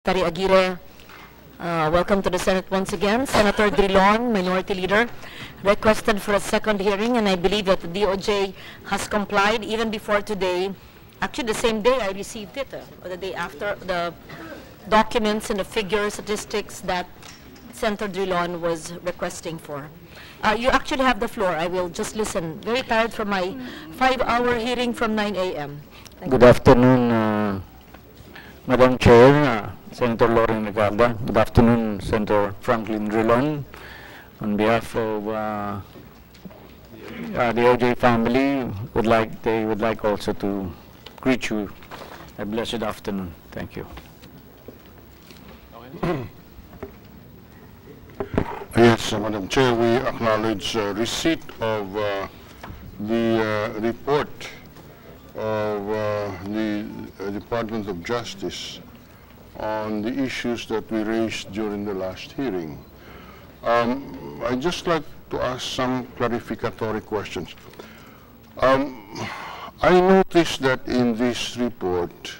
Secretary Aguirre, welcome to the Senate once again. Senator Drilon, Minority Leader, requested for a second hearing, and I believe that the DOJ has complied even before today. Actually, the same day I received it, or the day after, the documents and the figures, statistics that Senator Drilon was requesting for. You actually have the floor. I will just listen. Very tired from my 5-hour hearing from 9 a.m. Good afternoon, Madam Chair, Senator Lauren Regalda. Good afternoon, Senator Franklin Drilon. On behalf of the OJ family, they would like also to greet you a blessed afternoon. Thank you. Yes, Madam Chair, we acknowledge receipt of the report of the Department of Justice on the issues that we raised during the last hearing. I'd just like to ask some clarificatory questions. I noticed that in this report,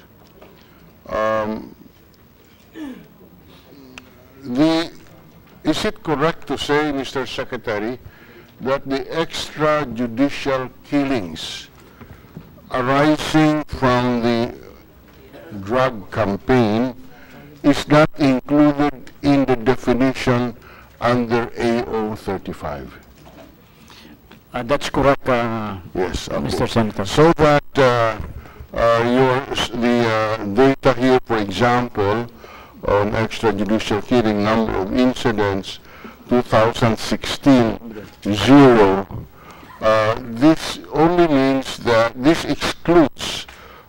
is it correct to say, Mr. Secretary, that the extrajudicial killings arising from the drug campaign is not included in the definition under AO 35? That's correct, Yes, okay. Mr. Senator. So that the data here, for example, on extrajudicial killing, number of incidents, 2016, 0. This only means that this excludes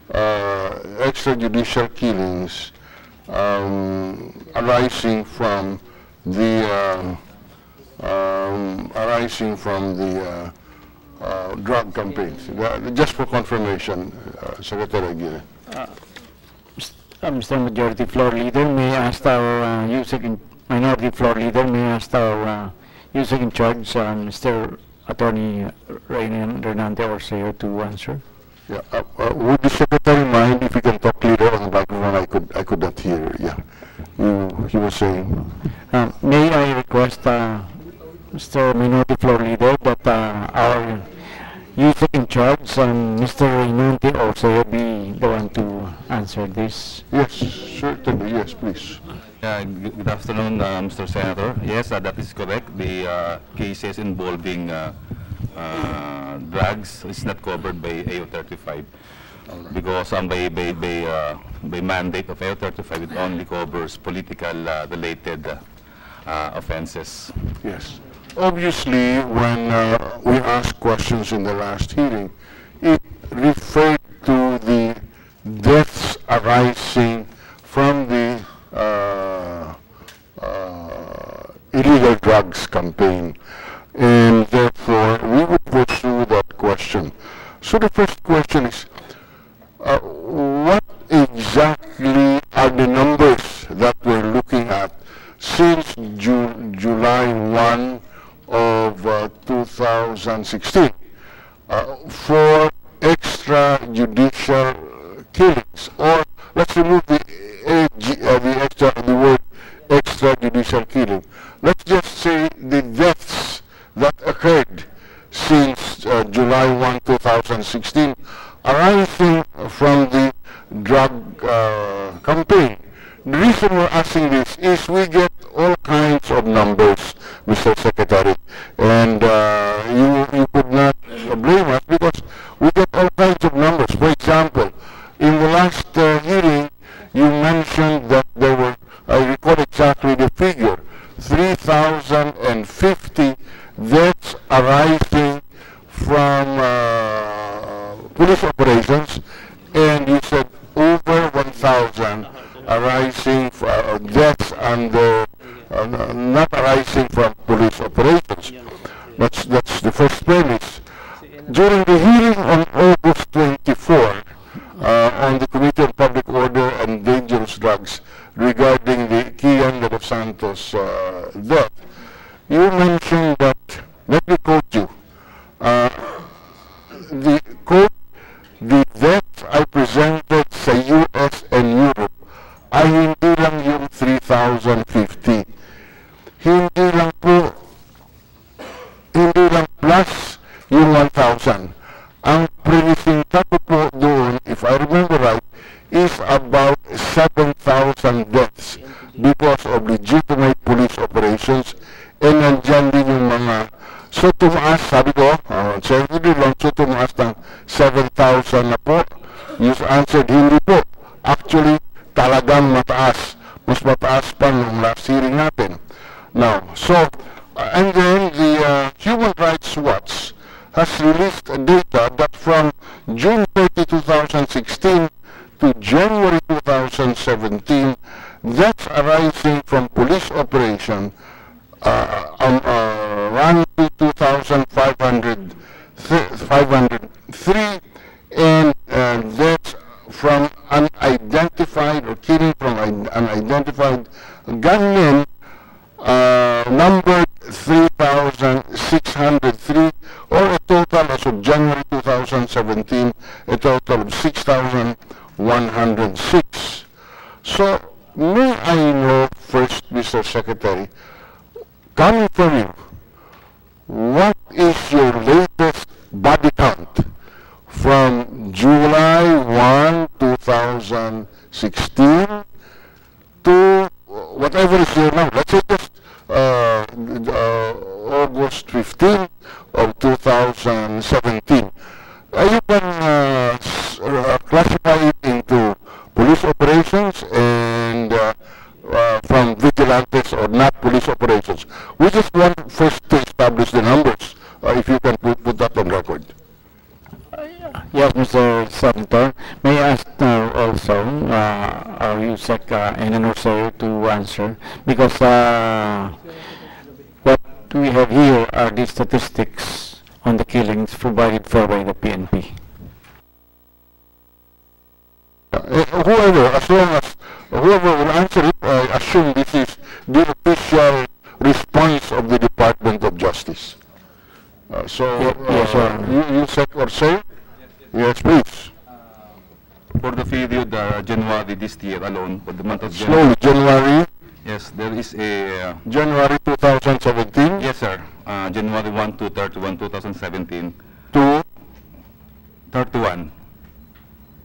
extrajudicial killings arising from the drug campaigns. Just for confirmation, Secretary Aguirre. Mr. Majority Floor Leader, may I ask our Minority Floor Leader, may I ask our user in charge, Mr. Attorney Reynan Hernante Orseo, to answer? Yeah. Would the Secretary mind if you can talk clearer on the microphone? I could not hear. Yeah. You were saying. May I request, Mr. Minority Floor Leader, that our user in charge, Mr. Reynante Orseo, be the one to answer this? Yes, certainly. Yes, please. Good afternoon, Mr. Senator. Yes, that is correct. The cases involving drugs is not covered by AO 35 because by mandate of AO 35 it only covers political related offenses. Yes. Obviously, when we asked questions in the last hearing, it referred to the deaths arising from the illegal drugs campaign, and therefore we would pursue that question. So the first question is, what exactly are the numbers that we're looking at since July 1 of 2016 for extrajudicial killings? Or let's remove the word extrajudicial killing. Let's just say the deaths that occurred since July 1, 2016 arising from the drug campaign. The reason we're asking this is we get all kinds of numbers, Mr. Secretary, and you could not blame us because we get all kinds of numbers. For example, in the last hearing, you mentioned that there were, I recall exactly the figure, 3,050 deaths arising from police operations, and you said over 1,000 arising from deaths under not arising from police operations. That's the first premise. During the hearing on August 24 on the Committee on Public Order and Dangerous Drugs regarding the Kian de los Santos death, you mentioned that, let me quote you, the deaths I presented sa US and Europe ay hindi lang yung 3,050. Hindi lang plus yung 1,000. Ang prinisinta ko po doon, if I remember right, is about 7,000 deaths because of legitimate police operations. And nandyan din yung mga, so tumaas, sabi ko, so tumaas ng 7,000 na po. You answered, hindi po. Actually, talagang mataas. Mas mataas pa nung last hearing natin. Now, so, and then the Human Rights Watch has released data that from June 30, 2016 to January 2017, deaths arising from police operation run to 2,503, and deaths from unidentified or killing from unidentified gunmen numbered 3,603, or a total as of January 2017, a total of 6,106. So, may I know first, Mr. Secretary, coming from you, what is your latest body count from July 1, 2016 to whatever is here now? Let's say just August 15 of 2017. You can classify it into police operations and from vigilantes or not police operations. We just want first to establish the numbers, if you can put that on record. Yes, Mr. Senator. May I ask now also our USEC and also to answer, because what we have here are the statistics on the killings provided for by the PNP. Whoever, as long as whoever will answer it, I assume this is the official response of the Department of Justice. Yes, you said or say? Yes, please. For the period January this year alone, for the month of Slowly, January. Yes, there is a... January 2017? Yes, sir. January 1 to 31, 2017. To? 31.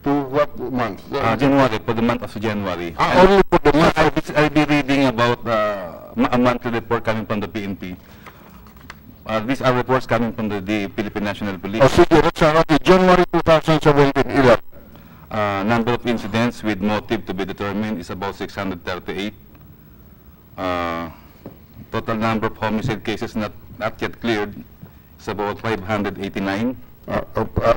To what month? January, for the month of January. Only for the month? I'll be reading about a monthly report coming from the PNP. These are reports coming from the Philippine National Police. Sige, let's start with January 2017, ilan? Number of incidents with motive to be determined is about 638. Total number of homicide cases not yet cleared is about 589.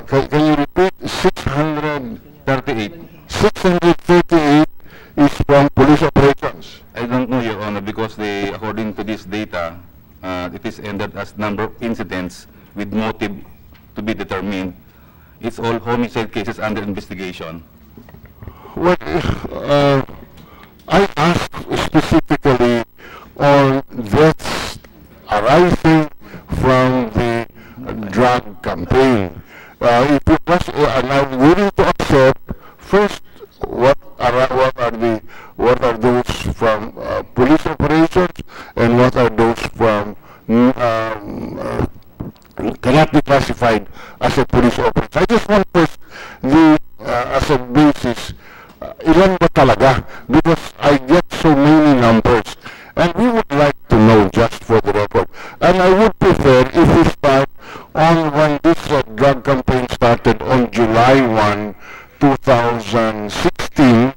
Can you repeat? 638. 638 is from police operations. I don't know, Your Honor, because according to this data, it is entered as number of incidents with motive to be determined. It's all homicide cases under investigation. What I asked specifically on deaths arising from the drug campaign. If it was, and I'm willing to accept first what are those from police operations and what are those from cannot be classified as a police operation. I just want first the as a basis ilan ba talaga, because I get so many numbers and we would like to know just for the record. And I would prefer if we start on when this drug campaign started on July 1, 2016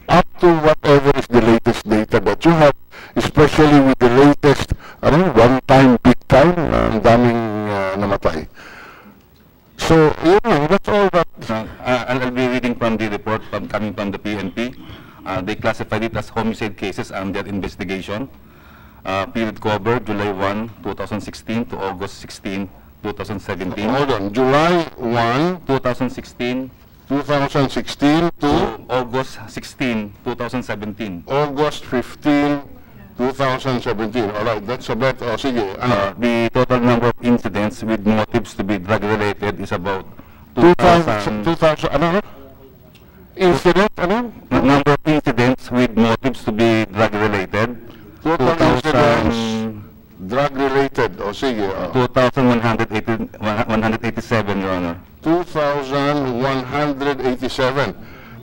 up to whatever is the latest data that you have, especially with the latest one time, big time, ang daming namatay. So, that's all that... I'll be reading from the report coming from the PNP. They classified it as homicide cases under investigation. Period covered July 1, 2016 to August 16, 2017. Hold on, July 1, 2016 to August 16, 2017. August 15, 2017. Alright, that's about, sige, The total number of incidents with motives to be drug-related is about 2000, incident, number of incidents, incidents with motives to be drug-related. Total incidents, drug-related, o sige, 2,187, Your Honor. 2,187.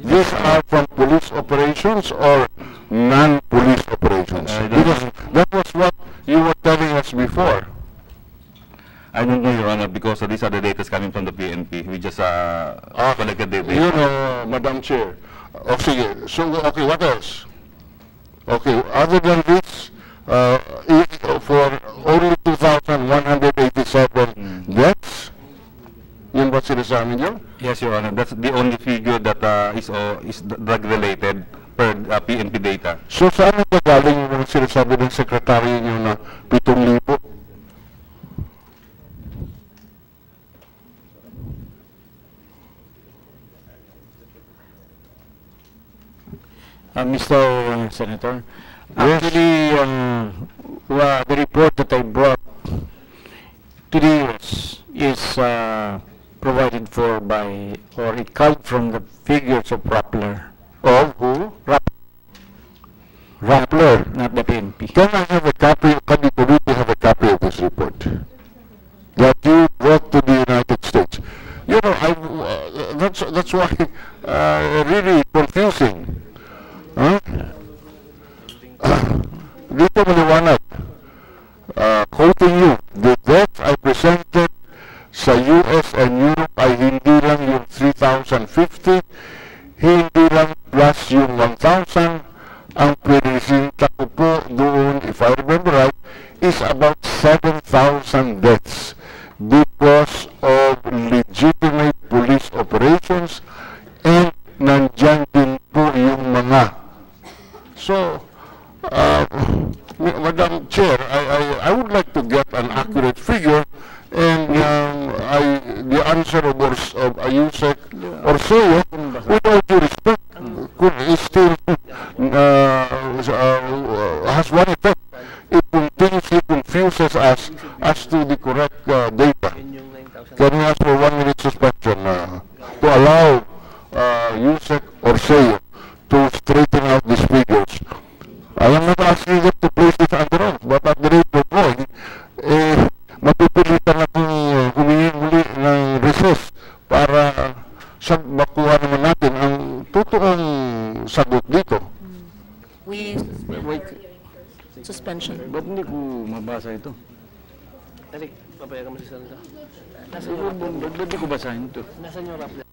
These are from police operations or non-police operations? Because that was what you were telling us before. I don't know, Your Honor, because these are the data coming from the PNP. We just collected the data. You know, Madam Chair. O sige, so, okay, what else? Okay, other than this, for only 2,187 deaths, yun ba sinasabi niyo? Yes, Your Honor. That's the only figure that is drug-related per PNP data. So saan ba galing yung sinasabi ng sekretary niyo na 7,000? Mr. Senator, actually, the report that I brought to the US is provided for by, or it comes from the figures of Rappler. Of who? Rappler, not the PNP. Can I have a copy, can the committee have a copy of this report that you brought to the United States? You know, that's why really confusing. Huh? Dito maliwanag, quoting you, the deaths I presented sa US and Europe ay hindi lang yung 3,050, hindi lang plus yung 1,000. Ang presenta ko po doon, if I remember right, is about 7,000 deaths because of legitimate police operations, and nandyan din po yung mga. So, Madam Chair, I would like to get an accurate figure, and the answer of Ayusek or Soyo, with all due respect, is still has one effect. It continuously confuses us as to the correct data. Can we ask for 1 minute suspension to allow Ayusek or Soyo to straighten out these figures? I am not asking them to place this under oath, but at the rate of going, mapipilitan akong humingi muli ng recess para makuha naman natin ang totoong sagot dito. We suspension. Ba't hindi ko mabasa ito? Eric, papayagan mo si Senator. Ba't hindi ko basahin ito? Nasaan yung Rappler?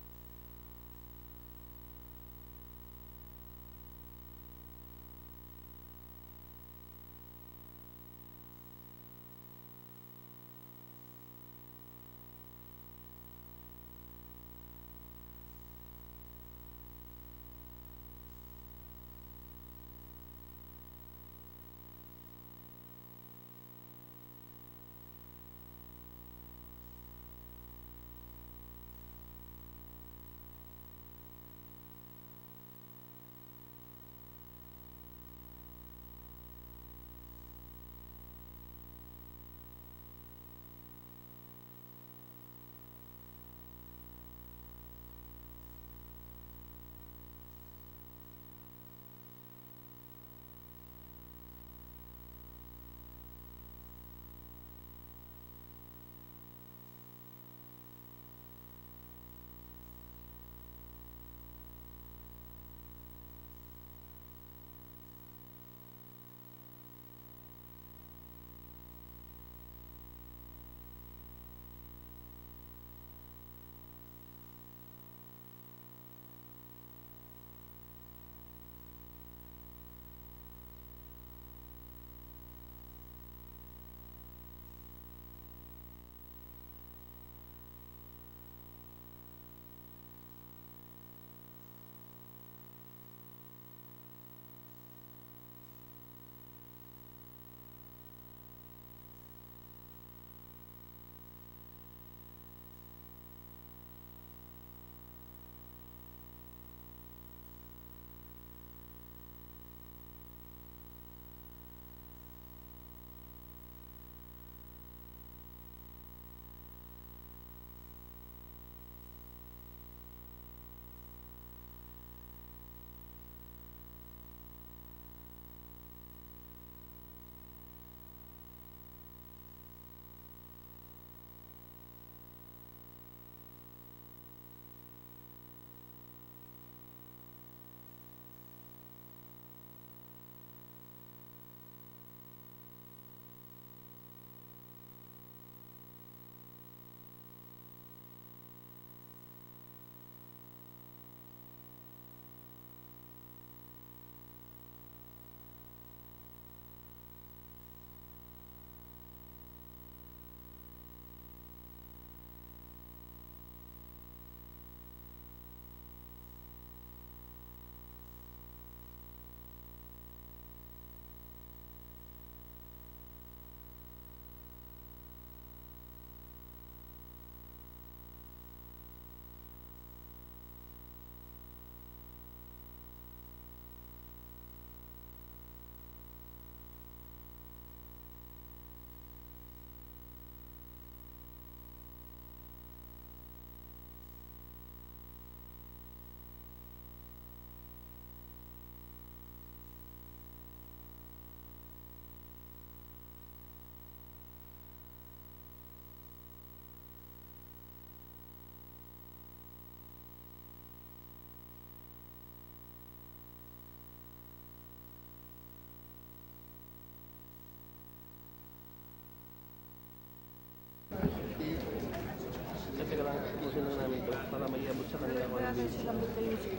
ayusin lang namin ito para maiabot sa kanila kung anong basis.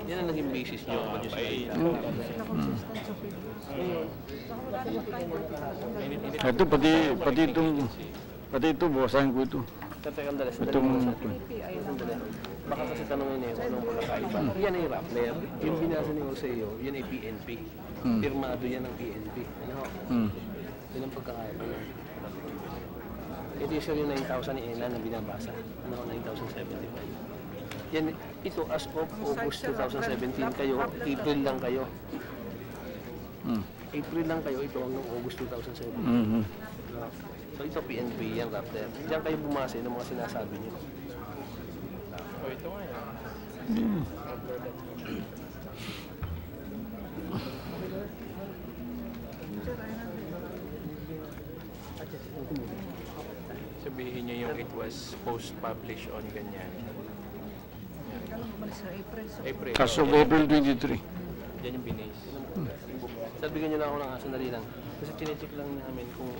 Yan ang naging basis nyo kapag yung sinalita. Ito, pati ito, buwasan ko ito. Teka, sandali. Itong, Sandali. Baka kasi tanongin niyo kung anong pagkakaiba. Yan ay Rappler. Yung binasa niyo sa iyo, yan ay PNP. Pirmado yan ng PNP. Ano? Yan ang pagkakaiba niya. Ito yung 9,000 ni Ella na binabasa. Ano, 9,075. Yan, ito as of August 2017 kayo, April lang kayo. April lang kayo, ito hanggang August 2017. So ito PNP, yan Rappler. Diyan kayo bumase ng mga sinasabi niyo. So ito nga yan. Sabihin niyo yung it was post-published on ganyan. April. as of April 23. Yan yung binase. Sabihin niyo na ako ng sandali lang. Kasi chinecheck lang namin kung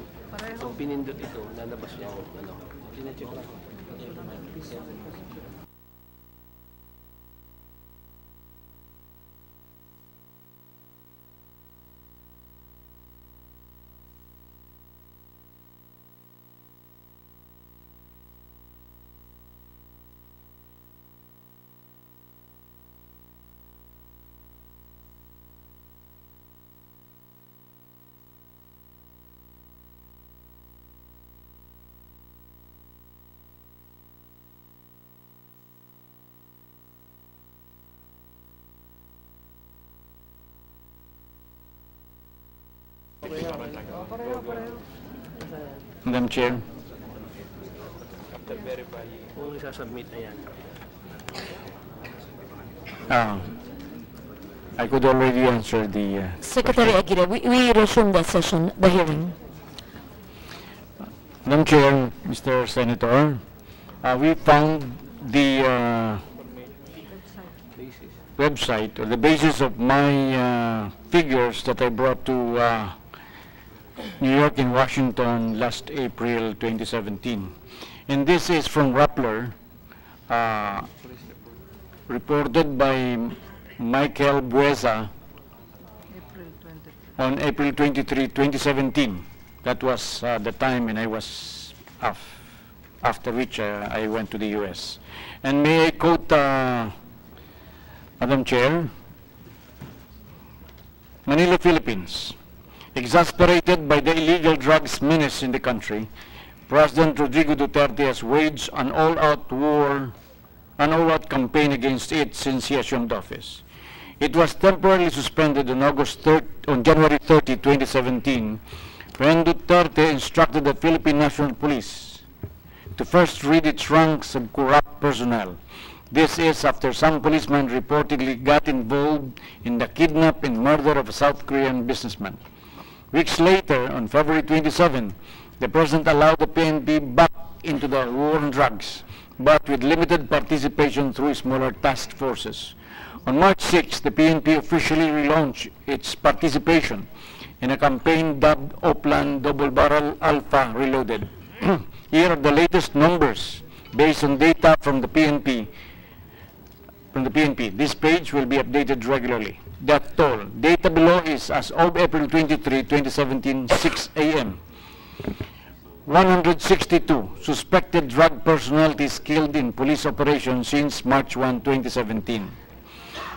pinindot ito, lalabas yung ano. Chinecheck lang. Madam Chair. After verifying. Kung isasubmit na yan. I could already answer the... Secretary Aguirre, we resume the session, the hearing. Madam Chair, Mr. Senator, we found the website, or the basis of my figures that I brought to New York and Washington last April 2017. And this is from Rappler, reported by Michael Bueza on April 23, 2017. That was the time when I was off, after which I went to the US. And may I quote, Madam Chair, Manila, Philippines. Exasperated by the illegal drugs menace in the country, President Rodrigo Duterte has waged an all-out campaign against it since he assumed office. It was temporarily suspended on January 30, 2017, when Duterte instructed the Philippine National Police to first rid its ranks of corrupt personnel. This is after some policemen reportedly got involved in the kidnap and murder of a South Korean businessman. Weeks later, on February 27, the President allowed the PNP back into the war on drugs, but with limited participation through smaller task forces. On March 6, the PNP officially relaunched its participation in a campaign dubbed Oplan Double Barrel Alpha Reloaded. Here are the latest numbers based on data from the PNP. This page will be updated regularly. That toll. Data below is as of April 23, 2017, 6 a.m. 162 suspected drug personalities killed in police operations since March 1, 2017.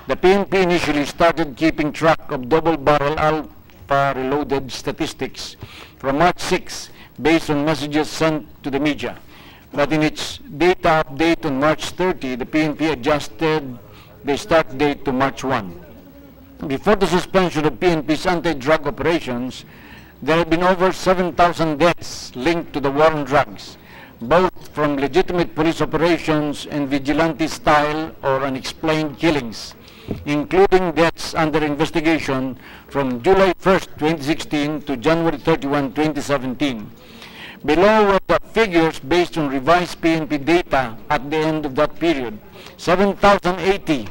The PNP initially started keeping track of double-barrel alpha reloaded statistics from March 6 based on messages sent to the media. But in its data update on March 30, the PNP adjusted the start date to March 1. Before the suspension of PNP's anti-drug operations, there have been over 7,000 deaths linked to the war on drugs, both from legitimate police operations and vigilante-style or unexplained killings, including deaths under investigation from July 1, 2016 to January 31, 2017. Below were the figures based on revised PNP data at the end of that period. 7,080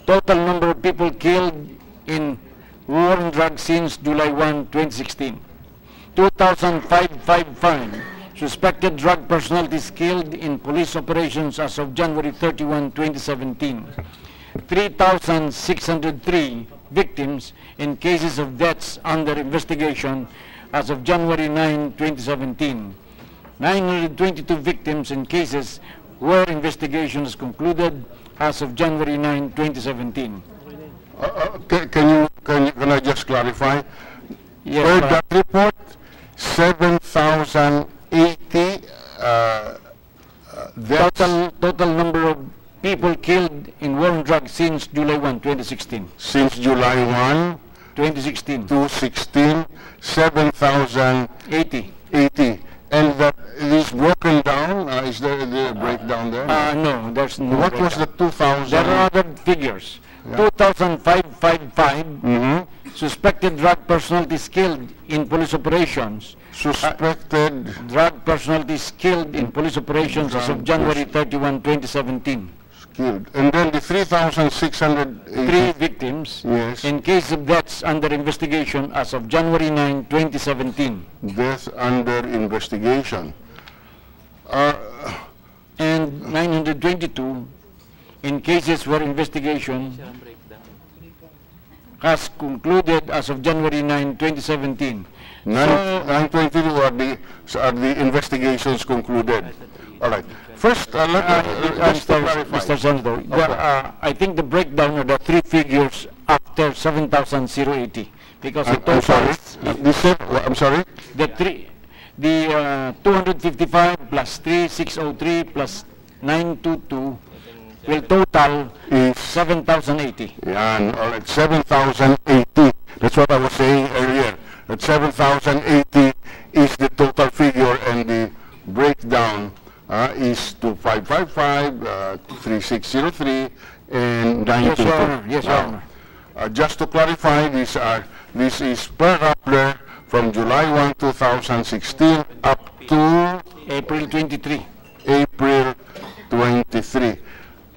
total number of people killed in war on drugs since July 1, 2016. 2,555 Suspected drug personalities killed in police operations as of January 31, 2017. 3,603 victims in cases of deaths under investigation as of January 9, 2017. 922 victims in cases where investigations concluded as of January 9, 2017. Can I just clarify? Yes, Per ma'am. that report, 7,080 deaths Total number of people killed in war on drugs since July 1, 2016. since July 1 2016. to 16, 7,080. 80. And that is broken down. Is there the breakdown there? No, there's no. What was the breakdown. 2,000? There are other figures. Yeah. 2,555 Mhm. suspected drug personalities killed in police operations. Suspected Drug personalities killed in police operations as of Drug January 31, 2017. killed. And then the 3,680 3 victims Yes. in case of deaths under investigation as of January 9, 2017. deaths under investigation. And 922 in cases where investigation has concluded as of January 9, 2017. 922 are the investigations concluded. All right. First, let's clarify. Mr. Senator, I think the breakdown are the 3 figures after 7,080 because the I'm sorry. total I'm sorry. the 255 plus 3,603 plus 922 will total Is 7,080. Yan, all right, 7,080. That's what I was saying earlier. That 7,080 is the total figure, and the breakdown is 2,555, 3,603, and 922. Yes, Your Honor. Yes, Your Now, Honor. just to clarify, this is per Rappler from July 1, 2016 up to April 23. April 23,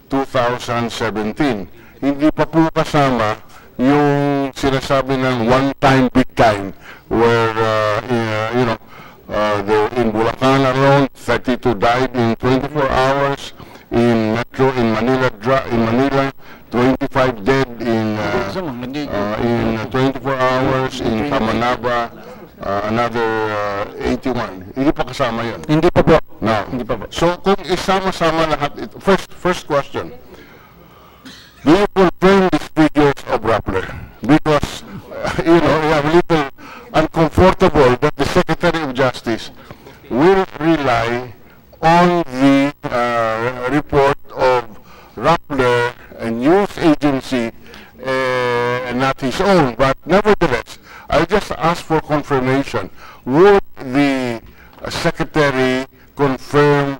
2017. Hindi pa po kasama yung sinasabi ng one-time, big time, where, in Bulacan alone, 32 died in 24 hours, in Manila, 25 dead in 24 hours, in Kamanaba, another 81. Hindi pa kasama yun. Hindi pa po. No. Hindi pa po. So kung isama-sama lahat, first question, do you confirm these figures of Rappler? Because, you have a little uncomfortable that the Secretary of Justice will rely on the report of Rappler, a news agency, not his own. But nevertheless, I just ask for confirmation. Would the Secretary confirm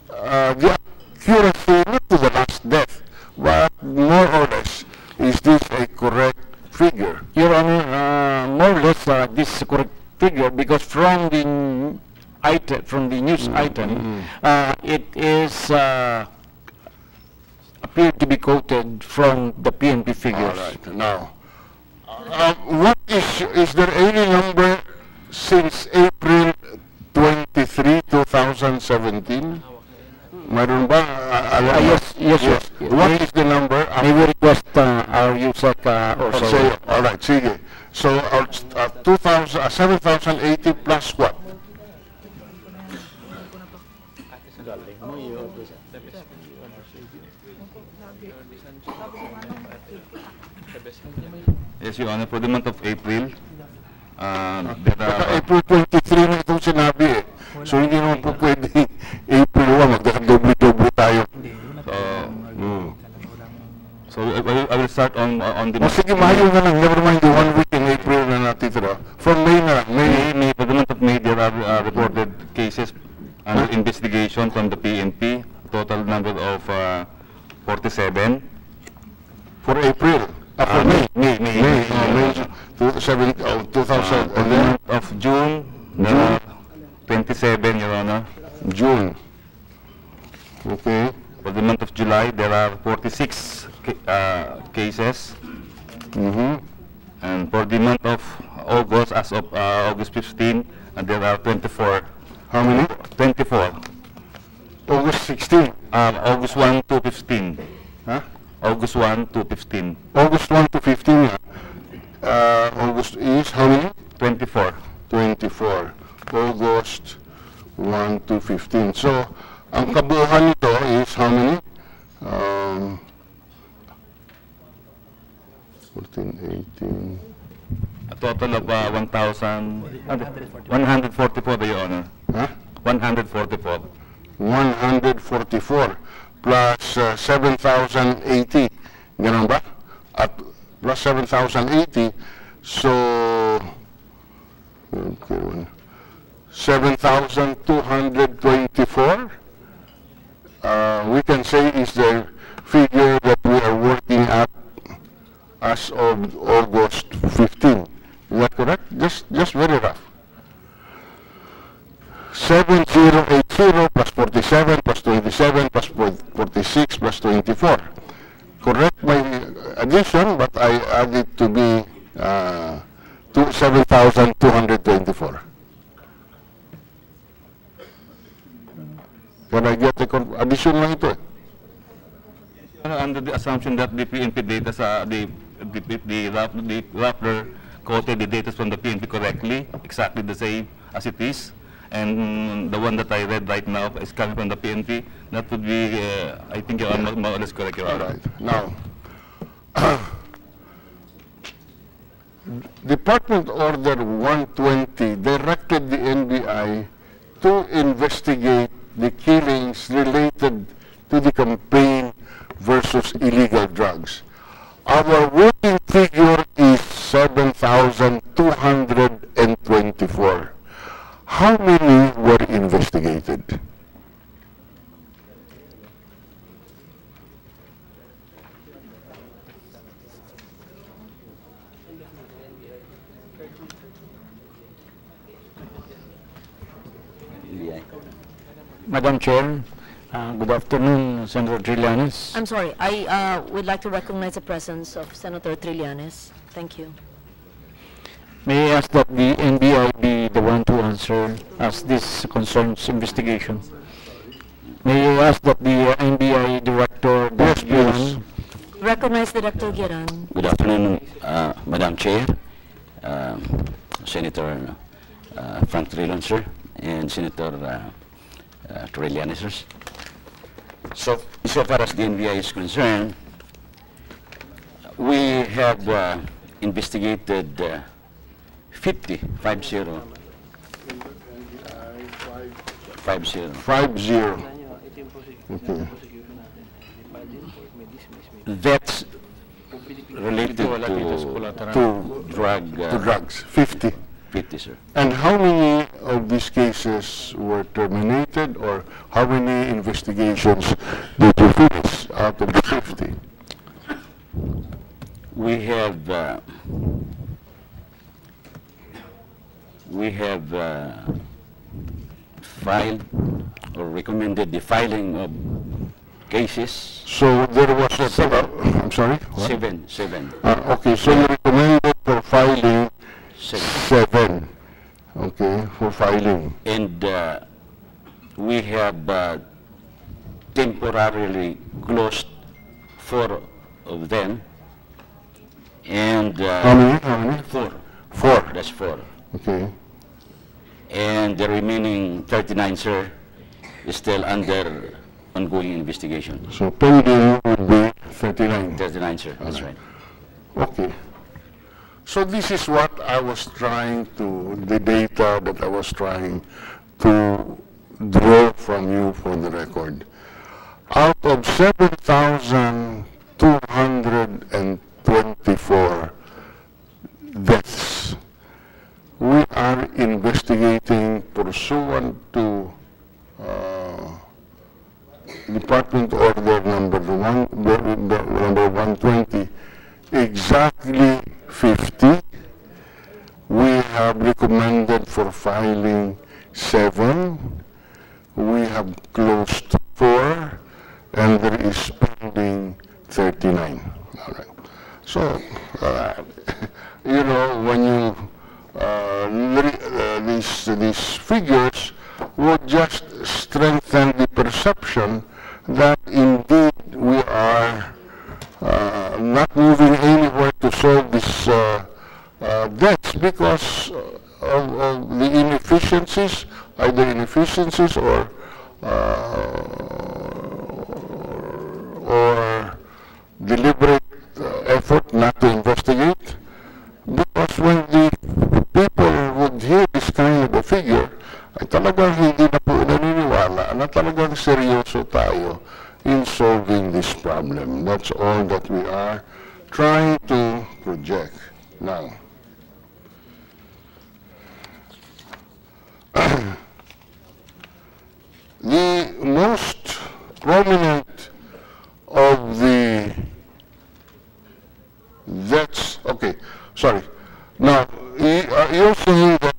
the accuracy, not to the last death, but more or less, is this a correct figure? Your Honor, more or less this is a correct figure because from the news item, it is appeared to be quoted from the PNP figures. All right. Now, what is there any number since April 23, 2017? Mayroon ba? Yes. What is the number? May we request our USEC or so. Say, all right, sige. So, 7,080 plus what? Yes, Your Honor, for the month of April, there are April 23 na itong sinabi eh. So, hindi naman po pwede April 1, magdadobli-dobli tayo. so I will start on the O sige, Mayo na lang. Never mind the 1 week in April na natitira. From May na lang. May, for the month of May, there are reported cases under investigation from the PNP, total number of 47. For April. For May. May. 2000. For the month of June, there are 27, Your Honor. June. Okay. For the month of July, there are 46 cases. And for the month of August, as of August 15, there are 24 How many? 24. August 16. August 1 to 15. Huh? August 1 to 15. August 1 to 15. August is how many? 24. 24. August 1 to 15. So, ang kabuuan nito is how many? 14, 18. A total of 144, Your Honor. Huh? 144. 144 plus 7,080. Ganun ba? At plus 7,080. So, okay, 7,224. We can say is the figure that we are working at as of August 15. Is that correct? Just very rough. 7080 plus 47 plus 27 plus 46 plus 24. Correct my addition, but I added to be 7,224. Can I get the addition lang ito? Under the assumption that the PNP data the Rappler quoted the data from the PNP correctly, exactly the same as it is, and the one that I read right now is coming from the PNP, that would be, I think, more or less correct, Your Honor. All right. Now, Department Order 120 directed the NBI to investigate the killings related to the campaign versus illegal drugs. Our working figure is 7,224. How many were investigated? Madam Chair, good afternoon, Senator Trillanes. I'm sorry, I would like to recognize the presence of Senator Trillanes. Thank you. May I ask that the NBI be the one to answer as this concerns investigation? May I ask that the NBI Director, Yes, please. Recognize Director Giran. Good afternoon, Madam Chair, Senator Frank Trilon, sir, and Senator Trillanes, sir. So far as the NBI is concerned, we have investigated 50. 50. Okay. That's related to drugs. 50. 50, sir. And how many of these cases were terminated, or how many investigations did you finish out of the 50? We have filed or recommended the filing of cases. So there was a I'm sorry? What? Seven. Okay, so you recommended for filing 7. Okay, for filing. And we have temporarily closed 4 of them. And How many? 4. 4. That's 4. Okay. And the remaining 39, sir, is still under ongoing investigation. So pending would be 39. 39, sir. That's right. Okay. So this is what I was trying to, the data that I was trying to draw from you for the record. Out of 7,224 deaths, we are investigating pursuant to Department Order number 120, exactly 50. We have recommended for filing 7. We have closed 4, and there is pending 39. All right. So, you know, when you these figures would just strengthen the perception that indeed we are not moving anywhere to solve these debts because of the inefficiencies, either inefficiencies or deliberate effort not to investigate. Because when the people would hear this kind of a figure, ay talagang hindi na po naniniwala na talagang seryoso tayo in solving this problem. That's all that we are trying to project now. The most prominent of the debts, okay, sorry. Now, you're saying that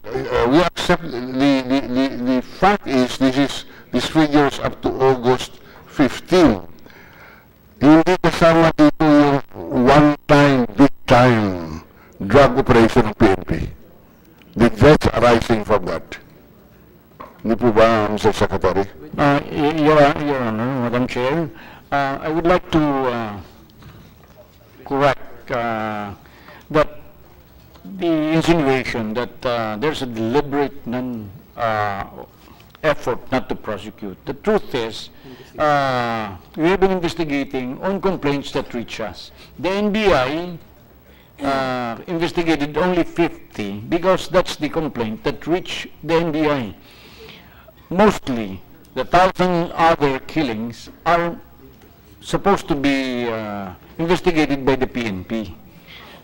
we accept the fact is this figure is up to August 15. Hindi kasama dito yung one-time, big-time drug operation ng PNP. The debts arising from that. Hindi po ba, Mr. Secretary? Your Honor, Madam Chair, I would like to correct that the insinuation that there's a deliberate effort not to prosecute. The truth is, we have been investigating on complaints that reach us. The NBI investigated only 50 because that's the complaint that reached the NBI. Mostly, the 1,000 other killings are supposed to be investigated by the PNP.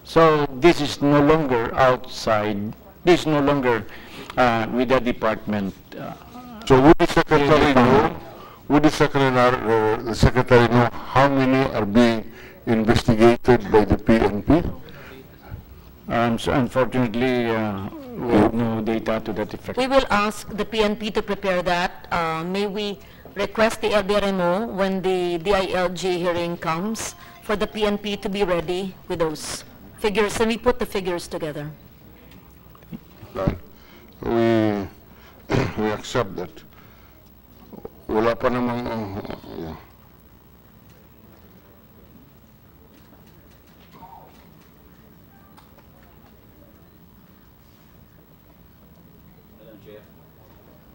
So this is no longer outside, this is no longer with the department. So would the Secretary know, the Secretary know how many are being investigated by the PNP? So unfortunately, we have no data to that effect. We will ask the PNP to prepare that. May we request the LBRMO when the DILG hearing comes for the PNP to be ready with those figures, and we put the figures together. We accept that. Wala pa namang, yeah.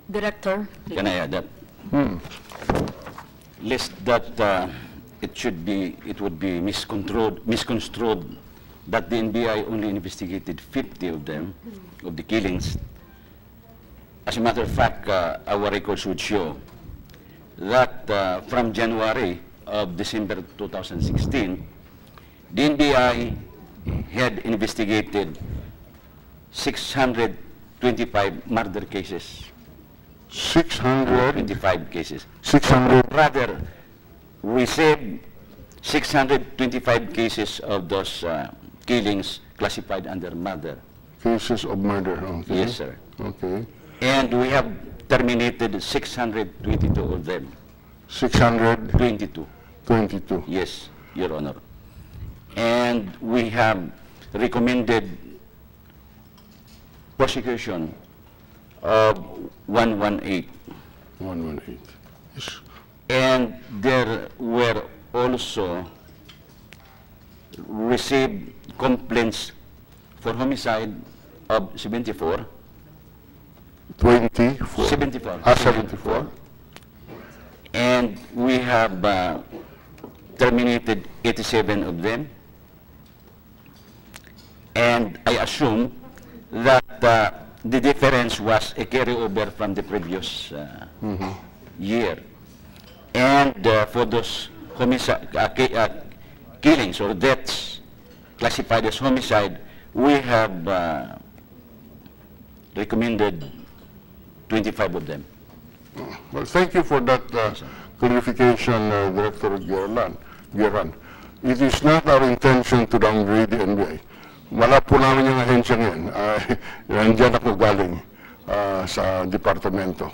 Director. Can I add that? Lest that it would be misconstrued that the NBI only investigated 50 of them, of the killings. As a matter of fact, our records would show that from January of December 2016, the NBI had investigated 625 murder cases. 625 cases. 600. Rather, received 625 cases of those killings classified under murder. Cases of murder, okay. Yes, sir. Okay. And we have terminated 622 of them. 622. 22. Yes, Your Honor. And we have recommended prosecution of 118. 118. Yes. And there were also received complaints for homicide of 74. 24. 74. 74. And we have terminated 87 of them. And I assume that the difference was a carryover from the previous year. And for those homicide, killings or deaths classified as homicide, we have recommended 25 of them. Well, thank you for that clarification, Director Gueran. It is not our intention to downgrade the NBI. Wala po namin yung ahensya ngayon. Nandiyan ako galing sa departamento.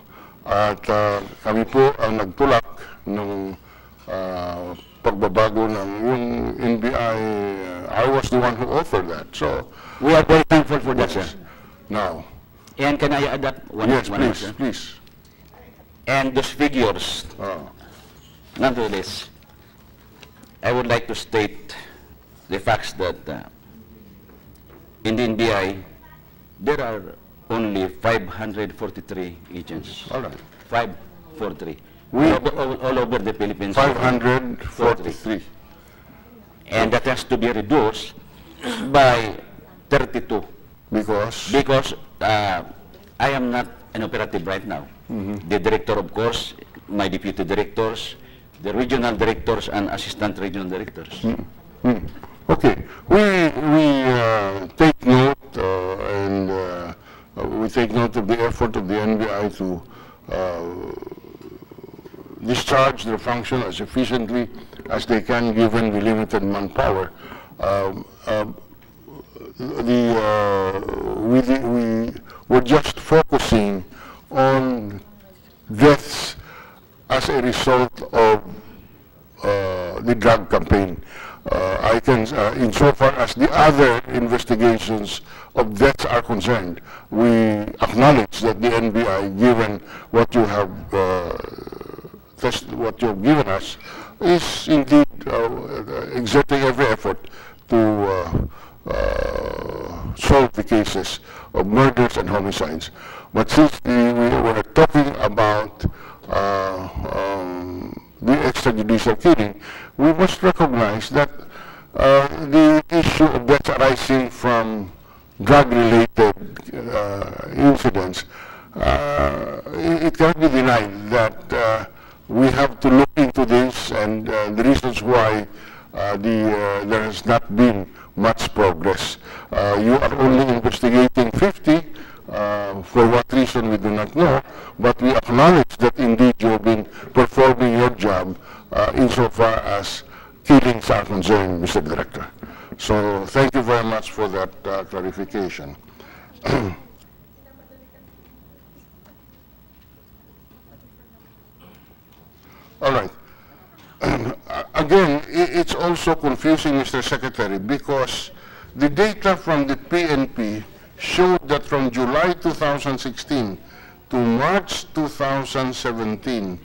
At kami po ang nagtulak ng pagbabago ng yung NBI. I was the one who offered that. So we are very thankful for that, sir. Now. And can I add that one? Yes, one please, answer? please. And those figures, nonetheless, I would like to state the facts that in the NBI, there are only 543 agents. All right. 543. All over the Philippines. 543. And that has to be reduced by 32. Because I am not an operative right now. The director, of course, my deputy directors, the regional directors and assistant regional directors. Okay, we take note and we take note of the effort of the NBI to discharge their function as efficiently as they can given the limited manpower. We're just focusing on deaths as a result of the drug campaign. I can, insofar as the other investigations of deaths are concerned, we acknowledge that the NBI, given what you have what you have given us, is indeed exerting every effort to solve the cases of murders and homicides. But since we were talking about the extrajudicial killing, we must recognize that the issue of deaths arising from drug-related incidents, it cannot be denied that we have to look into this and the reasons why there has not been much progress. You are only investigating 50. For what reason we do not know, but we acknowledge that indeed you have been performing your job insofar as killings are concerned, Mr. Director. So thank you very much for that clarification. All right. Again, it's also confusing, Mr. Secretary, because the data from the PNP showed that from July 2016 to March 2017,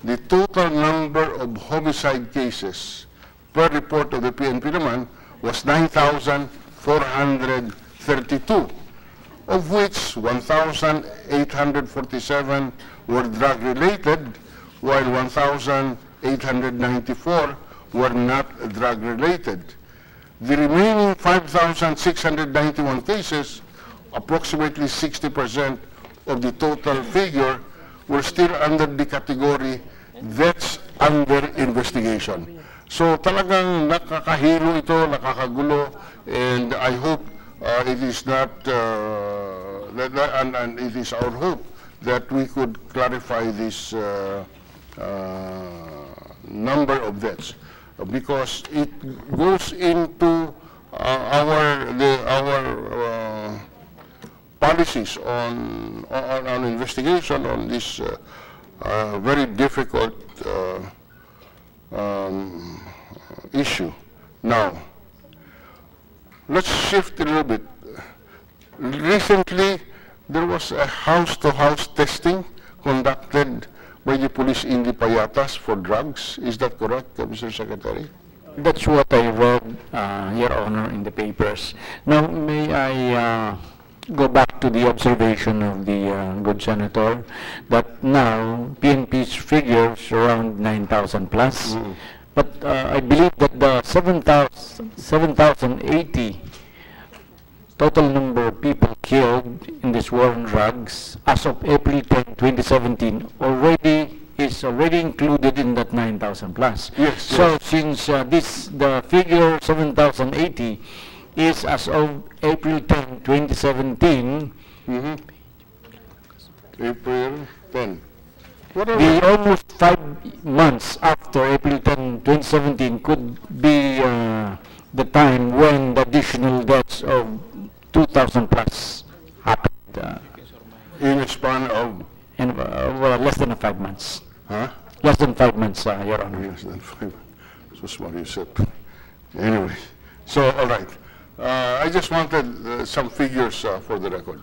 the total number of homicide cases per report of the PNP naman was 9,432, of which 1,847 were drug-related, while 1,894 were not drug-related. The remaining 5,691 cases, approximately 60% of the total figure, were still under the category deaths under investigation. So talagang nakakahilo ito, nakakagulo, and I hope it is not, and it is our hope that we could clarify this number of deaths, because it goes into our policies on investigation on this very difficult issue. Now, let's shift a little bit. Recently, there was a house-to-house testing conducted by the police in the Payatas for drugs. Is that correct, Mr. Secretary? That's what I read, Your Honor, in the papers. Now, may I go back to the observation of the good senator that now PNP's figures around 9,000 plus, but I believe that the 7,080 total number of people killed in this war on drugs as of April 10, 2017 is already included in that 9,000 plus. Yes. So since the figure 7,080 is as of April 10, 2017, April 10. the almost 5 months after April 10, 2017 could be the time when the additional deaths of 2,000 plus happened. In a span of? In less than 5 months. Huh? Less than 5 months, Your Honor. Less than 5. That's what you said. Anyway, so all right. I just wanted some figures for the record.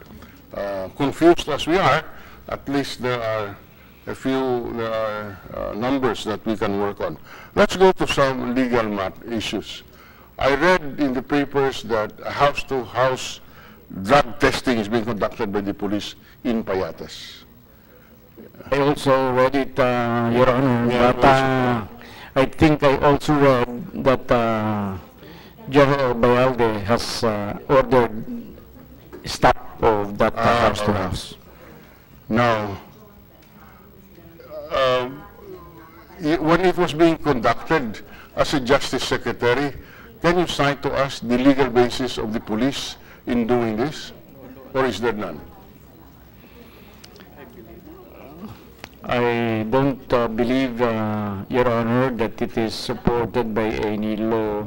Confused as we are, at least there are a few numbers that we can work on. Let's go to some legal issues. I read in the papers that house-to-house drug testing is being conducted by the police in Payatas. I also read it, Your Honor, Yeah, but I think I also read that General Bayalde has ordered stop of that house-to-house. Now, when it was being conducted as a Justice Secretary, can you cite to us the legal basis of the police in doing this, or is there none? I don't believe, Your Honor, that it is supported by any law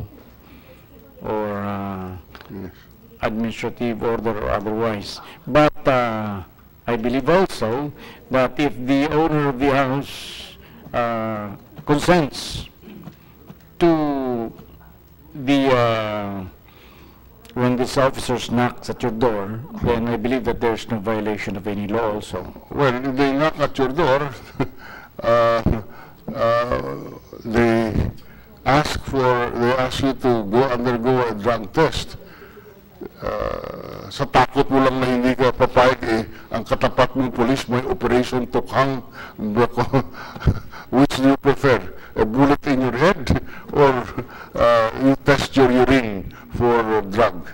or Yes. administrative order or otherwise. But I believe also that if the owner of the house consents to the when this officer knocks at your door, then I believe that there's no violation of any law also. Well, if they knock at your door, they ask you to go undergo a drug test. Sa takot mo lang na hindi ka papayag, ang katapat mong police may operation to hang. Which do you prefer? A bullet in your head, or you test your urine for drug?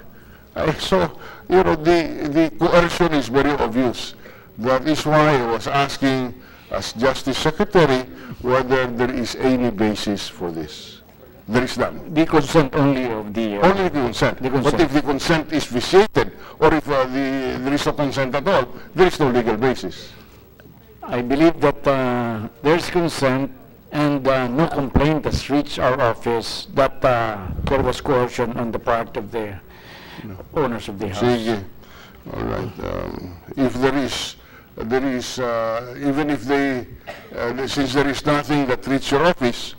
So, you know, the coercion is very obvious. That is why I was asking, as Justice Secretary, whether there is any basis for this. There is none. The consent only of the... Only the consent. The consent. But if the consent is vitiated, or if there is no consent at all, there is no legal basis. I believe that there's consent and no complaint has reached our office that there was coercion on the part of the owners of the house. Sige. All right. If there is, even if since there is nothing that reached your office,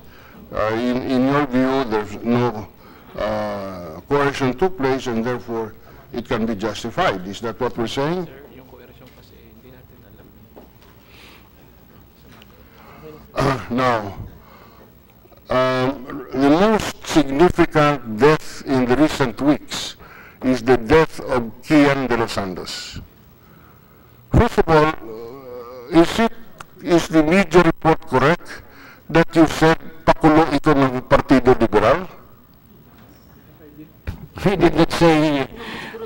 in your view, there's no coercion took place, and therefore it can be justified. Is that what we're saying? Sir, yung coercion kasi hindi natin alam. Now, the most significant death in the recent weeks is the death of Kian de los Santos. First of all, is the media report correct that you said pakulo ito ng Partido Liberal? I did not say...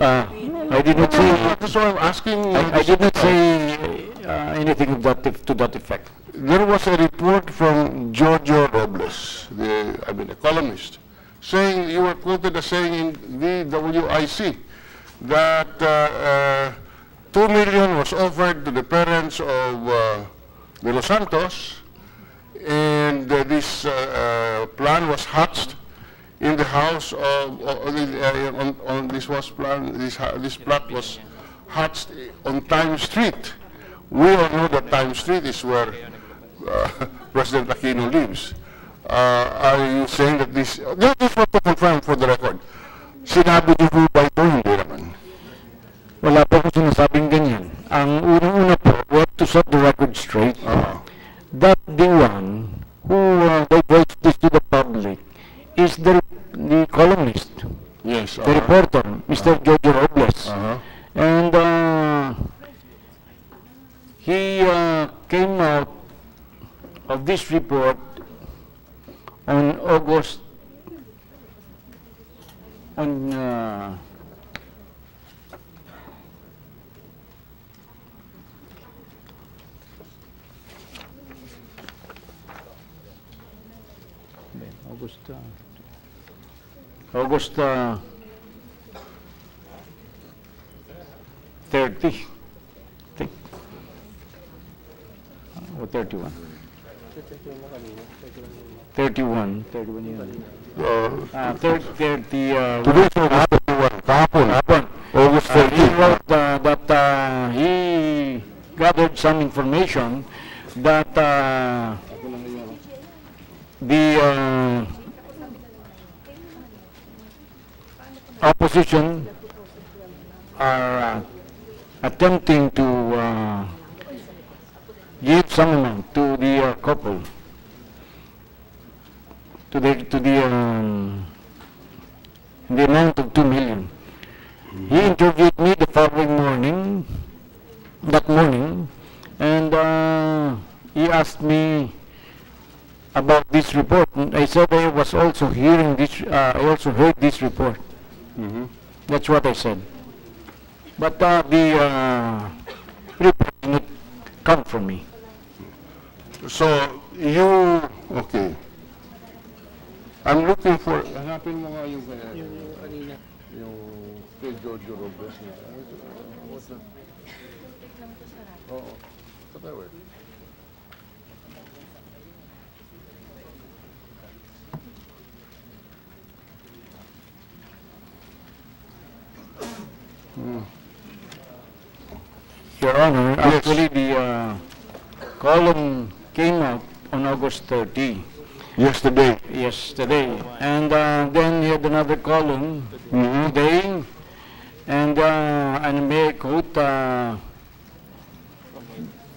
I did not say... That's why I'm asking. I did not say anything of that, to that effect. There was a report from Giorgio Robles, a columnist, saying, you were quoted as saying in VWIC that 2 million was offered to the parents of De Los Santos, and this plan was hatched in the house of, this plot was hatched on Times Street. We all know that Times Street is where President Aquino lives. Are you saying that this is what to confirm for the record? Sinabi niyo po ba ito? Hindi naman. Wala po ko sinasabing ganyan. Ang unang-una po, we have to set the record straight that the one who divulged this to the public is the columnist, Yes. the reporter, Mr. Giorgio Robles. And he came out of this report on August, on August 30, think, or 31. 31 yun. 30, Today is August 31. Kahapon. August he 30. wrote that he gathered some information that the opposition are attempting to give some amount to the couple, to the amount of 2 million. He interviewed me the following morning, and he asked me about this report. And I said I was also hearing this, I also heard this report. That's what I said. But the report did not come from me. So, you, okay. I'm looking for, hanapin mo nga yung kanina, yung kay Jojo Robles niya. What's that? Oo. Whatever. Your Honor, actually the column came out on August 30. Yesterday. And then he had another column today, and may I quote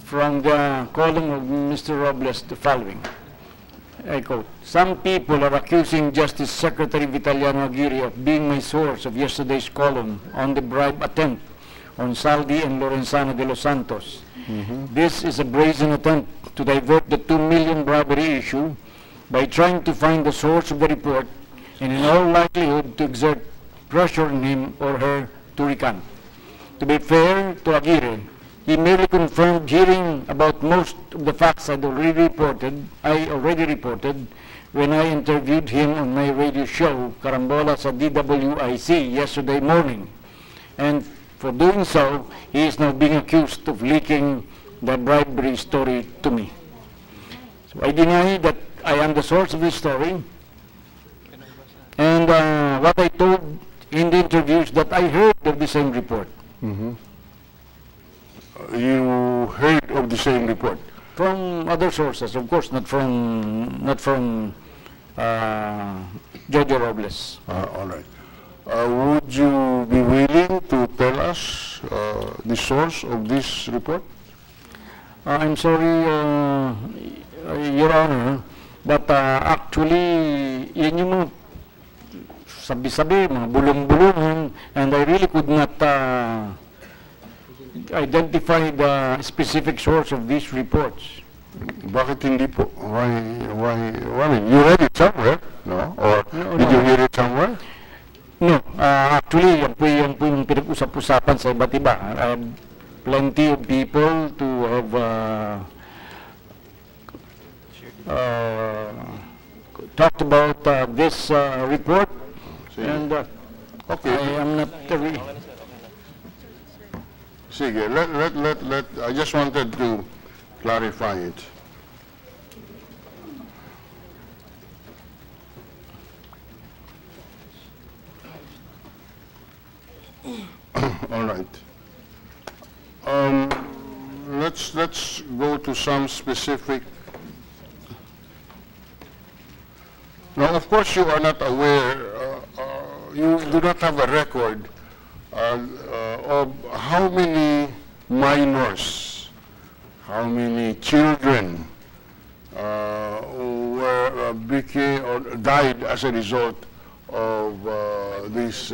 from the column of Mr. Robles the following. I quote, "Some people are accusing Justice Secretary Vitaliano Aguirre of being my source of yesterday's column on the bribe attempt on Saldi and Lorenzana de los Santos. This is a brazen attempt to divert the 2 million bribery issue by trying to find the source of the report and in all likelihood to exert pressure on him or her to recant. To be fair to Aguirre, he merely confirmed hearing about most of the facts I already reported when I interviewed him on my radio show, Carambola sa DWIC, yesterday morning. And for doing so, he is now being accused of leaking the bribery story to me. So I deny that I am the source of this story, and what I told in the interviews that I heard of the same report. You heard of the same report? From other sources, of course, not from Jojo Robles. All right. Would you be willing to tell us the source of this report? I'm sorry, Your Honor, but actually, yan yung mga sabi-sabi, mga bulong-bulungan, and I really could not identify the specific source of these reports. Bakit hindi po? Why, you read it somewhere, no? Or did you hear it somewhere? No, actually, yan po yung pinag-usap-usapan sa iba't iba. I have plenty of people to have talked about this report, and Okay. I am not really... Sige, I just wanted to clarify it. All right. Let's go to some specific. Now, of course, you are not aware. You do not have a record of how many minors, how many children became or died as a result of these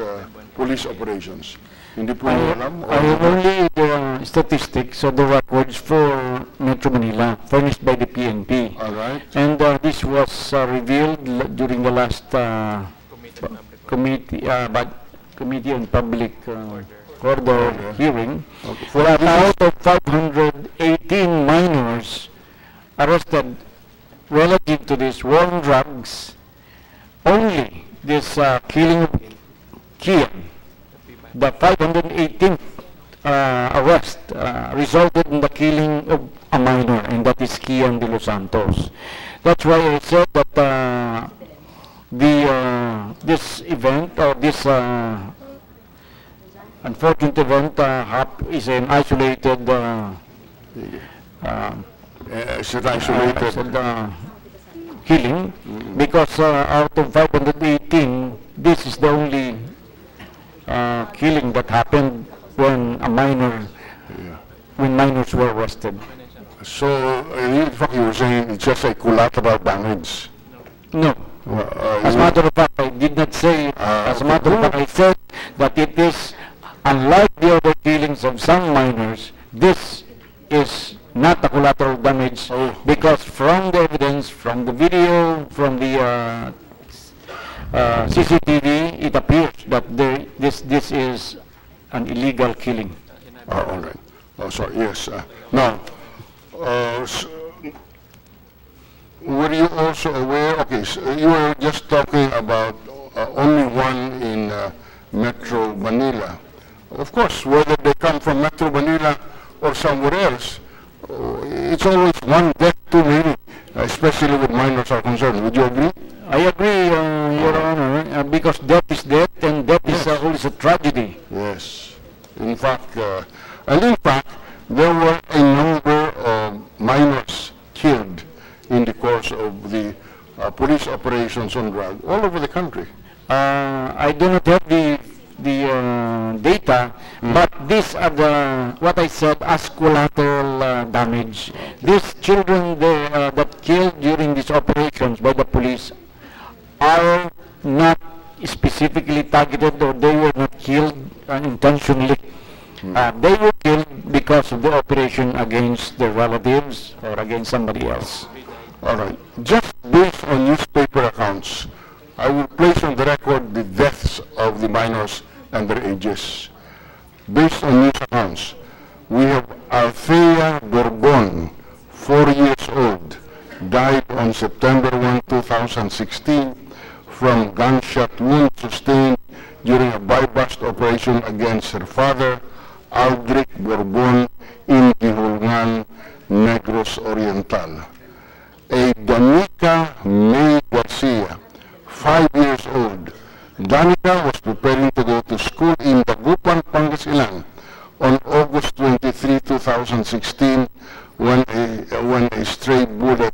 police operations. Hindi po niyo alam? I have only the statistics or the records for Metro Manila furnished by the PNP. All right. And this was revealed during the last committee on public order hearing. Okay. That out of 518 minors arrested relative to this war on drugs, only this killing of Kian, the 518th arrest resulted in the killing of a minor, and that is Kian de los Santos. That's why I said that this event, or this unfortunate event, is an isolated killing, because out of 518, this is the only killing that happened when when minors were arrested. So, in fact, you were saying it's just a collateral damage. No. As a matter of fact, I did not say, as a matter of fact, I said that it is, unlike the other killings of some minors, this is not a collateral damage because from the evidence, from the video, from the CCTV, it appears that this is an illegal killing. All right. Oh, sorry. Yes. Now, were you also aware? Okay, so you were just talking about only one in Metro Manila. Of course, whether they come from Metro Manila or somewhere else, it's always one death too many, especially with minors are concerned. Would you agree? I agree, Your Honor, because death is death, and death is always a tragedy. Yes. In fact, there were a number of minors killed in the course of the police operations on drugs all over the country. I do not have the data, but these are what I said as collateral damage. These children that killed during these operations by the police are not specifically targeted, or they were not killed intentionally. They were killed because of the operation against their relatives or against somebody else. All right. Just based on newspaper accounts, I will place on the record the deaths of the minors and their ages. Based on news accounts, we have Althea Borbon, 4 years old, died on September 1, 2016 from gunshot wound sustained during a bypass operation against her father, Aldrich Borbon, in Gihulngan, Negros Oriental. A Danica May Garcia, 5 years old. Danica was preparing to go to school in Dagupan, Pangasinan on August 23, 2016 when a stray bullet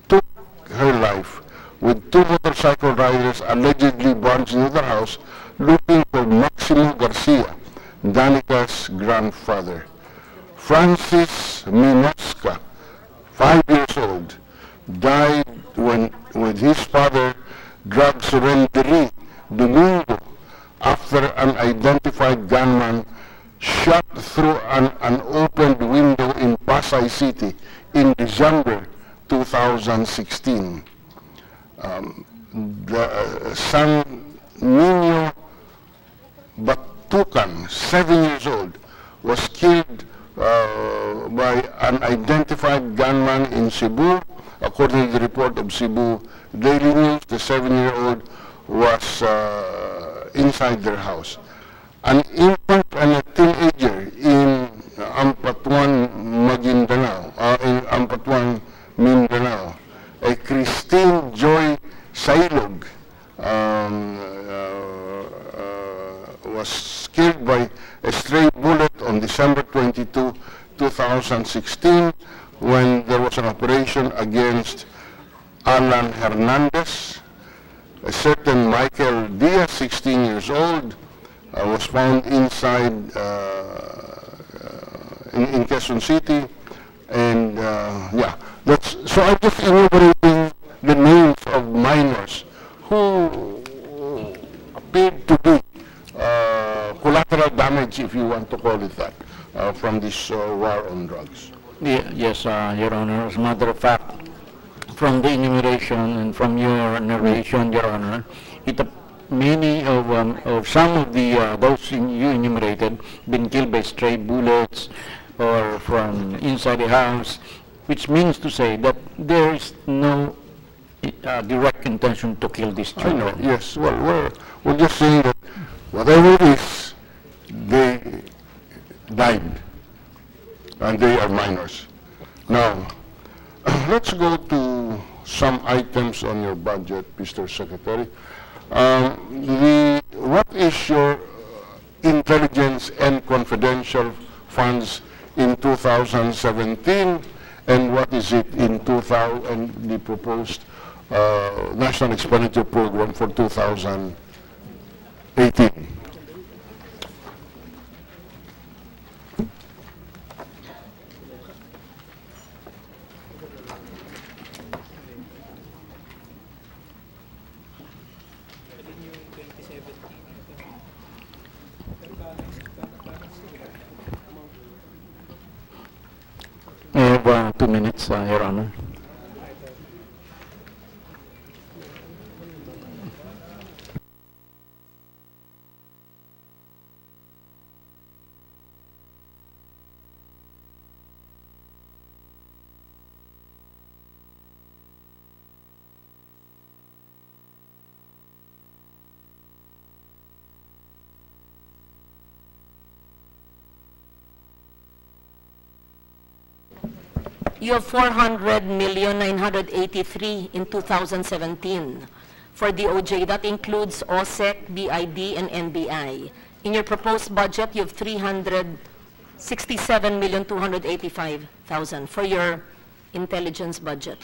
took her life, with 2 motorcycle riders allegedly barged into the house looking for Maximo Garcia, Danica's grandfather. Francis Minosca, 5 years old, died with his father drug surrendery Domingo after an unidentified gunman shot through an opened window in Pasay City in December 2016. San Nino Batucan, 7 years old, was killed by an unidentified gunman in Cebu. According to the report of Cebu Daily News, the 7-year-old was inside their house. An infant and a teenager in Ampatuan, Mindanao. A Christine Joy Sailog was killed by a stray bullet on December 22, 2016 when there was an operation against Alan Hernandez. A certain Michael Diaz, 16 years old, was found inside in Quezon City, and so I'm just enumerating the names of minors who appeared to be collateral damage, if you want to call it that, from this war on drugs. Yes, Your Honor. As a matter of fact, from the enumeration and from your narration, Your Honor, many of some of the those you enumerated been killed by stray bullets or from inside the house, which means to say that there is no direct intention to kill these children. Yes, well, we're just saying that whatever it is, they died, and they are minors. Now, let's go to some items on your budget, Mr. Secretary. What is your intelligence and confidential funds in 2017, and what is it in the proposed National Expenditure Program for 2018? have 2 minutes, Your Honor. You have 400,983 in 2017 for DOJ. That includes OSEC, BID, and NBI. In your proposed budget, you have 367,285,000 for your intelligence budget.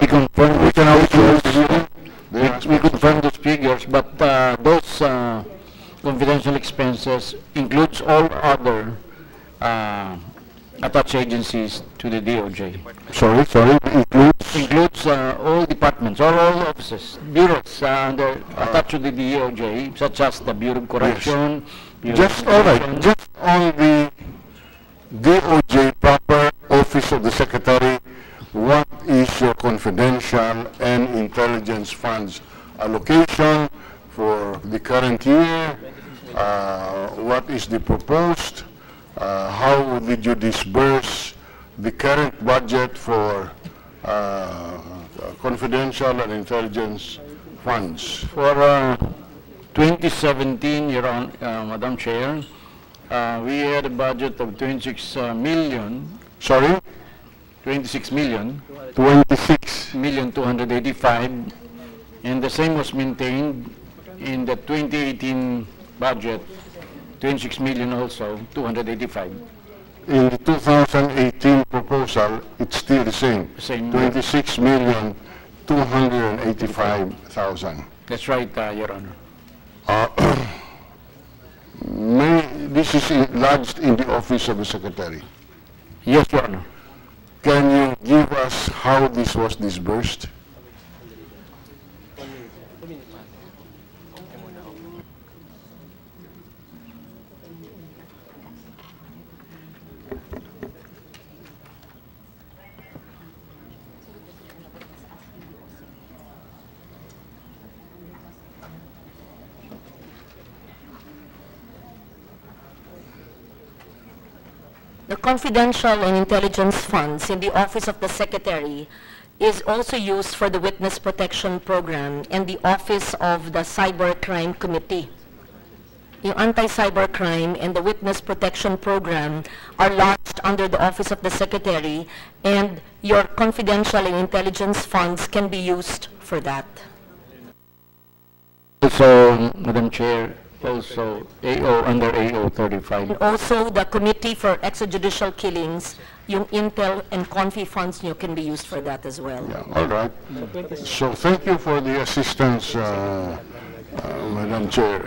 We confirm, we confirm those figures, but those confidential expenses includes all other attached agencies to the DOJ. Sorry, Includes all departments, all offices, bureaus attached to the DOJ, such as the Bureau of Correction. Bureau just of all right, Correction. just on the DOJ proper Office of the Secretary, what is your confidential and intelligence funds allocation for the current year? What is the proposed? How did you disburse the current budget for confidential and intelligence funds? For 2017, Your Honor, Madam Chair, we had a budget of 26 million. Sorry? 26 million. 26,285,000. And the same was maintained in the 2018 budget, 26 million also, 285. In the 2018 proposal, it's still the same. Same. 26,285,000. That's right, Your Honor. This is lodged in the Office of the Secretary. Yes, Your Honor. Can you give us how this was disbursed? The confidential and intelligence funds in the Office of the Secretary is also used for the Witness Protection Program and the Office of the Cybercrime Committee. Yung anti-cybercrime and the Witness Protection Program are lodged under the Office of the Secretary, and your confidential and intelligence funds can be used for that. Also, Madam Chair, also under AO 35. And also the Committee for Extrajudicial Killings, yung Intel and Confi funds nyo can be used for that as well. Yeah, all right. So thank you for the assistance, Madam Chair.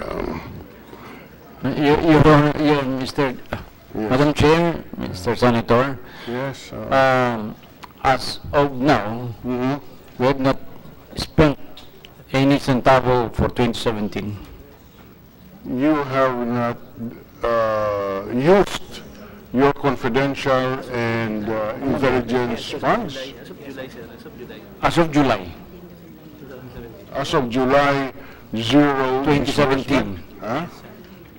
Your Honor, Mr. Yes. Madam Chair, Mr. Senator, Yes. as of now, we have not spent any centavo for 2017. You have not used your confidential and intelligence funds As of July as of July, zero 2017. disbursement? Huh?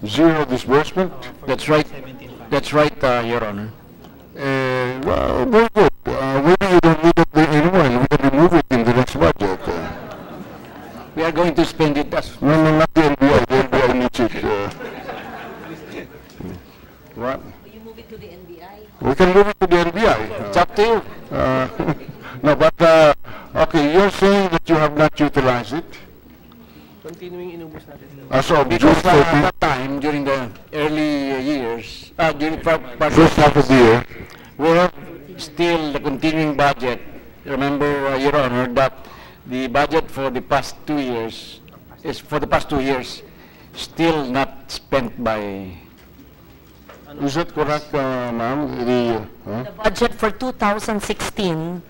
Zero disbursement? That's right. That's right, Your Honor. Well, very good. Maybe you don't need it anymore, and we can remove it in the next budget. We are going to spend it as No, not the NBI. The NBI needs it. What? You move it to the NBI. We can move it to the NBI. it's up to you. No, but, okay, you're saying that you have not utilized it Continuing inubos natin. as of June Because 30th, at that time, during the early years, during first half of the year. we have still the continuing budget. Remember, Your Honor, that the budget for the past 2 years is still not spent by. Is that correct, ma'am? The Budget for 2016,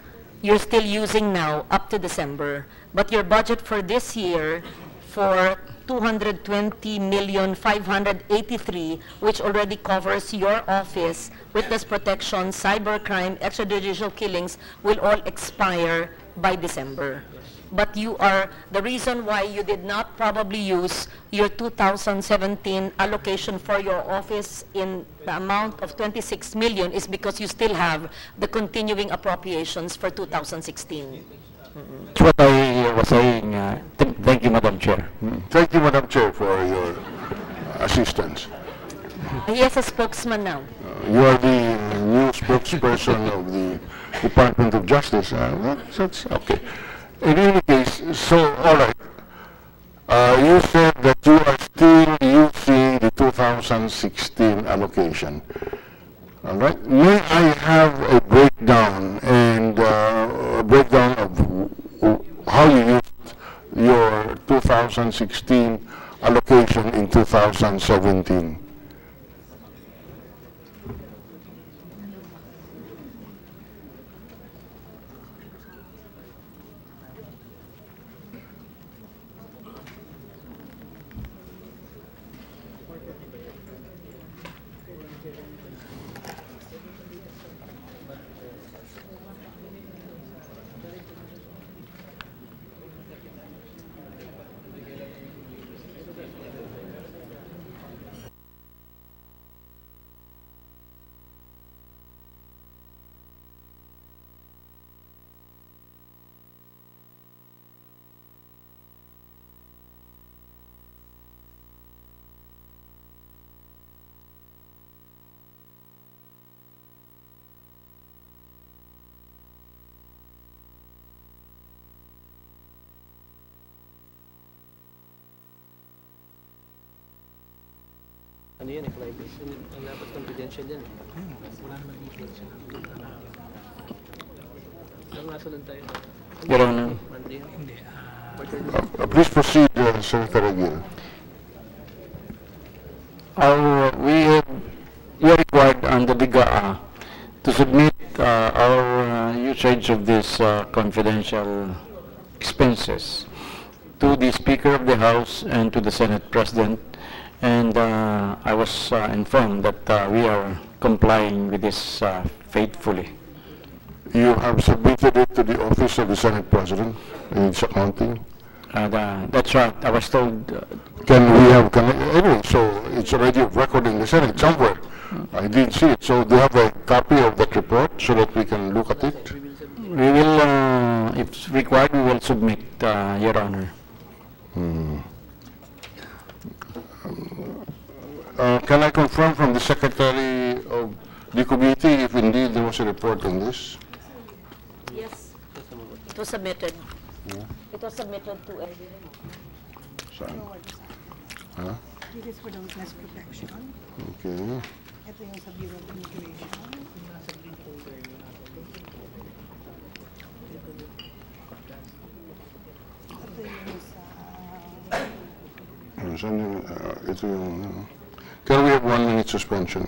you're still using now up to December, but your budget for this year for 220,583,000, which already covers your office, witness protection, cybercrime, extrajudicial killings, will all expire by December. But the reason why you did not probably use your 2017 allocation for your office in the amount of 26 million is because you still have the continuing appropriations for 2016. That's what I was saying. Thank you, Madam Chair. Thank you, Madam Chair, for your assistance. He is a spokesman now. You are the new spokesperson of the Department of Justice. That's okay. In any case, so, all right. You said that you are still using the 2016 allocation. All right. May I have a breakdown of how you used your 2016 allocation in 2017? Ano yan eh, private. Ang dapat confidential yan eh. Ilang ngaso lang tayo. Your Honor. Monday. Hindi. Please proceed, Secretary Gill. We are required under the GAA to submit our usage of these confidential expenses to the Speaker of the House and to the Senate President. And I was informed that we are complying with this faithfully. You have submitted it to the Office of the Senate President in its accounting? That's right. I was told. Anyway, so it's already of record in the Senate somewhere. I didn't see it. So do you have a copy of that report so that we can look at it? We will, if required, we will submit, Your Honor. Can I confirm from the Secretary of the Committee if indeed there was a report on this? Yes. It was submitted. It was submitted to Saan? Huh? It is for the witness protection. Okay. Ito yung sa Bureau of Immigration. Ito yung sa... Saan yung, ito yung, can we have 1 minute suspension?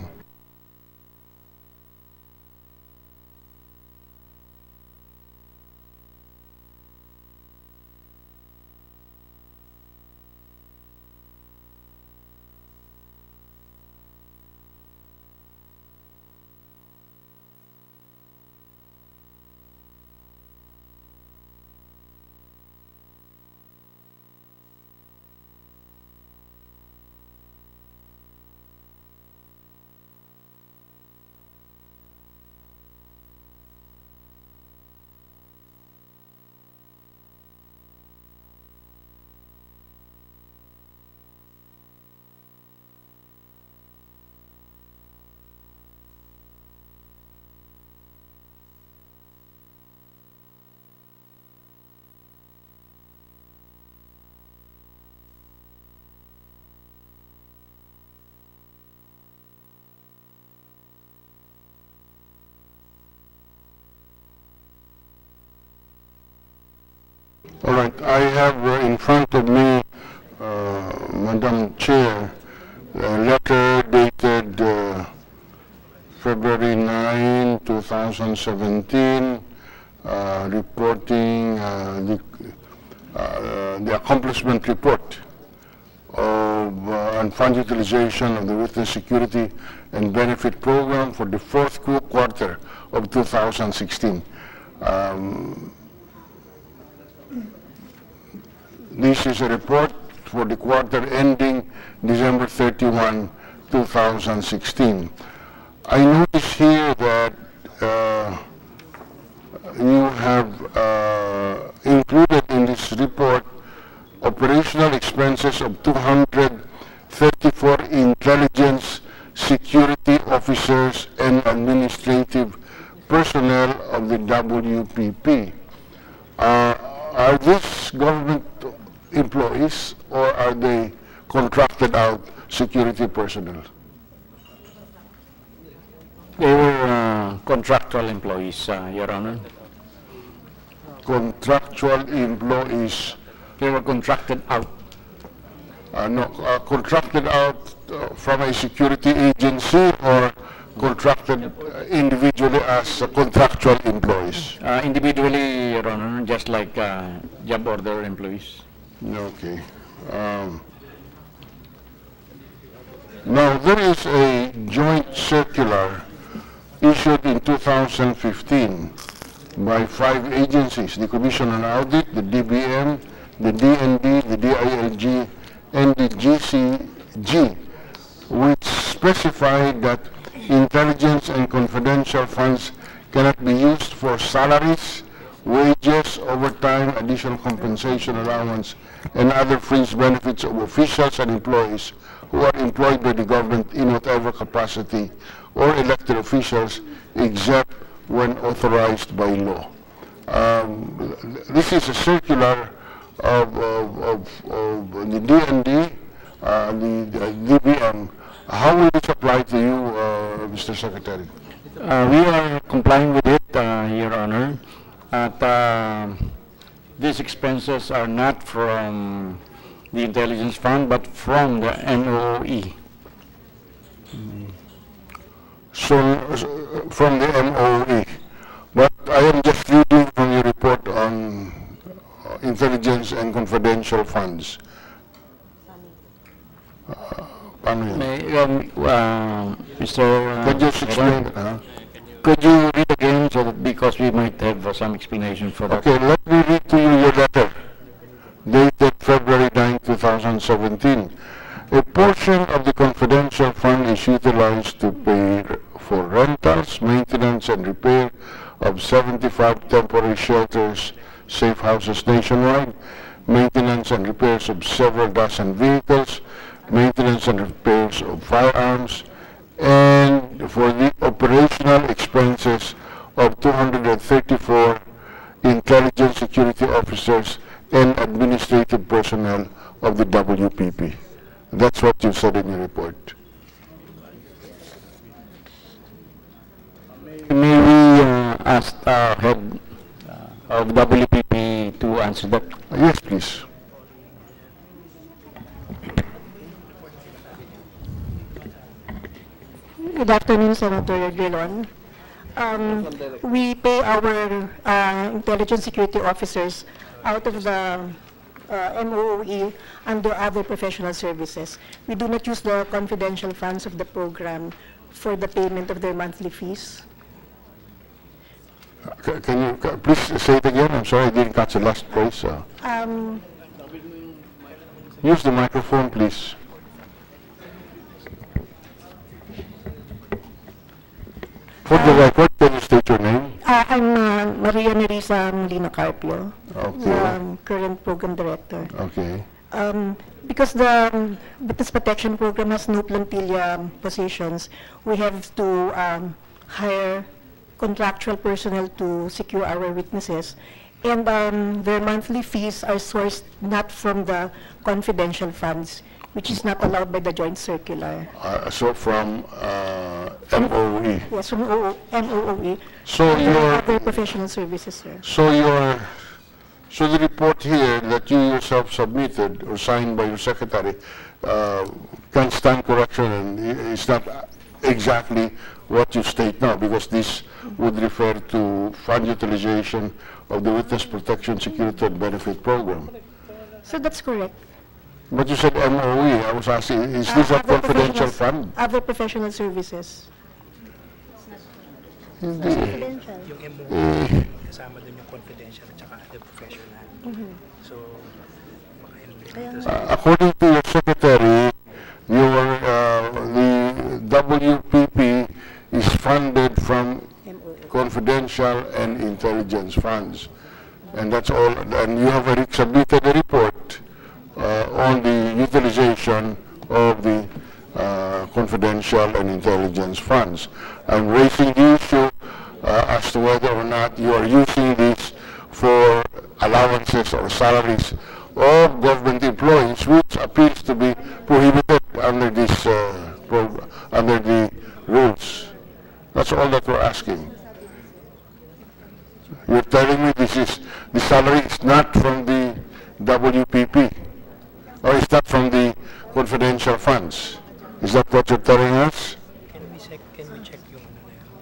All right, I have in front of me, Madam Chair, a letter dated February 9, 2017, reporting the accomplishment report on fund utilization of the Witness Security and Benefit Program for the fourth quarter of 2016. This is a report for the quarter ending December 31, 2016. I notice here that you have included in this report operational expenses of 234 intelligence security officers and administrative personnel of the WPP. Are these government employees or are they contracted out security personnel? They were contractual employees, Your Honor. Contractual employees. They were contracted out. Contracted out from a security agency or contracted individually as contractual employees? Individually, Your Honor, just like job order employees. Okay. Now, there is a joint circular issued in 2015 by 5 agencies, the Commission on Audit, the DBM, the DND, the DILG, and the GCG, which specified that intelligence and confidential funds cannot be used for salaries, wages, overtime, additional compensation allowance, and other fringe benefits of officials and employees who are employed by the government in whatever capacity or elected officials except when authorized by law. This is a circular of the DND, the DBM. How will this apply to you, Mr. Secretary? We are complying with it, Your Honor. These expenses are not from the Intelligence Fund, but from the MOE. So, from the MOE. But I am just reading from your report on intelligence and confidential funds. Mr. Could you explain? Could you read again so that because we might have some explanation for that? Okay, let me read to you your letter dated February 9, 2017. A portion of the confidential fund is utilized to pay for rentals, maintenance, and repair of 75 temporary shelters, safe houses nationwide, maintenance and repairs of several dozen vehicles, maintenance and repairs of firearms, and for the operational expenses of 234 intelligence security officers and administrative personnel of the WPP. That's what you said in your report. May we ask our head of WPP to answer that? Yes, please. Good afternoon, Senator Drilon. We pay our intelligence security officers out of the MOE under other professional services. We do not use the confidential funds of the program for the payment of their monthly fees. Can you please say it again? I'm sorry, I didn't catch the last place. Use the microphone, please. For the record, can you state your name? I'm Maria Nerissa Molina Carpio, Okay. current program director. Okay. Because the Witness Protection Program has no plantilla positions, we have to hire contractual personnel to secure our witnesses. And their monthly fees are sourced not from the confidential funds, which is not allowed by the joint circular. So from MOE. Yes, from MOE. So And your other professional services, sir. so the report here that you yourself submitted or signed by your secretary can stand correction, and it's not exactly what you state now, because this would refer to fund utilization of the Witness Protection Security and Benefit Program. So that's correct. But you said MOE. I was asking, is this a Other confidential professionals- fund? Other professional services. Hindi. Yung MOE, kasama dun yung confidential at saka other professional. So, baka yun dito sa According to your secretary, the WPP is funded from confidential and intelligence funds. And that's all. And you have submitted a report on the utilization of the confidential and intelligence funds. I'm raising the issue as to whether or not you are using this for allowances or salaries of government employees, which appears to be prohibited under this under the rules. That's all that we're asking. You're telling me the salary is not from the WPP, or is that from the confidential funds? Is that what you're telling us? Can we check yung ano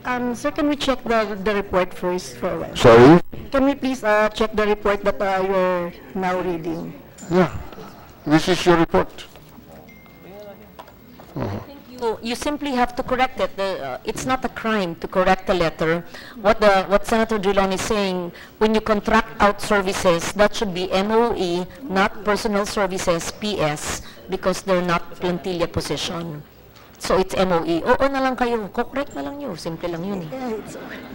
na yun? Sir, can we check the report first for a while? Sorry? Can we please check the report that you're now reading? Yeah. This is your report. You simply have to correct it. It's not a crime to correct a letter. What Senator Drilon is saying, when you contract out services, that should be MOE, not personal services, PS, because they're not plantilla position. So it's MOE. Oo na lang kayo. Correct na lang yun. Simple lang yun.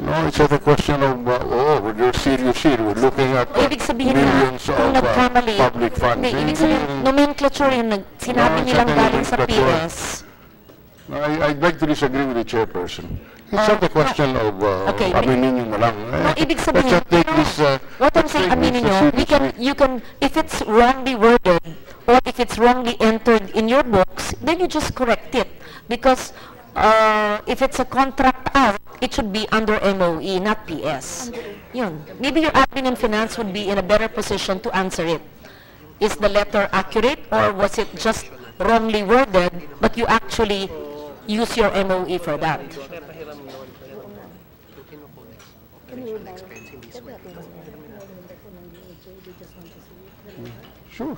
No, it's not a question of, we're serious here. We're looking at Ibig sabihin na, millions kung of nagkamali, public funds. hindi, ibig sabihin, nomenclature yung sinabi No, nilang it's not galing sa nomenclature. PS. I'd like to disagree with the chairperson. It's not a question of okay, aminin nyo na lang. No, ibig sabihin, Let's take this, what I'm saying, aminin nyo, you can, if it's wrongly worded, or if it's wrongly entered in your books, then you just correct it. Because if it's a contract out, it should be under MOE, not PS. Yun. Maybe your admin and finance would be in a better position to answer it. Is the letter accurate, or was it just wrongly worded, but you actually use your MOE for that? Sure.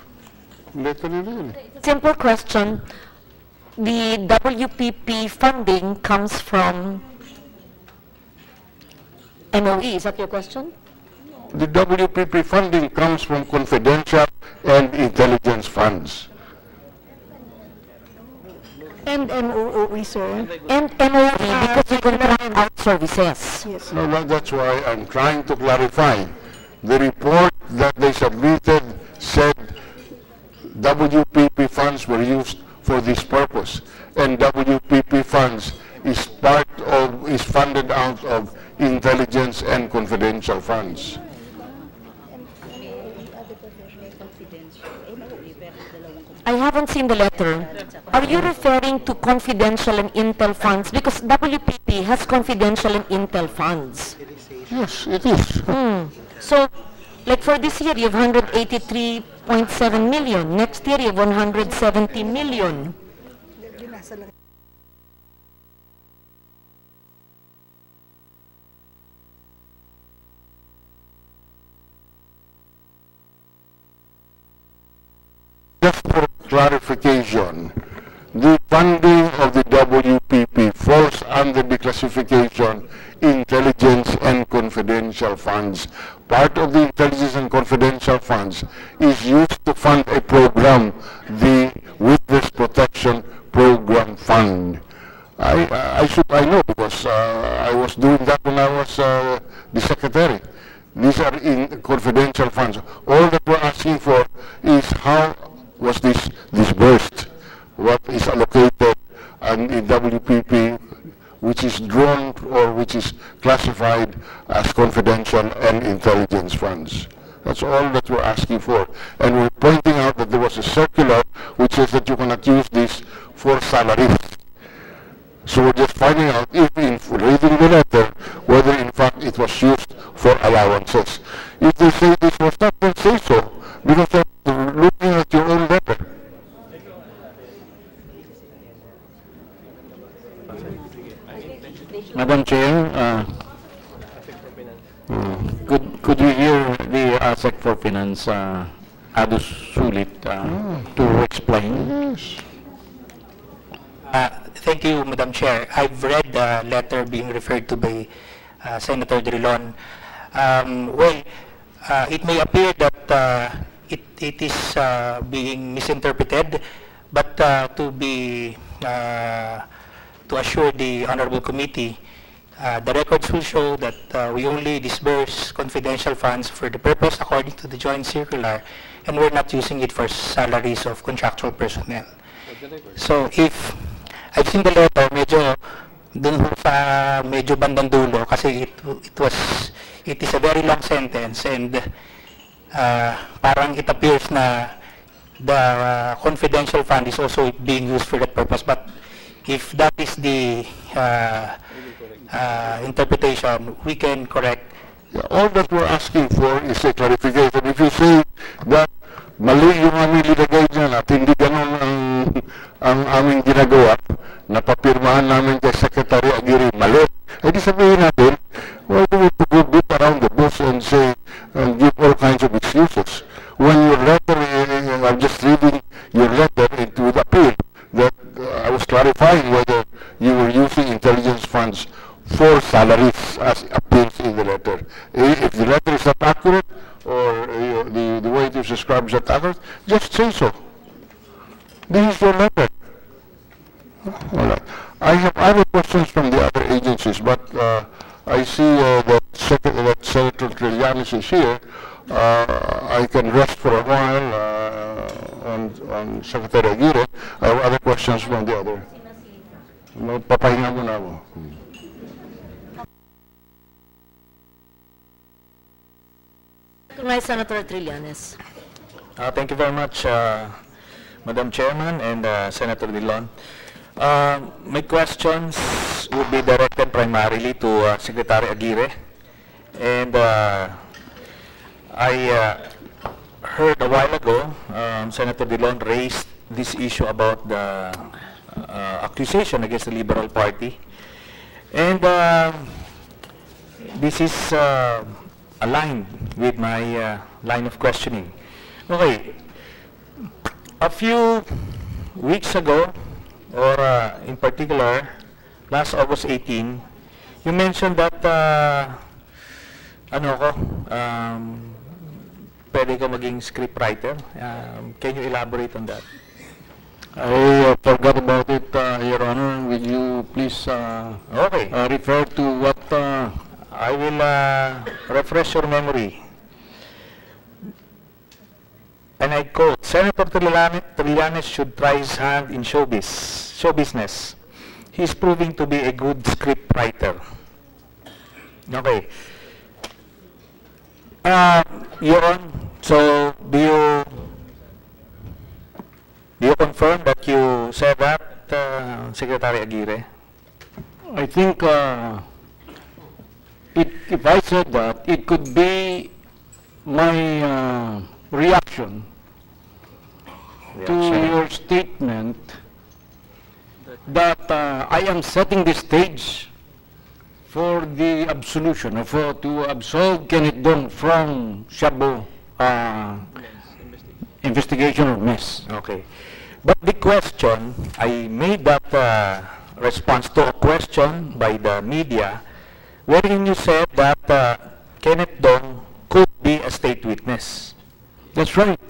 Letter nila yun. Simple question. The WPP funding comes from MOE. Is that your question? The WPP funding comes from confidential and intelligence funds. And MOE, sir. And MOE because you contract out services. Yes. No, that's why I'm trying to clarify. The report that they submitted said WPP funds were used for this purpose, and WPP funds is funded out of intelligence and confidential funds. I haven't seen the letter. Are you referring to confidential and intel funds? Because WPP has confidential and intel funds. Yes, it is. So, like for this year, you have 183.7 million. Next year, you have 170 million. Just for clarification, the funding of the WPP falls under the classification intelligence and confidential funds. Part of the intelligence and confidential funds is used to fund a program, the Witness Protection Program Fund. I know because I was doing that when I was the secretary. These are in confidential funds. All that we're asking for is how was this disbursed, what is allocated and in WPP, which is drawn or which is classified as confidential and intelligence funds. That's all that we're asking for. And we're pointing out that there was a circular which says that you cannot use this for salaries. So we're just finding out if in reading the letter whether in fact it was used for allowances. If they say this was not, then say so, because they're looking at your own letter. Madam Chair, could we hear the ASEC for Finance Adus Sulit to explain. Yes. Thank you, Madam Chair. I've read the letter being referred to by Senator Drilon. It may appear that it is being misinterpreted, but to assure the Honorable Committee, the records will show that we only disburse confidential funds for the purpose according to the joint circular, and we're not using it for salaries of contractual personnel. So if I've seen the letter, medyo bandang dulo kasi it is a very long sentence, and parang it appears na the confidential fund is also being used for that purpose. But if that is the interpretation, we can correct. Yeah, all that we're asking for is a clarification. If you say that mali yung aming linagay dyan at hindi ganun ang aming ginagawa, napapirmahan namin kay Secretary Aguirre mali, edi sabihin natin, why do we go beat around the bush and say, and give all kinds of excuses? When your letter, I'm just reading your letter into the appeal, that I was clarifying whether you were using intelligence funds for salaries as appears in the letter. If the letter is not accurate, or the way it is described is not accurate, just say so. This is your letter. All right. I have other questions from the other agencies, but I see that Senator Trillanes is here. I can rest for a while on Secretary Aguirre. I have other questions from the other. Papahinga muna ako. Senator Trillanes. Thank you very much, Madam Chairman and Senator Drilon. My questions would be directed primarily to Secretary Aguirre. And I heard a while ago Senator Drilon raised this issue about the accusation against the Liberal Party. And this is aligned with my line of questioning. Okay, a few weeks ago, or in particular, last August 18, you mentioned that pwede ka maging scriptwriter. Can you elaborate on that? I forgot about it, Your Honor. Will you please refer to what... I will refresh your memory. And I quote, Senator Trillanes should try his hand in show business. He's proving to be a good script writer. Okay. Your so do you confirm that you said that, Secretary Aguirre? I think if I said that, it could be my reaction to your statement that I am setting the stage for the absolution, to absolve Kenneth Dong from Shabu investigation of mess. Okay. But the question, I made that response to a question by the media wherein you said that Kenneth Dong could be a state witness. That's right,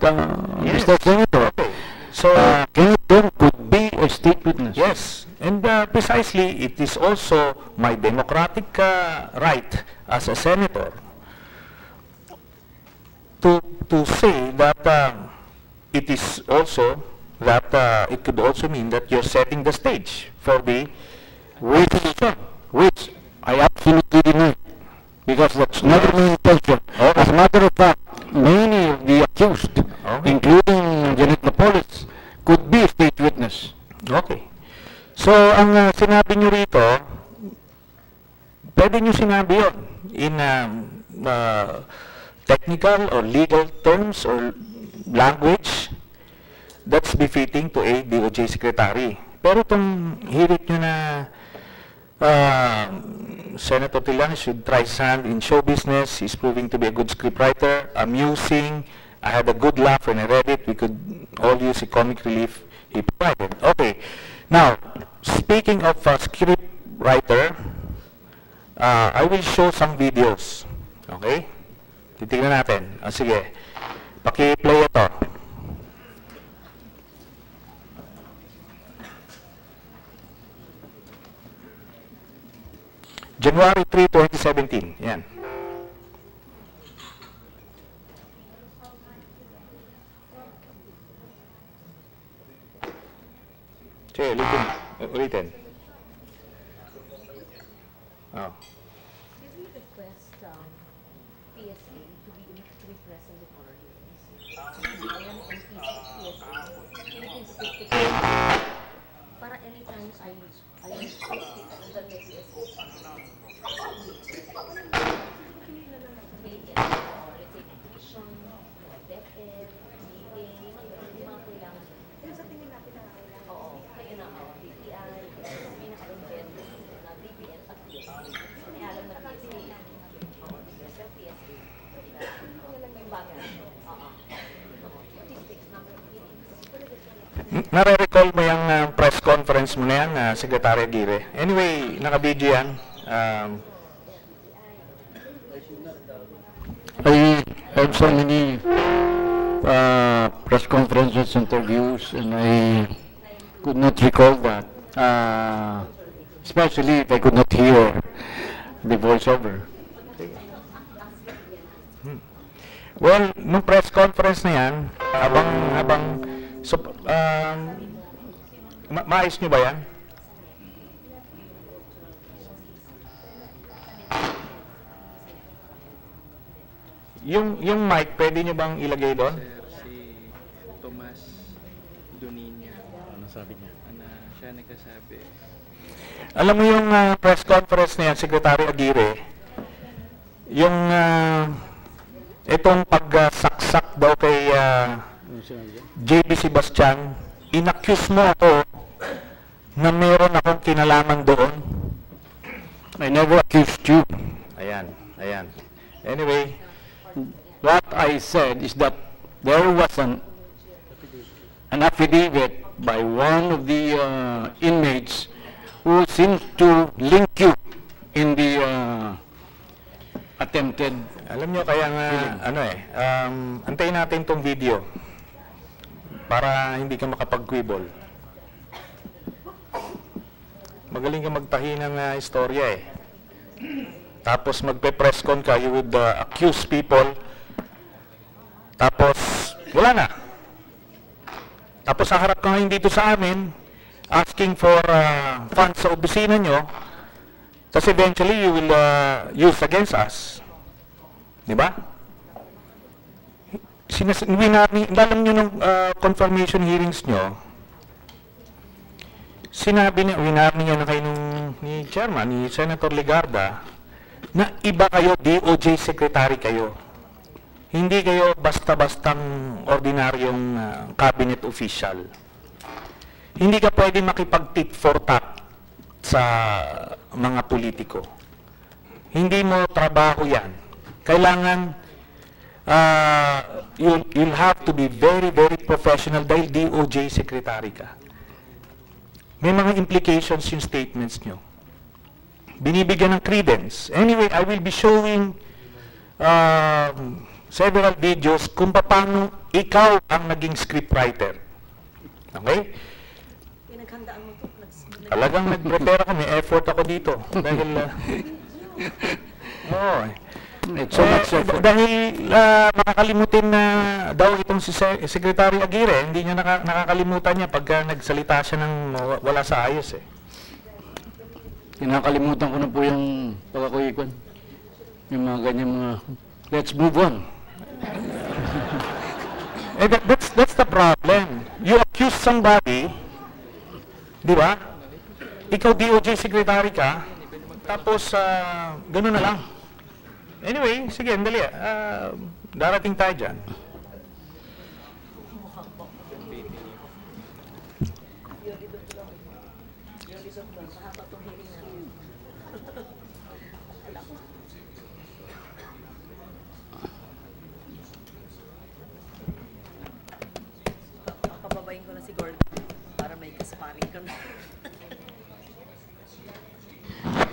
Yes. Mr. Senator. Okay. So, Kenneth Dong could be a state witness. yes, and precisely it is also my democratic right as a senator to say that it is also that it could also mean that you're setting the stage for the Which I absolutely deny, because that's never my intention. As a matter of fact, many of the accused, including Janet Napoles, could be a state witness. Okay. So, ang sinabi nyo rito, pwede nyo sinabi yun in technical or legal terms or language that's befitting to a DOJ secretary. Pero itong hirit nyo na Senator Trillanes should try his hand in show business, he's proving to be a good scriptwriter, amusing, I had a good laugh when I read it. We could all use the comic relief he provided. Okay. Now, speaking of script writer, I will show some videos. Okay? Titignan natin. Sige. Paki-play ito. January 3, 2017. Yan. Sige, ulitin. Oh. Did we request PSA to be present at our hearings? PSA, Philippine Statistics, para anytime I statistics on the next PSA. Let's say nutrition, DepEd, living, mga kailangan. Pero sa tingin natin na kailangan. Oo, kaya na DTI, pinaka-embed na DPN at PSA. May alam na PSA. Oo, sa PSA. Kaya lang yung bagay. Oo. Statistics, number of meetings. Nare-recall mo yung press conference mo na yan, Secretary Aguirre. Anyway, naka-video yan. I had so many press conferences, interviews, and I could not recall that, especially if I could not hear the voiceover. Well, nung press conference na yan, maayos nyo ba yan? Yung mic, pwede nyo bang ilagay doon? Sir, si Tomas Duninya. Ano sabi niya? Siya nagkasabi. Alam mo yung press conference na yan, Secretary Aguirre, yung itong pagsaksak daw kay JB Sebastian, inaccuse mo ako na meron akong kinalaman doon. I never accused you. Ayan. Anyway, What I said is that there was an affidavit by one of the inmates who seems to link you in the attempted. alam nyo kaya nga, antayin natin tong video para hindi ka makapag-quibble. Magaling ka magtahi ng istorya eh. Tapos magpe-press con ka, you would accuse people. Tapos, wala na. Tapos haharap ka ngayon dito sa amin, asking for funds sa opisina nyo, tapos eventually you will use against us. Diba? Alam nyo nung confirmation hearings nyo, sinabi niya, winarni niya na kayo ni Chairman, ni Senator Legarda, na iba kayo, DOJ Secretary kayo. Hindi kayo basta-bastang ordinaryong cabinet official. Hindi ka pwede makipag-tit for tat sa mga politiko. Hindi mo trabaho yan. Kailangan, you'll have to be very, very professional dahil DOJ Secretary ka. May mga implications yung statements nyo. Binibigyan ng credence. Anyway, I will be showing several videos kung paano ikaw ang naging scriptwriter. Okay? Pinaghandaan mo ito. Talagang nag-prepare ako, may effort ako dito. Dahil, dahil makakalimutin na daw itong si Secretary Aguirre, hindi niya nakakalimutan niya pagka nagsalita siya ng wala sa ayos eh. Kinakalimutan ko na po yung pagkakuikon. Yung mga ganyan mga, let's move on. That's the problem. You accuse somebody, di ba? Ikaw DOJ Secretary ka, tapos gano'n na lang. Anyway, sige, andali. Darating tayo dyan.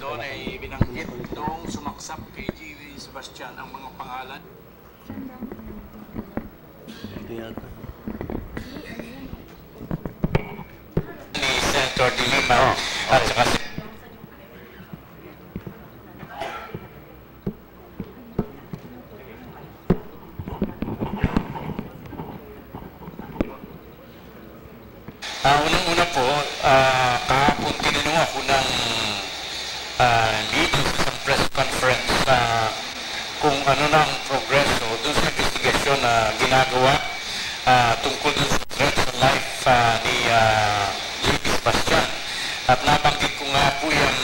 Doon ay binanggit noong sumaksap kay G.V. Sebastian ang mga pangalan. Ni Senator De Lima at saka unang-una po, kahapon tinanong ako ng leading sa isang press conference kung ano na ang progreso doon sa investigasyon na ginagawa tungkol doon sa threat sa life ni J.P. Sebastian. At nabanggit ko nga po yung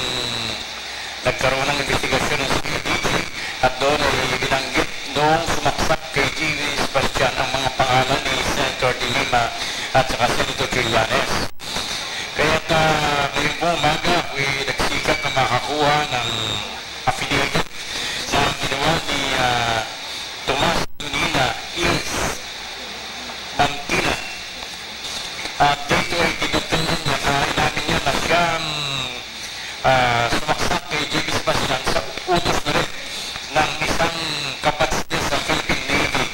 nagkaroon ng investigasyon ng Subcommittee at doon ay binanggit noong sumaksak kay J.V. Sebastian ang mga pangalan ni Senator De Lima at saka Senator Trillanes. Kaya ngayon po umaga ako'y nagsikat na makakuha ng affidavit na ginawa ni Tomas Dunina is Bantina. At dito ay tinutunan niya na inamin niya na siyang sumaksak kay J.B. Sebastian sa utos na rin ng isang kapatid sa Philippine Navy.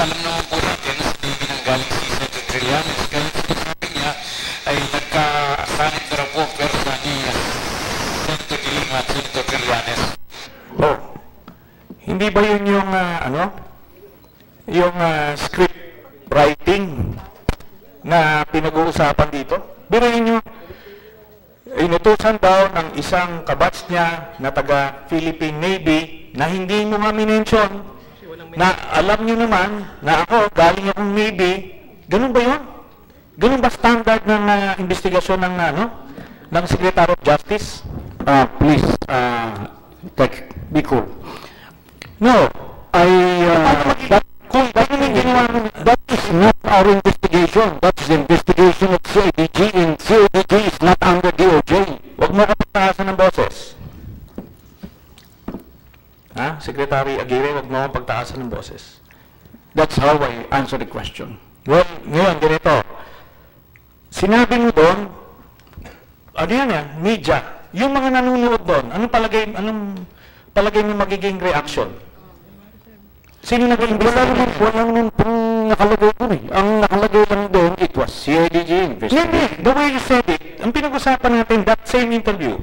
Alam naman po natin na sa Navy nang galing si Senator Trillanes. Kaya sinasabi niya ay nagkasanit na po persa ni Senator De Lima at Senator Trillanes. Oh, hindi ba yun yung, yung script writing na pinag-uusapan dito? Biruin nyo, inutusan daw ng isang kabats niya na taga Philippine Navy na hindi mo nga minention na alam nyo naman na ako, galing akong Navy. Ganun ba yun? Ganun ba standard ng investigasyon ng, ng Secretary of Justice? Please, be cool. No, that is not our investigation. That is the investigation of CIDG, and CIDG is not under DOJ. Huwag mo kapagtaasan ng boses. Secretary Aguirre, huwag mo pagtaasan ng boses. That's how I answer the question. Well, ngayon, ganito. Sinabi mo doon, media, yung mga nanonood doon, anong palagay mo magiging reaction? Sino nag-iimbestiga? Wala naman pong nakalagay doon eh. Ang nakalagay lang doon, it was CIDG investigation. The way you said it, ang pinag-usapan natin, that same interview.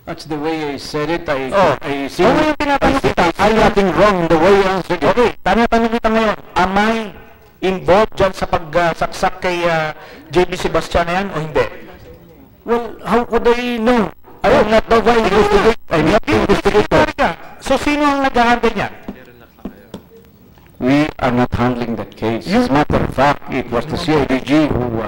That's the way I said it. I see yung tinatanong kita, I'm nothing wrong in the way I answered it. Okay, tanong kita ngayon, am I involved dyan sa pagsaksak kay J.B. Sebastian na yan o hindi? Well, how could I know? I am not the one investigate. I'm not the investigator. So, sino ang nag-handle niyan? We are not handling that case. As a matter of fact, it was the CIDG who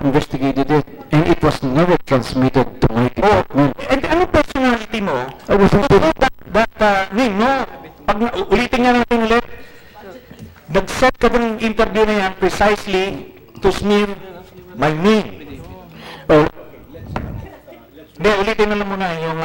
investigated it, and it was never transmitted to my department. And ano personality mo? I was informed ulitin nga natin ulit. Nag-set ka ng interview na yan precisely to smear my name. Hindi, ulitin na lang muna yung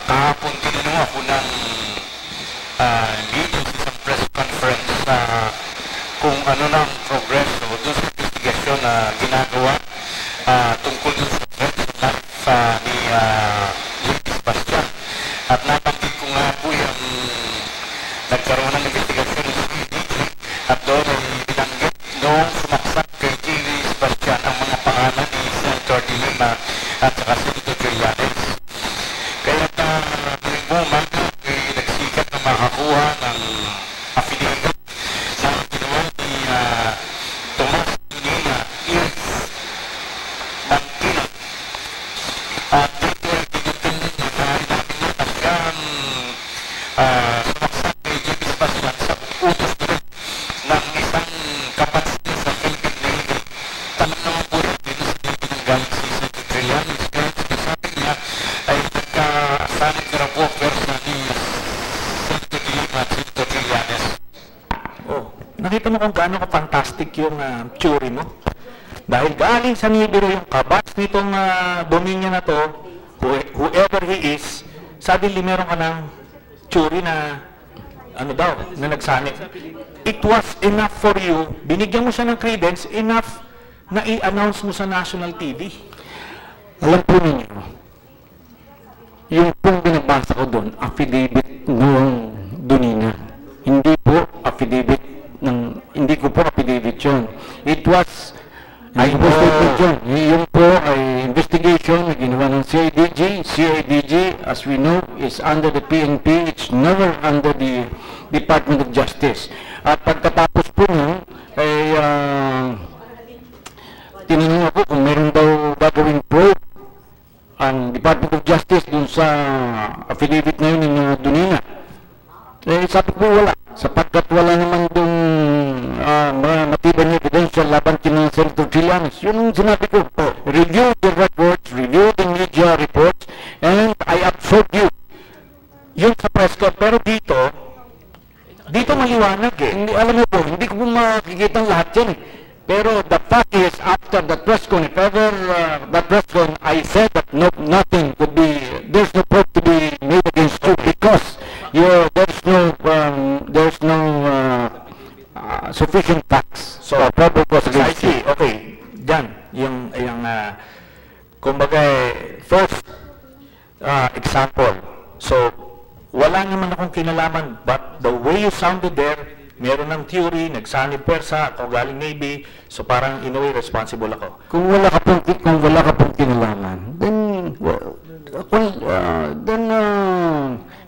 kahapon tinanong ako ng leading sa isang press conference kung ano na ang progreso doon sa investigasyon na ginagawa tungkol doon sa threat sa life ni J.P. Sebastian. At nabanggit ko nga po yung nagkaroon ng investigasyon ng Subcommittee at doon ay binanggit noong sumaksak kay J.V. Sebastian ang mga pangalan ni Senator De Lima at saka Senator Trillanes. Kaya ngayon po umaga ay nagsikat na makakuha ng affidavit na ginawa ni Tomas Dunina is Bantina. At dito ay tinutunan niya na inamin niya na siyang sumaksak kay J.P. Sebastian sa utos na rin ng isang gaano ka-fantastic yung theory mo. Dahil galing sa Nibiru yung kabats nitong Dominion na to, whoever he is, suddenly meron ka ng theory na na nagsanib. It was enough for you, binigyan mo siya ng credence, enough na i-announce mo sa national TV. Alam po ninyo, yung pong binabasa ko doon, affidavit noong Dunina. Hindi po affidavit hindi ko po affidavit yun. It was yung po ay investigation na ginawa ng CIDG. CIDG, as we know, is under the PNP. It's never under the Department of Justice. At pagkatapos po nun, ay tinanong ako kung meron daw gagawin probe ang Department of Justice dun sa affidavit na yun ng Dunina. Eh, sabi ko wala. Sapagkat wala naman dong matibay na evidential laban kina Senator Trillanes. Yun ang sinabi ko. Review the records, review the media reports, and I absolve you. Yun sa press corps. Pero dito maliwanag eh. Hindi, alam mo po, hindi ko makikita lahat yan eh. Pero the fact is, after the press con, if ever that press con, I said that nothing could be, there's no proof to be made against you because there's no sufficient facts. So, probable cause against you. Okay, dyan, yung kumbaga, first example. So, wala naman akong kinalaman, but the way you sounded there, meron ng theory, nagsanib persa, ako galing Navy, so parang in a way responsible ako. Kung wala ka pong kinalaman, then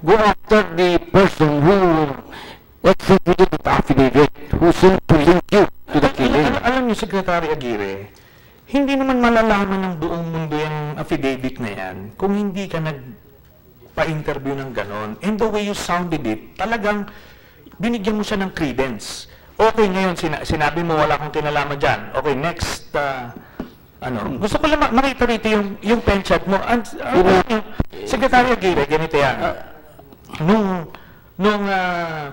go after the person who executed the affidavit, who seemed to link you to the killing. Alam niyo, Secretary Aguirre, hindi naman malalaman ng buong mundo yung affidavit na yan kung hindi ka nagpa-interview ng ganon. And the way you sounded it, talagang binigyan mo siya ng credence. Okay, ngayon, sinabi mo wala kang kinalaman dyan. Okay, next, gusto ko lang makita rito yung pen chat mo. Secretary Aguirre, ganito yan. Nung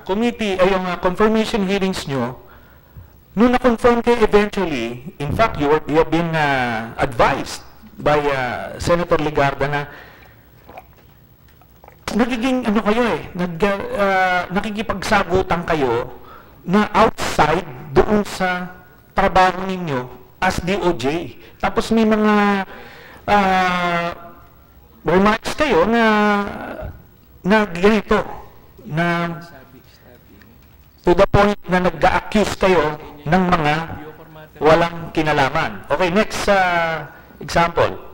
committee, yung confirmation hearings nyo, nung na-confirm kayo eventually, in fact, you have been advised by Senator Ligarda na nagiging nakikipagsagutan kayo na outside doon sa trabaho ninyo as DOJ. Tapos may mga remarks kayo na ganito, na to the point na nag-accuse kayo ng mga walang kinalaman. Okay, next example.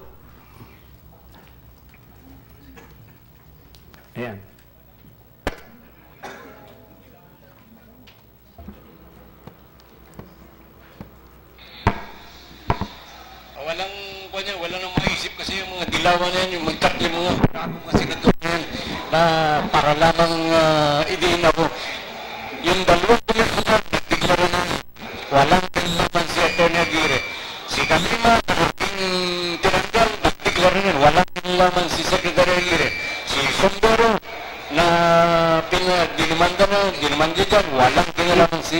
Ayan. Walang nang maisip kasi yung mga dilawan na yan, yung magtatli mga senador yan, na para lamang idiin ako. Yung dalawang komisyoner, nagdeklara na walang kinalaman si Atty. Aguirre. Si Kalima, nakating tinanggal, nagdeklara na walang kinalaman si Secretary Aguirre. Si Sondoro, na dinimanda dyan, walang kinalaman si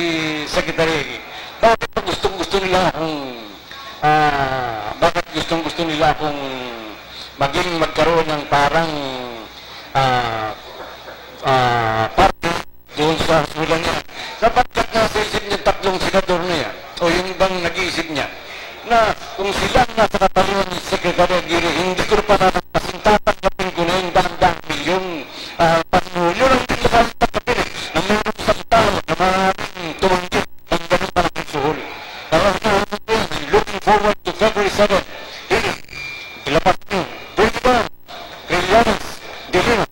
Secretary Aguirre. Bakit gustong-gusto nila akong maging magkaroon ng parang party doon sa sulang niya. Sapagkat nasa isip niya tatlong senador na yan, o yung ibang nag-iisip niya, na kung sila nasa katawan ni Secretary Aguirre, hindi ko pa nanapasin, tatanggapin ko na yung daang milyong panulo lang dito sa tatapin na meron sa tao na maraming tumanggit ang ganun malaking suhol. Looking forward to February 7. Ilapat nyo. Pwede ba? Trillanes. Dilima.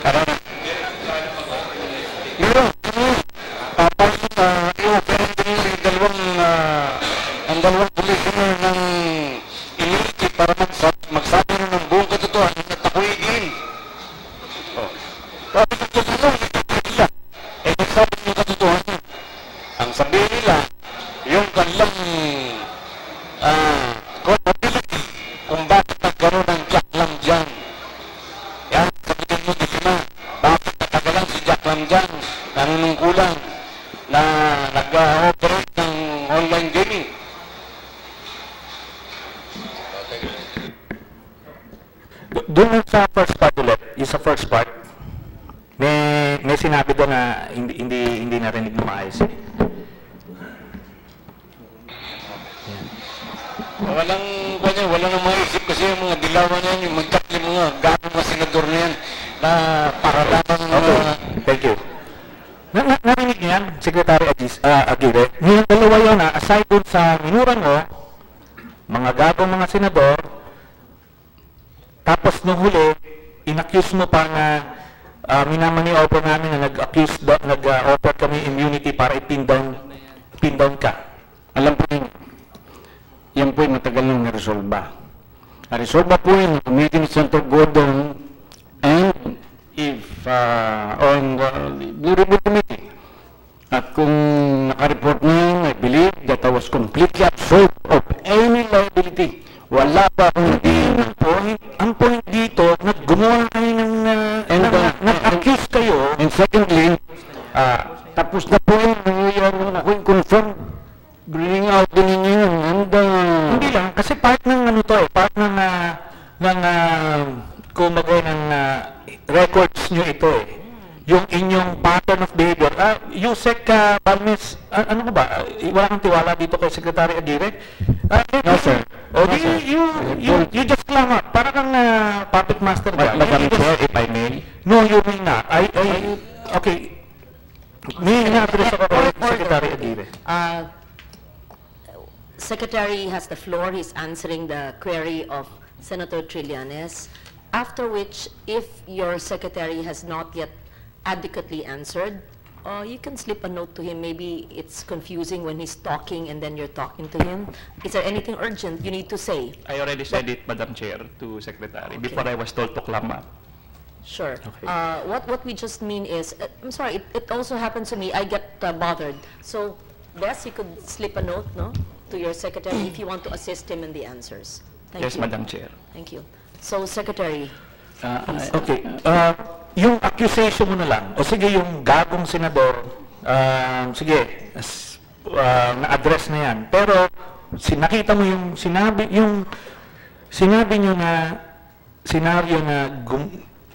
Karana. Meron. Papalit i-open din ang dalawang commissioner ng immunity para magsabi rin ng buong katotohanan at ako'y din. Bakit ang katotohanan? Nila. Magsabi ng katotohanan. Ang sabihin nila, yung kanilang culpability kung bakit nagkaroon ng Jack Lam dyan. Yan, sabihin mo, di na, bakit natagalan si Jack Lam dyan? panunungkulan na nag-operate ng online gaming. Doon sa first part ulit, yung sa first part, may sinabi doon na hindi narinig na maayos. Walang maisip kasi yung mga dilawan na yan, yung magkakli mga gano'ng mga senador na yan na para lamang... Thank you. Narinig niyo yan, Secretary Aguirre? Yung dalawa yun, aside dun sa minuran mo, mga gagong mga senador, tapos nung huli, in-accuse mo pa na minamani-offer namin na nag-offer kami immunity para i-pin down ka. Alam po yun, yan po yung matagal nang naresolba. Naresolba po yung committee ni Senator Gordon and if on the Blue Ribbon Committee. At kung naka-report na yun, I believe that I was completely absolved of any liability. Wala pa akong ang point dito, gumawa kayo nag-accuse kayo. And secondly, tapos na po yung ako yung confirm. Bring out din ninyo yun. Hindi lang, kasi part ng ano to part ng kumagay ng records nyo ito yung inyong pattern of behavior. Yusek Balmes, ano ba? Wala kang tiwala dito kay Secretary Aguirre? No, sir. You just clam up. Para kang puppet master dyan. Madam Chair, if I may. No, you may not. Okay. May na-address ako kay Secretary Aguirre. Secretary has the floor. He's answering the query of Senator Trillanes. After which, if your secretary has not yet adequately answered, you can slip a note to him. Maybe it's confusing when he's talking and then you're talking to him. Is there anything urgent you need to say? I already said it, Madam Chair, to Secretary, before I was told to clam up. Sure. Okay. What we just mean is, I'm sorry, it also happens to me. I get bothered. So, Bess, you could slip a note, no, to your secretary if you want to assist him in the answers. Thank Yes, you. Madam Chair. Thank you. So, Secretary. Okay. Yung accusation mo na lang, o sige yung gagong senador, sige, na-address na yan. Pero, nakita mo yung sinabi nyo na, senaryo na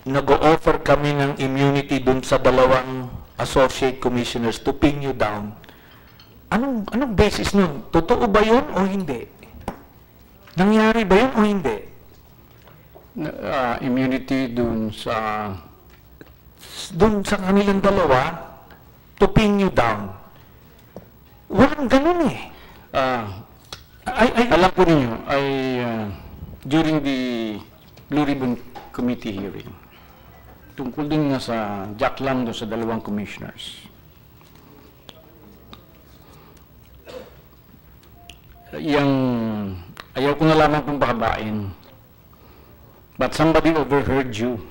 nag-o-offer kami ng immunity dun sa dalawang associate commissioners to pin you down. Anong basis nun? Totoo ba yun o hindi? Nangyari ba yun o hindi? Immunity dun sa kanilang dalawa to pin you down. Walang ganun eh. alam po ninyo, during the Blue Ribbon Committee hearing, tungkol din nga sa Jack Lando sa dalawang commissioners. Ayaw ko na lamang pong bakabain. But somebody overheard you,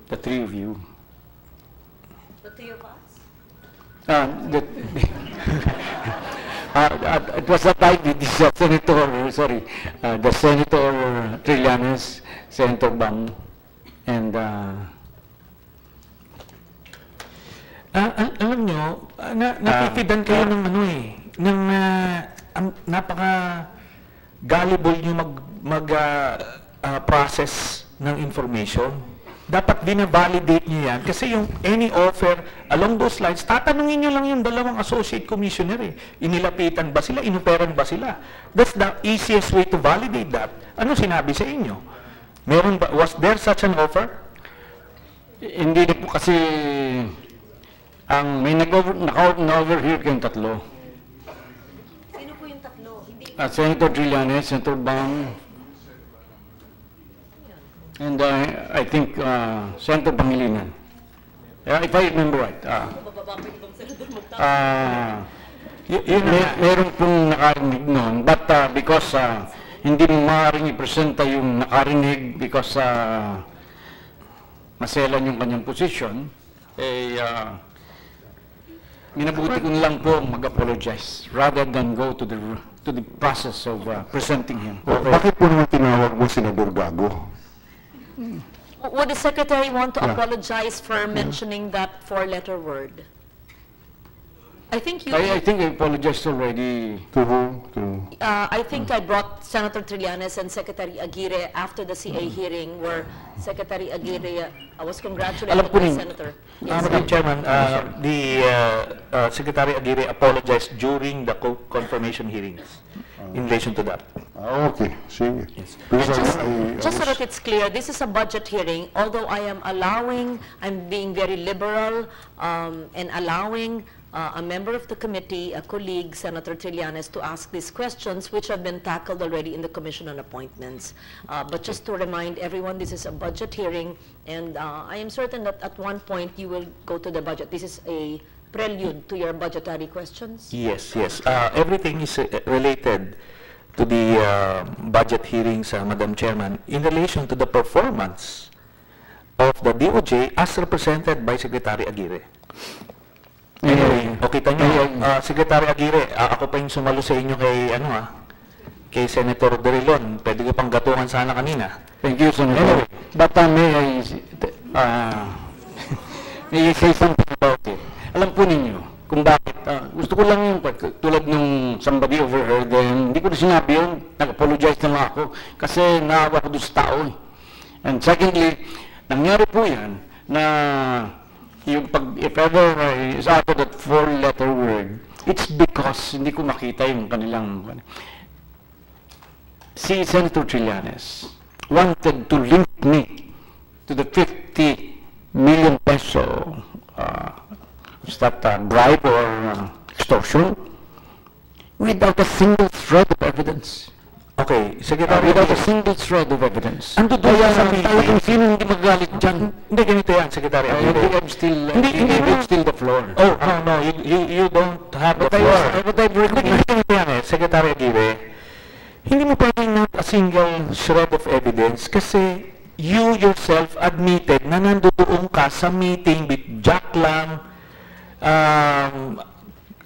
the three of you. The three of us? It was that I did this the Senator Trillanes, Senator Bang, and alam nyo, napipidan kayo ng ng napaka-gullible nyo process ng information. Dapat bina-validate nyo yan. Kasi yung any offer along those lines, tatanungin nyo lang yung dalawang associate commissioner Inilapitan ba sila? Inuperan ba sila? That's the easiest way to validate that. Ano sinabi sa inyo? Meron ba? Was there such an offer? hindi na po kasi may nag-overhear kayong tatlo. Sino po yung tatlo? Hindi. Senator Trillanes, Senator Bang, and I think Senator Pangilinan. If I remember right. Meron pong nakarinig noon, but because hindi mo maaaring i-presenta yung nakarinig because maselan yung kanyang position, minabuti ko lang po mag-apologize rather than go to the process of presenting him. Bakit po naman tinawag mo Senador Gago? Would the Secretary want to apologize for mentioning that four-letter word? I think you... I think I apologized already. To whom? I think I brought Senator Trillanes and Secretary Aguirre after the CA hearing where Secretary Aguirre was congratulated Alam ko by rin. Senator. Yes. Madam Chairman, the Secretary Aguirre apologized during the confirmation hearings in relation to that. Okay, sige. And just so that it's clear, this is a budget hearing. Although I'm being very liberal and allowing a member of the committee, a colleague, Senator Trillanes, to ask these questions, which have been tackled already in the Commission on Appointments. But just to remind everyone, this is a budget hearing, and I am certain that at one point you will go to the budget. This is a prelude to your budgetary questions? Yes, yes. Everything is related to the budget hearings, Madam Chairman, in relation to the performance of the DOJ as represented by Secretary Aguirre. Anyway, okay, Secretary Aguirre, ako pa yung sumalo sa inyo kay Senator Dorilon. Pwede ko pang gatungan sana kanina. Thank you, Senator. But may I say something about it? Alam po ninyo kung bakit. Gusto ko lang yung tulad nung somebody overheard, hindi ko na sinabi yun. Nag-apologize na lang ako kasi naawa ko doon sa tao. And secondly, nangyari po yan na yung if ever is after that 4-letter word, it's because hindi ko makita yung kanilang... Si Senator Trillanes wanted to link me to the 50 million peso is that bribe or extortion without a single thread of evidence. Okay, Secretary, without a single thread of evidence. Ando doon sa talagang sino hindi magalit dyan? Hindi, ganito yan, Secretary. I'm still the floor. Oh, no, you don't have the floor. But I've recognized Secretary Aguirre, hindi mo pwedeng not a single shred of evidence kasi you yourself admitted na nandoon ka sa meeting with Jack Lam,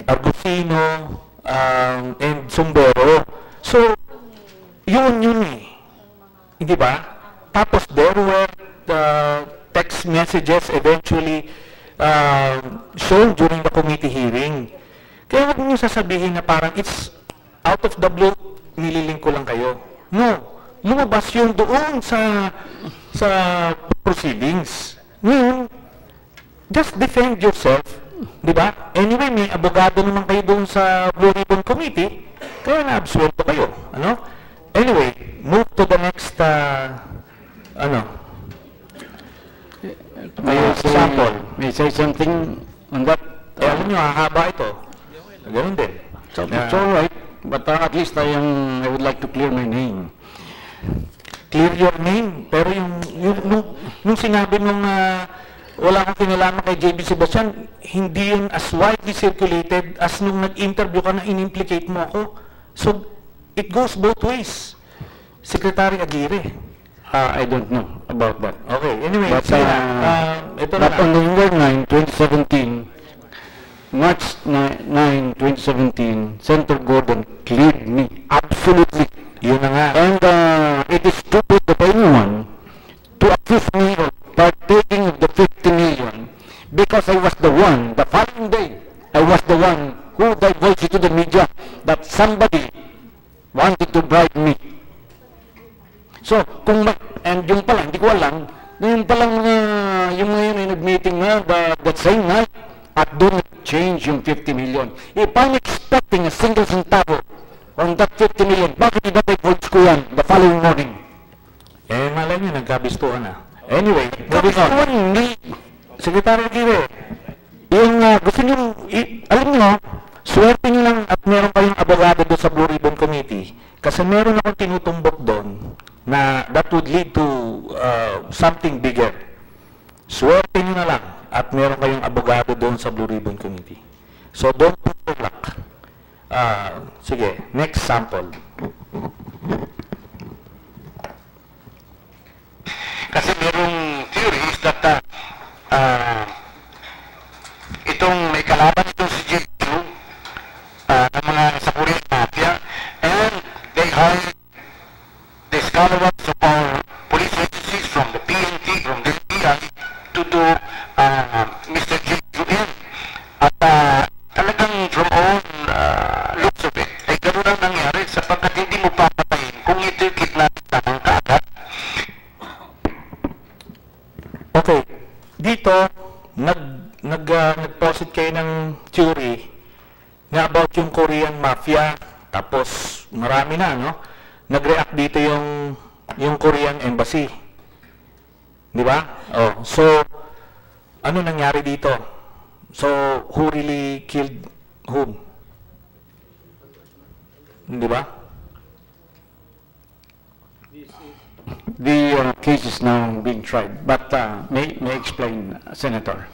Argusino, and Sumbero. So, yun eh. Hindi ba? Tapos there were text messages eventually shown during the committee hearing. Kaya huwag niyo sasabihin na parang it's out of the blue, nililing ko lang kayo. No. Lumabas yun doon sa proceedings. Ngayon, just defend yourself. Di ba? Anyway, may abogado naman kayo doon sa Blue Ribbon Committee, kaya na-absuelto kayo. Ano? Anyway, move to the next sample. May say something on that? Alam nyo, haba ito. Ganun din. It's all right, but at least I would like to clear my name. Clear your name. Pero nung sinabi nung wala kang kinalaman kay JB Sebastian, hindi yun as widely circulated as nung nag-interview ka na in-implicate mo ako. So, it goes both ways. Secretary Aguirre. I don't know about that. Okay, anyway, But, ito na on November 9, 2017, March 9, 2017, Senator Gordon cleared me. Absolutely. Yun na nga. And it is stupid of anyone to accuse me of partaking of the 50 million because I was the one, the following day, I was the one who divulged it to the media that somebody wanted to bribe me. So, and yung pala, hindi ko alam, yung palang yung mga yun ay nag-meeting na that same night at doon change yung 50 million. If I'm expecting a single centavo on that 50 million, bakit iba divulge ko yan the following morning? Eh, malay nyo, nagkabistuhan na. Anyway, moving on. Secretary Aguirre, yung gusto nyo, alam nyo, swerte nyo lang at meron kayong abogado doon sa Blue Ribbon Committee kasi meron akong tinutumbok doon na that would lead to something bigger. Swerte nyo na lang at meron kayong abogado doon sa Blue Ribbon Committee. So, don't put your luck. Sige, next sample. Kasi merong theories that itong may kalaban itong si J.Q. ng mga sa Korean Mafia, and they hired the scholars of our police agencies from the PNP, from the FBI to do Mr. J.Q. in. At talagang story na about yung Korean Mafia, tapos marami na, no? Nag-react dito yung Korean Embassy. Di ba? Oh, so, ano nangyari dito? So, who really killed whom? Di ba? The case is now being tried, but may explain, Senator.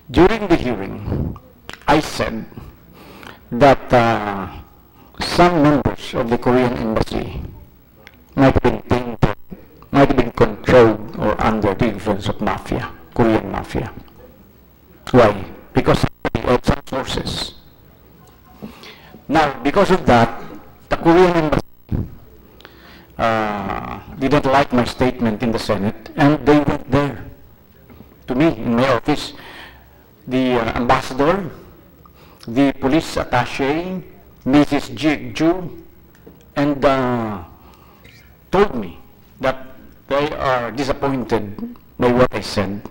During the hearing, I said that some members of the Korean embassy might have been tainted, might have been controlled or under the influence of mafia, Korean mafia. Why? Because of some sources. Now, because of that, the Korean embassy didn't like my statement in the Senate, and they went there to me in my office. The ambassador, the police attaché, Mrs. Ju, and told me that they are disappointed by what I said.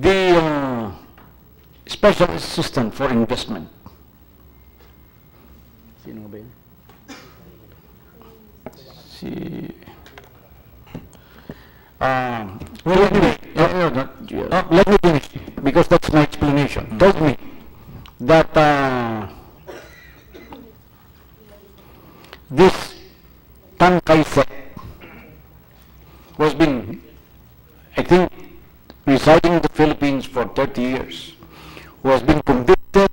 The special assistant for investment. Sino ba yun? Well, anyway, let me finish, because that's my explanation. Told me that this Tan Kai-sek was been, I think, residing in the Philippines for 30 years, who has been convicted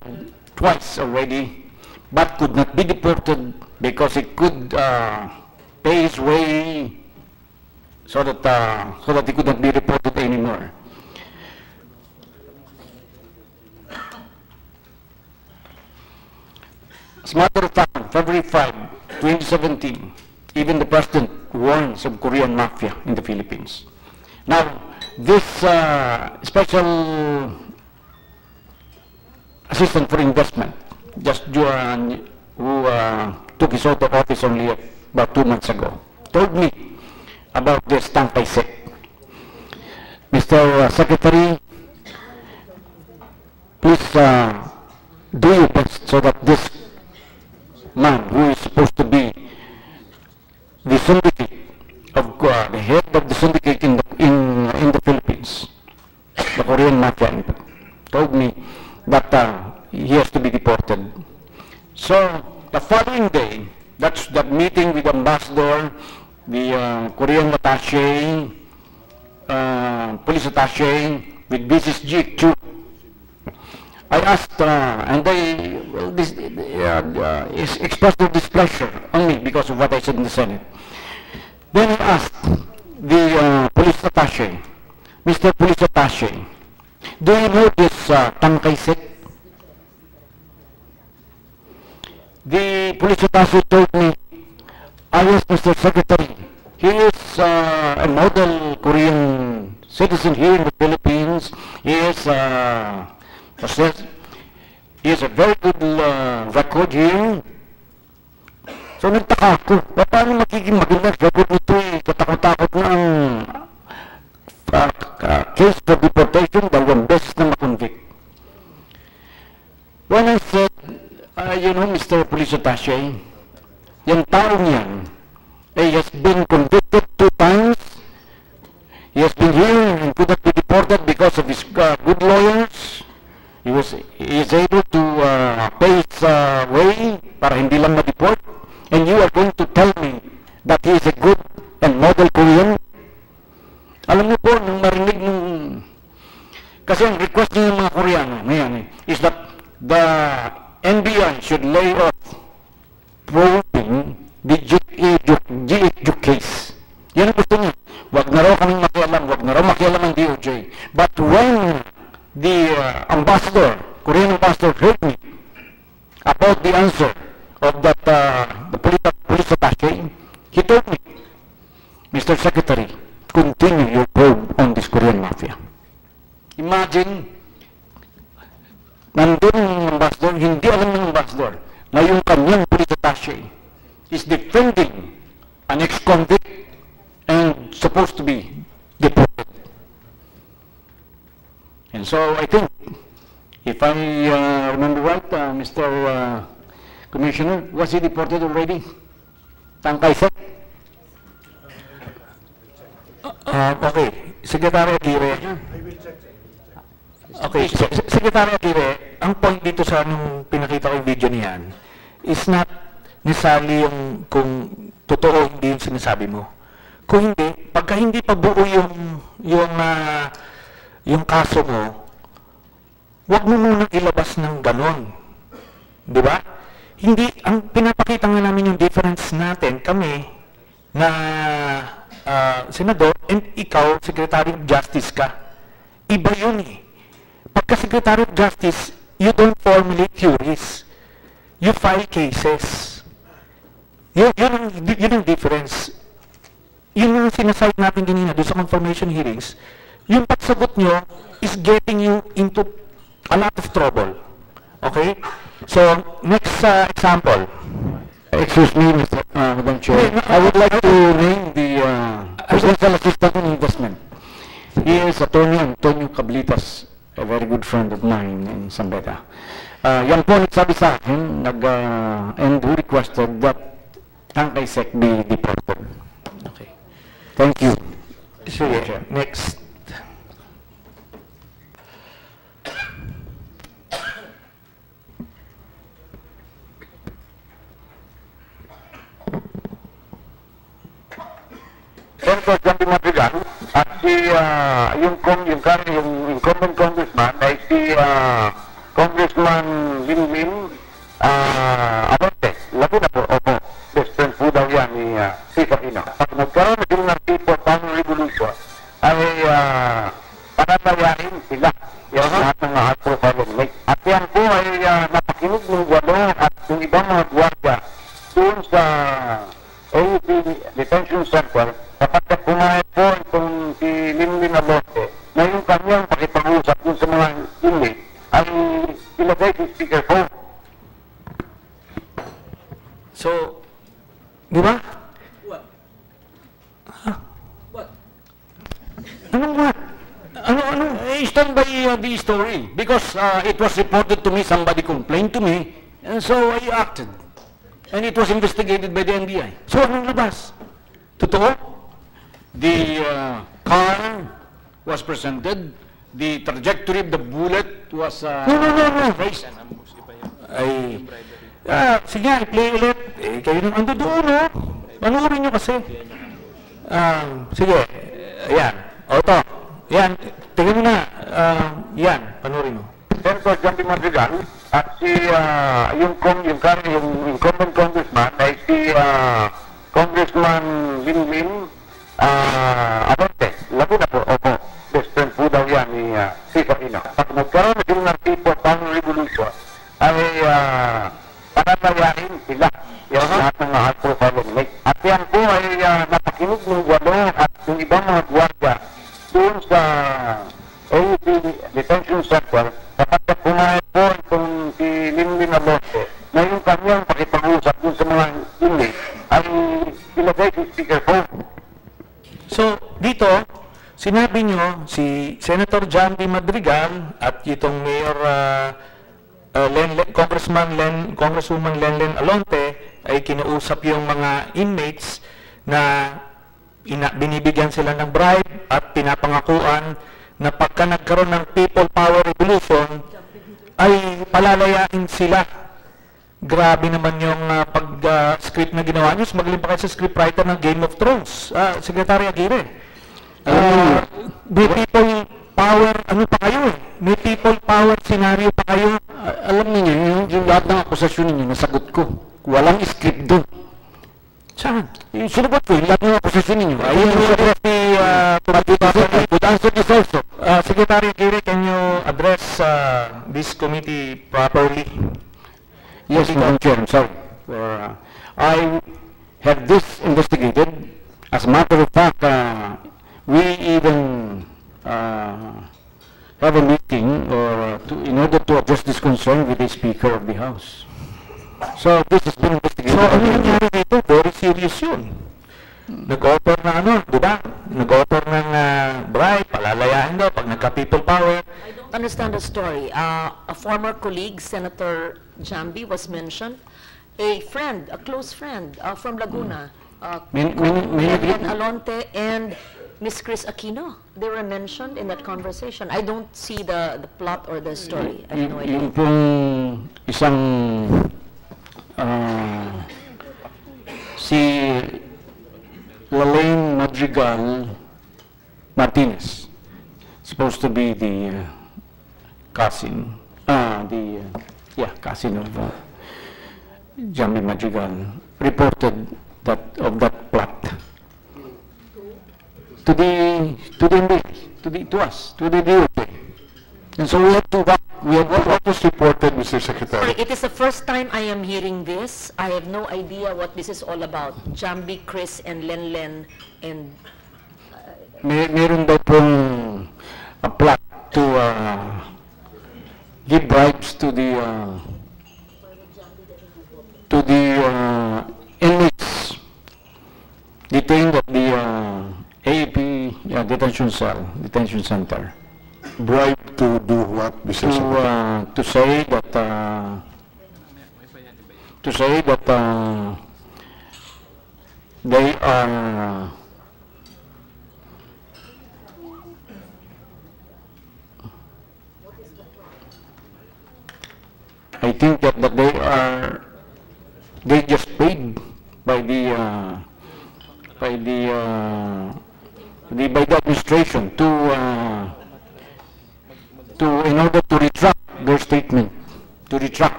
twice already, but could not be deported because he could pay his way so that he could not be reported anymore. As a matter of fact, February 5, 2017, even the president warns of Korean mafia in the Philippines. Now, this special assistant for investment, who took his oath of office only about 2 months ago, told me about this Tan Kai-sek. Mr. Secretary, please do your best so that this man, who is supposed to be the syndicate of the head of the syndicate in the Philippines, the Korean mafia, told me that he has to be deported. So the following day, that's that meeting with the ambassador, the Korean attaché, police attaché, with Mrs. Ju. I asked, and they expressed their displeasure only because of what I said in the Senate. Then I asked the police attaché, Mr. Police Attaché, do you know this Tan Kai-sek? The police attaché told me, yes, Mr. Secretary, he is a model Korean citizen here in the Philippines. He is a very good record here. So nagtaka ako, paano magiging magandang record nito eh? Katakot-takot na ang case for deportation, 2 beses na makonvict. When I said, you know, Mr. Police Attaché, yung taong yan, he has been convicted 2 times. He has been here and could not be deported because of his good lawyers. He is able to pay his way para hindi lang ma-deport. And you are going to tell me that he is a good and model Korean? Alam niyo po, nung marinig nung... Kasi ang request niya ng mga Koreano ngayon is that the NBI should lay off probing the GHQ case. Yan ang gusto niya. Wag na raw kaming makialam, wag na raw makialam ang DOJ. But when the ambassador, Korean ambassador, heard me about the answer of that the police attaché, he told me, Mr. Secretary, continue your probe on this Korean mafia. Imagine, nandun yung ambassador, hindi alam ng ambassador na yung kanyang police attaché is defending an ex-convict and supposed to be deported. And so I think, if I remember right, Mr. Commissioner, was he deported already? Tangkay Sek? Okay, Secretary Aguirre. Okay, Secretary Aguirre, ang point dito sa nung pinakita ko yung video niyan is not necessarily yung kung totoo hindi yung sinasabi mo. Kung hindi, pagka hindi pa buo yung kaso mo, huwag mo munang ilabas ng ganon. Di ba? Hindi, ang pinapakita nga namin yung difference natin, kami, na senador, and ikaw, Secretary of Justice ka. Iba yun eh. Pagka Secretary of Justice, you don't formulate theories. You file cases. Yun ang difference. Yun ang sinasabi natin kanina doon sa confirmation hearings. Yung pagsagot nyo is getting you into a lot of trouble. Okay? So, next example. Excuse me, Madam Chair. I would like to name the Presidential Assistant on Investment. He is Attorney Antonio Cablitas, a very good friend of mine in Sambeta. Yan po nagsabi sa akin, and who requested that Tangkay Sek be deported. Okay. Thank you. Sige, next. Senator John P. Madrigal at si yung incumbent congressman ay si Congressman Linlin Abante. Laguna po, opo. Best friend po daw yan ni Steve Aquino. Pag nagkaroon din ng people power revolution ay pananayain sila yung lahat ng high profile inmate. At yan po ay napakinig ng walo at yung ibang mga gwardiya doon sa AUP Detention Center kapag pumayag po itong si Linlin Abante na yung kanyang pakipag-usap dun sa mga inmate ay ilagay si speaker phone. So, di ba? What? What? Anong what? Ano? Stand by the story. Because it was reported to me, somebody complained to me, and so I acted. And it was investigated by the NBI. So, anong labas? Totoo? The car was presented, the trajectory of the bullet was traced. Ay, sige, i-play ulit. Kayo nang ando doon, no? Panoorin nyo kasi. Sige, ayan. Oto, yan. Tingnan mo na. Yan, panoorin mo. Senator John P. Madrigal at si yung incumbent congressman ay si Congressman Linlin Abante. Laguna po, opo. Best friend po daw yan ni Steve Aquino. Pag nagkaroon din ng people power revolution ay pananayain sila yung lahat ng mga high profile inmate. At yan po ay napakinig ng walo at yung ibang mga gwardiya doon sa AUP Detention Center kapag pumayag po itong si Linlin Abante na yung kanyang pakipag-usap dun sa mga inmate ay ilagay si speaker phone. So, dito, sinabi nyo, si Senator John P. Madrigal at itong Mayor Congresswoman Lenlen Alonte ay kinausap yung mga inmates na binibigyan sila ng bribe at pinapangakuan na pagka nagkaroon ng people power revolution ay palalayain sila. Grabe naman yung pag-script na ginawa nyo. Magaling pa kayo sa scriptwriter ng Game of Thrones. Secretary Aguirre. May people power, ano pa kayo eh? May people power scenario pa kayo. Alam niyo, yung lahat ng akusasyon ninyo, nasagot ko. Walang script doon. Saan? Sinagot ko, yung lahat ng akusasyon ninyo. Ayun yung address ni Would answer this also. Secretary Aguirre, can you address this committee properly? Yes, Madam Chair, I'm sorry. I have this investigated. As a matter of fact, we even have a meeting in order to address this concern with the Speaker of the House. So this has been investigated. So ano nangyari dito? Very serious yun. Nag-offer na di ba? Nag-offer ng bribe, palalayahin daw pag nagka-people power. understand the story. A former colleague, Senator Jambi, was mentioned. A friend, a close friend from Laguna, Len Alonte and Miss Chris Aquino, they were mentioned in that conversation. I don't see the plot or the story. I have no idea. Yung pong isang si Lalaine Madrigal Martinez, supposed to be the cousin, cousin of Jambi Madrigal, reported that of that plot to us, to the DOJ. And so we have to back. What was reported, Mr. Secretary? It is the first time I am hearing this. I have no idea what this is all about. Jambi, Chris, and Len, and... Meron daw pong a plot to give bribes to the inmates detained at the AAP detention center. Bribe to do what, Mr. Secretary? To say that they are I think that they just paid by the administration in order to retract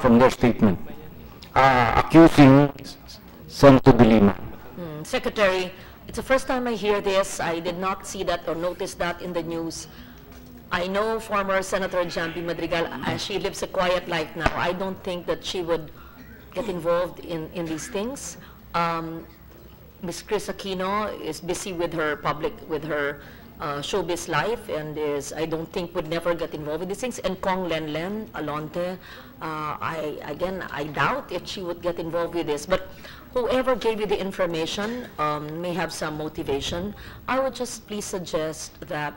from their statement, accusing Santo de Lima. Secretary, it's the first time I hear this. I did not see that or notice that in the news. I know former Senator Jambi Madrigal, she lives a quiet life now. I don't think that she would get involved in these things. Ms. Chris Aquino is busy with her showbiz life and I don't think would never get involved with these things. And Kong Len Alonte, I doubt if she would get involved with this. But whoever gave you the information may have some motivation. I would just please suggest that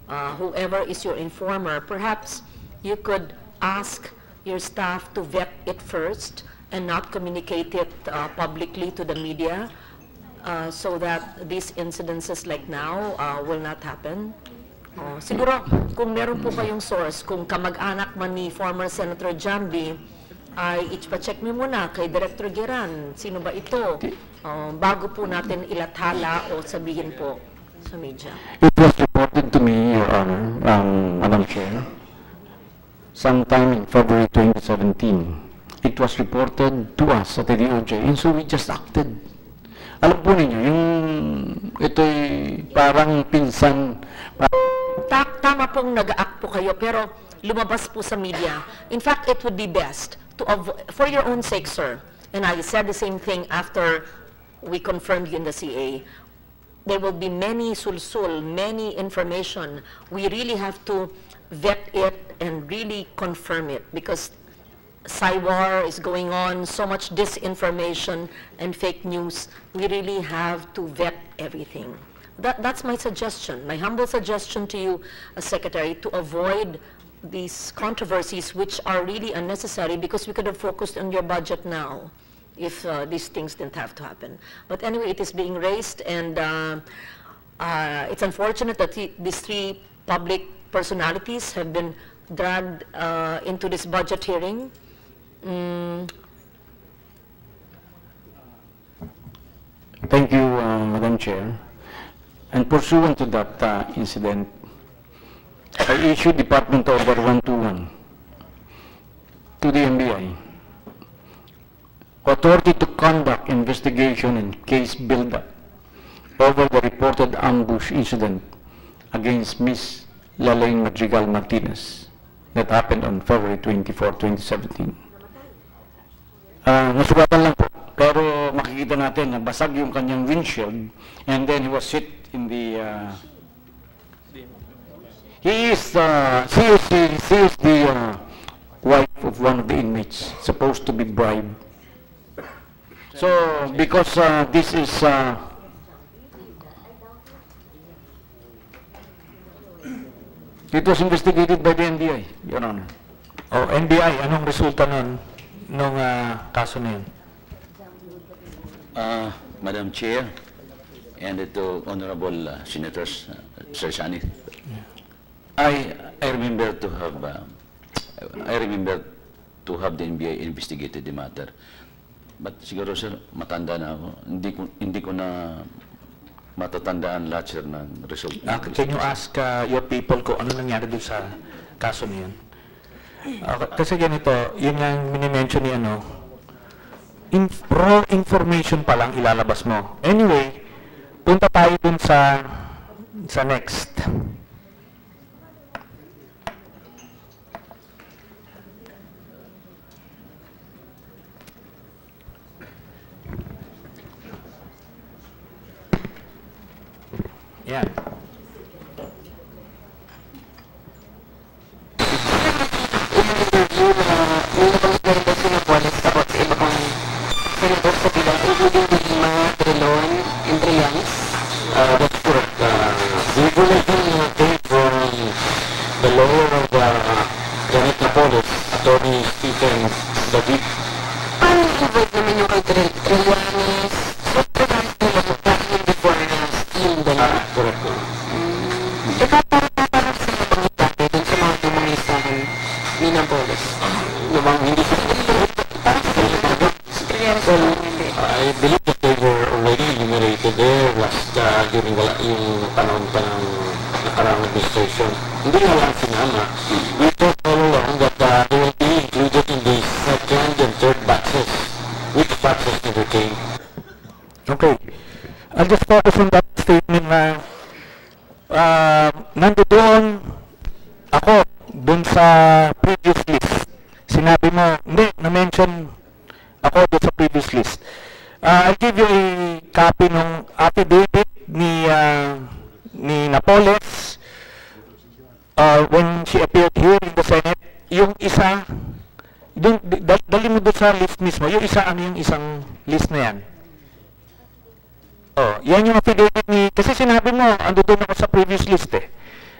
whoever is your informer, perhaps you could ask your staff to vet it first and not communicate it publicly to the media so that these incidences like now will not happen. Siguro, kung meron po kayong source, kung kamag-anak man ni former Senator Jambi, ay ipacheck mo muna kay Director Geran, sino ba ito? Bago po natin ilathala o sabihin po sa media. It was reported to me, Your Honor, Madam Chair, sometime in February 2017. It was reported to us at the DOJ, and so we just acted. Alam po ninyo, ito'y parang pinsan. Tama pong nag-act po kayo, pero lumabas po sa media. In fact, it would be best to for your own sake, sir, and I said the same thing after we confirmed you in the CA. There will be many sulsul, many information. We really have to vet it and really confirm it because Cywar is going on, so much disinformation and fake news. We really have to vet everything. That's my suggestion, my humble suggestion to you, Secretary, to avoid these controversies which are really unnecessary because we could have focused on your budget now if these things didn't have to happen. But anyway, it is being raised, and it's unfortunate that these three public personalities have been dragged into this budget hearing. Thank you, Madam Chair. And pursuant to that incident, I issued Department Order 121 to the NBI. Authority to conduct investigation and case build-up over the reported ambush incident against Ms. Lalaine Madrigal Martinez that happened on February 24, 2017. Nasugatan lang po, pero makikita natin na basag yung kanyang windshield and then he was hit in the... she is the wife of one of the inmates, supposed to be bribed. So, because this is It was investigated by the NBI, Your Honor. O NBI, anong resulta nung kaso na yun? Madam Chair, and to Honorable Senators, Sir Shani, I remember to have the NBI investigated the matter. But siguro sir, matanda na ako. Hindi ko na matatandaan lahat sir ng result. Can you ask your people kung ano nangyari doon sa kaso na yun? Kasi ganito, yun yung minimension ni raw information pa lang ilalabas mo. Anyway, punta tayo dun sa next. Yan. I believe that they were already enumerated there last during yung panahon pa ng nakarang administration. Hindi na lang sinama. We thought all along that they will be included in the second and third batches, which batches never came. Okay. I'll just focus on that statement na nandoon ako dun sa previous list. Sinabi mo, hindi, na-mention ako dun sa previous list. I'll give you a copy ng affidavit ni Napoles when she appeared here in the Senate. Yung isa, dali mo doon sa list mismo. Yung isa, ano yung isang list na yan? Yan yung affidavit kasi sinabi mo, ando doon ako sa previous list eh.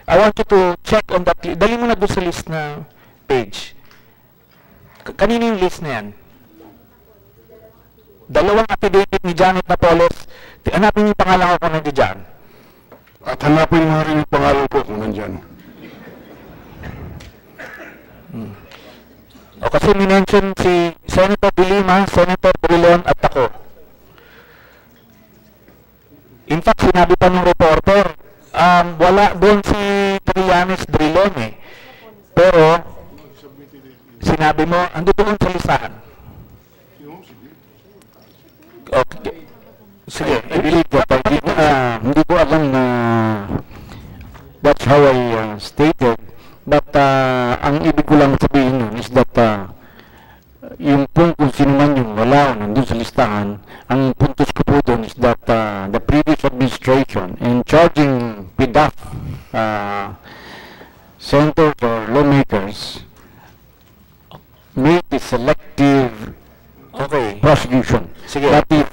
I want you to check on that list. Dali mo na doon sa list na page. Kanino yung list na yan? Dalawang affidavit ni Janet Napoles. Hanapin yung pangalan ko kung nandiyan. At hanapin mo rin yung pangalan ko kung nandyan. Kasi minention si Senator De Lima, Senator Brilon at ako. In fact, sinabi pa ng reporter, wala doon si Trillanes Brilon eh. Pero, sinabi mo, ando doon sa listahan. Okay. Sige, I believe that hindi ko alam na that's how I stated. But ang ibig ko lang sabihin nun is that yung kung sino man yung wala o nandun sa listahan, ang puntos ko po doon is that the previous administration in charging PDAF senators or lawmakers made the selective prosecution. Sige. But if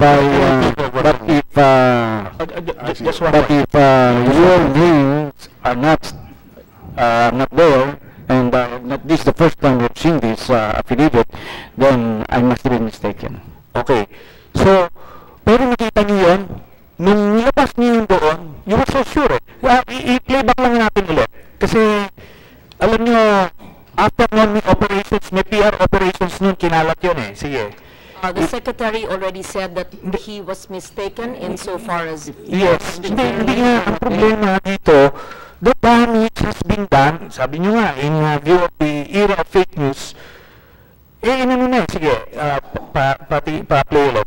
your names are not there, and not this is the first time we've seen this affidavit, then I must have been mistaken. Okay. So, pero nakita niyo yun, nung nilabas niyo yun doon, you were so sure eh. I-playback lang natin ulit. Kasi, alam niyo, after non operations, may PR operations nun, kinalat yun eh. Sige. The Secretary already said that he was mistaken insofar as... Yes. Hindi nga ang problema dito, the damage has been done, sabi nyo nga, in view of the era of fake news, inano na, sige, pa-play ulit.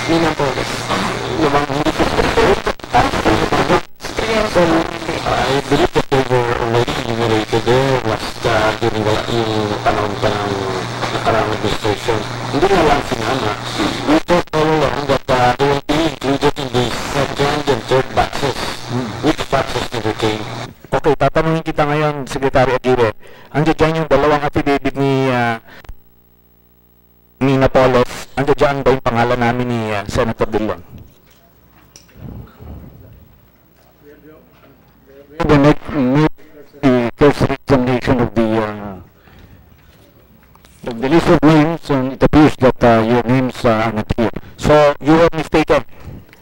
Minapolis. Yung hindi ko I believe that they were already enumerated there was during yung panahon pa ng nakarang administration. Hindi na lang sinama. We thought all along that they will be included in the second and third batches. Which batches never came? Okay, tatanungin kita ngayon, Secretary Aguirre. Andiyan dyan yung dalawang affidavit ni Napoles. Andiyan dyan ba yung pangalan namin ni Senator Dillon? The next first examination of the list of names, and it appears that your names are not here. So, you were mistaken.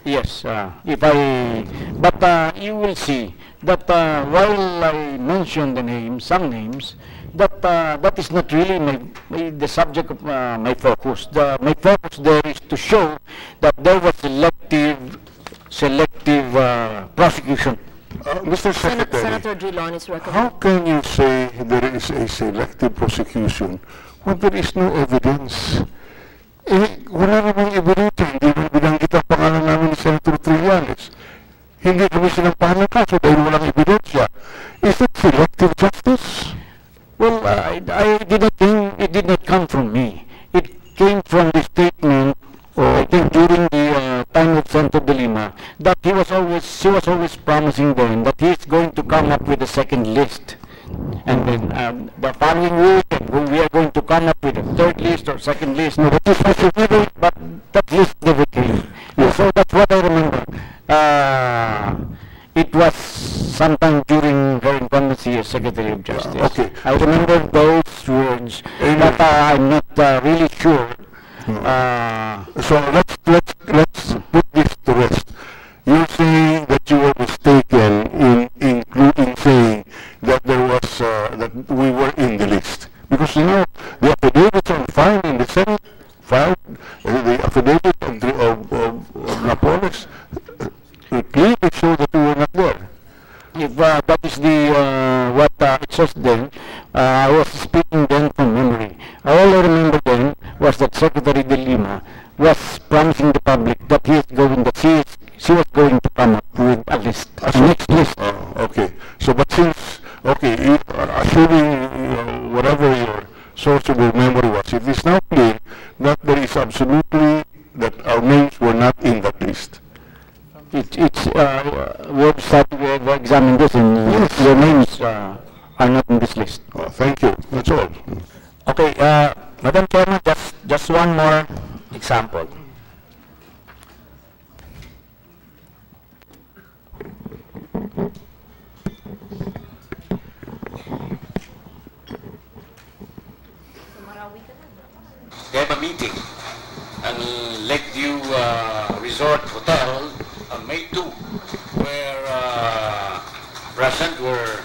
Yes, but you will see that while I mentioned the names, some names, that is not really the subject of my focus. My focus there is to show that there was selective prosecution. Mr. Secretary, Senator Drilon is how recommended. can you say there is a selective prosecution when there is no evidence? Wala namang ebidensya. Hindi man binanggit ang pangalan namin ni Senator Trillanes. Hindi kami sinampahan ng kaso dahil walang ebidensya. Is it selective justice? Well, I did not think it did not come from me. It came from the statement, I think during the time of Senator De Lima, that she was always promising them that he is going to come up with a second list. And then the following week, we are going to come up with a third list or second list. No, but that list never came. So that's what I remember. It was sometime during her incumbency as Secretary of Justice. Okay. I remember those words, but I'm not really sure. So let's put this to rest. You're saying that you were mistaken in saying that there was that we were in the list, because you know the affidavits on file in the Senate filed the affidavit of Napoles clearly show that we were not there. If that is what it says then, I was speaking then from memory. All I remember then was that Secretary De Lima was promising the public that she was going to come up with a list, a next list. Okay. So, but since assuming whatever your source of your memory was, it is now clear that there is absolutely that our names were not in that list. We've examined this, and your names are not in this list. Thank you. That's all. Okay, Madam Chairman, just one more example. They have a meeting at Lakeview Resort Hotel on May 2, where present were,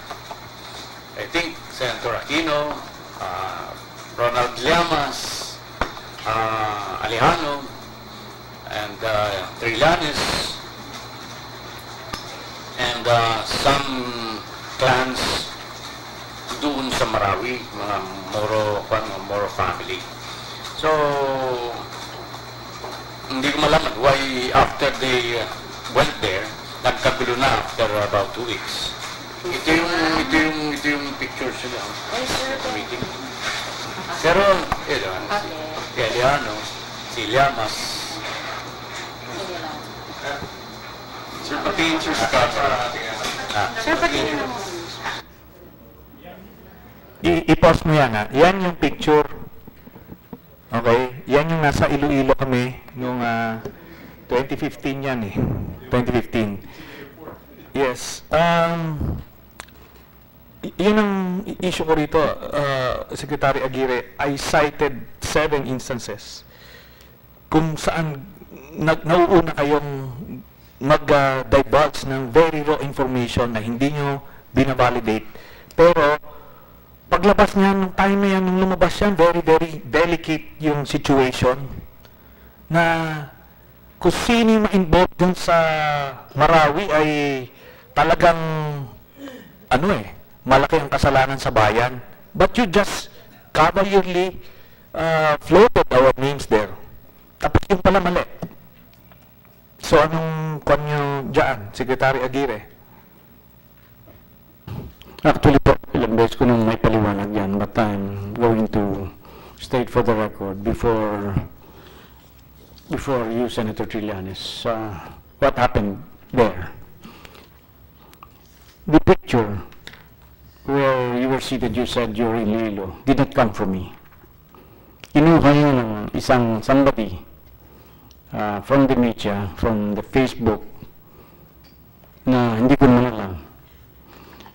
I think, Senator Aquino, Ronald Llamas, Alejano, and Trillanes, and some clans doon sa Marawi, mga Moro family. So, hindi ko malaman why after they went there, nagkagulo na after about 2 weeks. Ito yung picture sila. Meeting. Pero, si Eliano, si Llamas. Sir, patingin siya sa camera. Sir, patingin mo. I-pause mo yan, ha? Yan yung picture. Okay? Yan yung nasa Iloilo kami noong 2015 yan eh. 2015. Yes. Yun ang issue ko rito, Secretary Aguirre. I cited 7 instances kung saan nauuna kayong mag-divulge ng very raw information na hindi nyo binavalidate. Pero paglabas niya, nung time na yan, nung lumabas yan, very, very delicate yung situation na kung sino yung ma-involved dun sa Marawi ay talagang malaki ang kasalanan sa bayan. But you just cavalierly floated our names there. Tapos yung pala mali. So anong kanyo dyan, Secretary Aguirre? Actually po, ilang beses ko nang may paliwanag yan, but I'm going to state for the record before you, Senator Trillanes, what happened there. The picture where you were seated, you said you're in Iloilo, did not come from me. Inuha yun ng isang somebody from the media, from the Facebook, na hindi ko naman alam.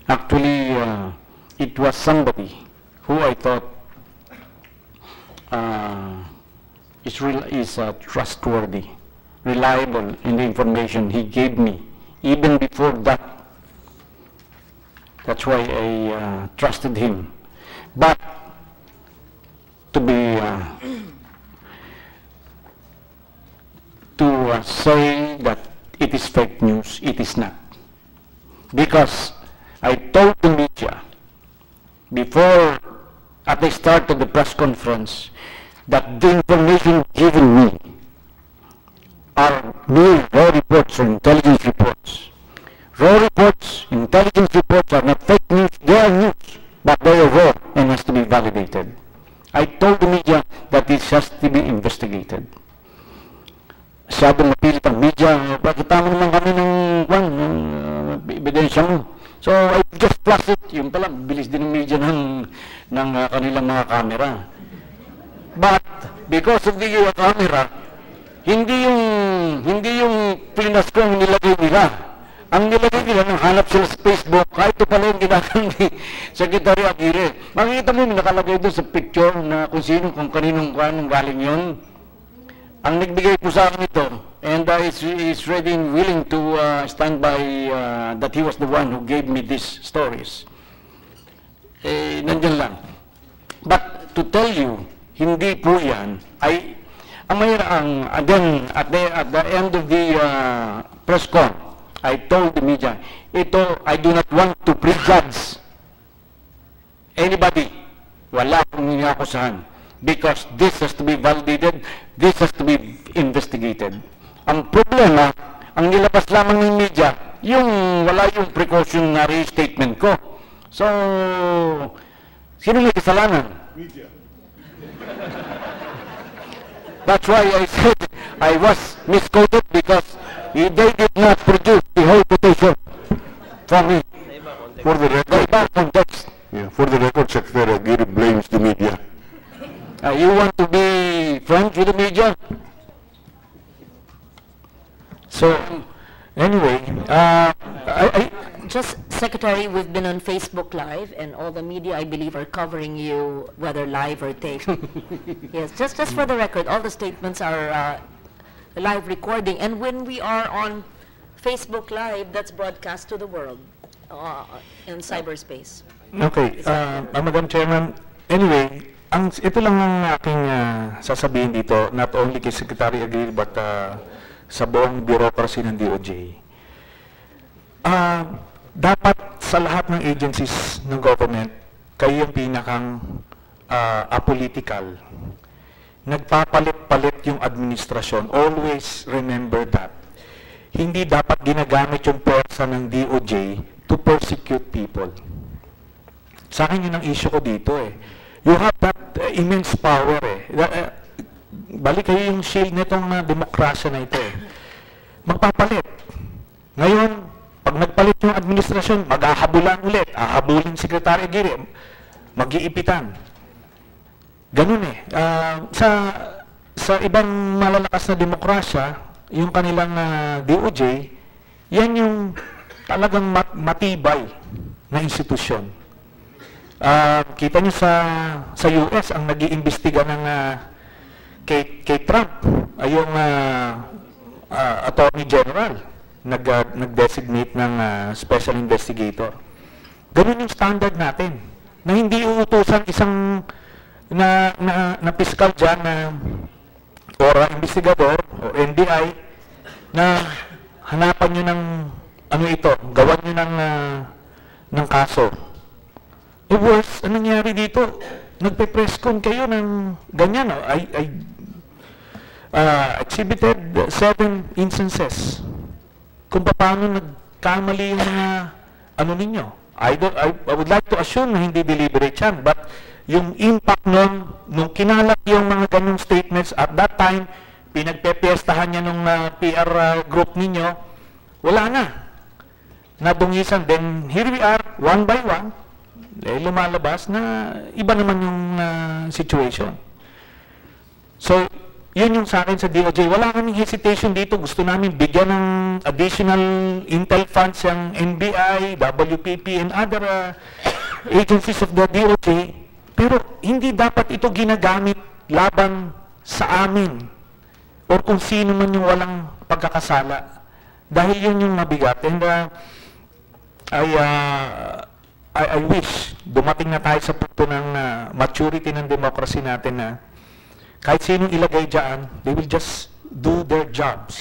Actually, it was somebody who I thought is trustworthy, reliable in the information he gave me, even before that. That's why I trusted him. But to be say that it is fake news, it is not. Because I told the media before, at the start of the press conference, that the information given me are mere raw reports or intelligence reports. Raw reports, intelligence reports are not fake news, they are news, but they are raw and has to be validated. I told the media that this has to be investigated. Masyadong mapilit ang media, pakita mo naman kami ng ebidensya mo. So I just flashed it, yung pala, bilis din ng media ng kanilang mga camera. But because of the camera, hindi yung Pinas ko ang nilagay nila. Ang nilagay nila, nang hanap sila sa Facebook, kahit ito pala yung ginagawa ni Secretary Aguirre. Makikita mo yung nakalagay doon sa picture na kung sino, kung kaninong galing yun. Ang nagbigay po sa akin ito, and is ready and willing to stand by that he was the one who gave me these stories. Nandyan lang. But to tell you, hindi po yan, then at the end of the press con, I told the media, I do not want to prejudge anybody. Wala akong ninakusahan. Because this has to be validated, this has to be investigated. Ang problema, ang nilabas lamang ng media, wala yung precautionary statement ko. So, sino may kasalanan? Media. That's why I said I was misquoted because they did not produce the whole quotation from me. For the record, context. Yeah, for the record, Secretary Aguirre blames the media. You want to be friends with the media? So, anyway, Just, Secretary, we've been on Facebook Live, and all the media, I believe, are covering you, whether live or tape. Yes, just for the record, all the statements are live recording, and when we are on Facebook Live, that's broadcast to the world in cyberspace. okay, Madam Chairman, anyway, ito lang ang aking sasabihin dito, not only kay Secretary Aguirre, but sa buong bureaucracy ng DOJ. Dapat sa lahat ng agencies ng government, kayo yung pinakang apolitical. Nagpapalit-palit yung administrasyon. Always remember that. Hindi dapat ginagamit yung pwersa ng DOJ to persecute people. Sa akin yun ang issue ko dito eh. You have that immense power eh. Balik kayo yung shield nitong demokrasya na ito eh. Magpapalit. Ngayon, pag nagpalit yung administrasyon, maghahabulan ulit. Hahabulin Secretary Aguirre. Mag-iipitan. Ganun eh. Sa ibang malalakas na demokrasya, yung kanilang DOJ, yan yung talagang matibay na institusyon. Kita nyo sa US, ang nag-iimbestiga ng kay Trump, ay yung Attorney General, nag-designate ng special investigator. Ganun yung standard natin, na hindi uutusan isang na piskal dyan or investigador o NBI na hanapan nyo ng gawan nyo ng kaso. Worse, anong nangyari dito? Nagpe-press con kayo ng ganyan. exhibited 7 instances kung paano nagkamali yung mga ano ninyo. I would like to assume na hindi deliberate yan, but yung impact nung kinalat yung mga ganyong statements at that time, pinagpepiestahan niya nung PR group ninyo, wala na. Nadungisan. Then here we are, one by one, lumalabas na iba naman yung situation. So, yun yung sa akin sa DOJ. Wala kaming hesitation dito. Gusto namin bigyan ng additional intel funds yung NBI, WPP, and other agencies of the DOJ. Pero hindi dapat ito ginagamit laban sa amin or kung sino man yung walang pagkakasala. Dahil yun yung mabigat. And I wish dumating na tayo sa punto ng maturity ng democracy natin na kahit sinong ilagay dyan, they will just do their jobs.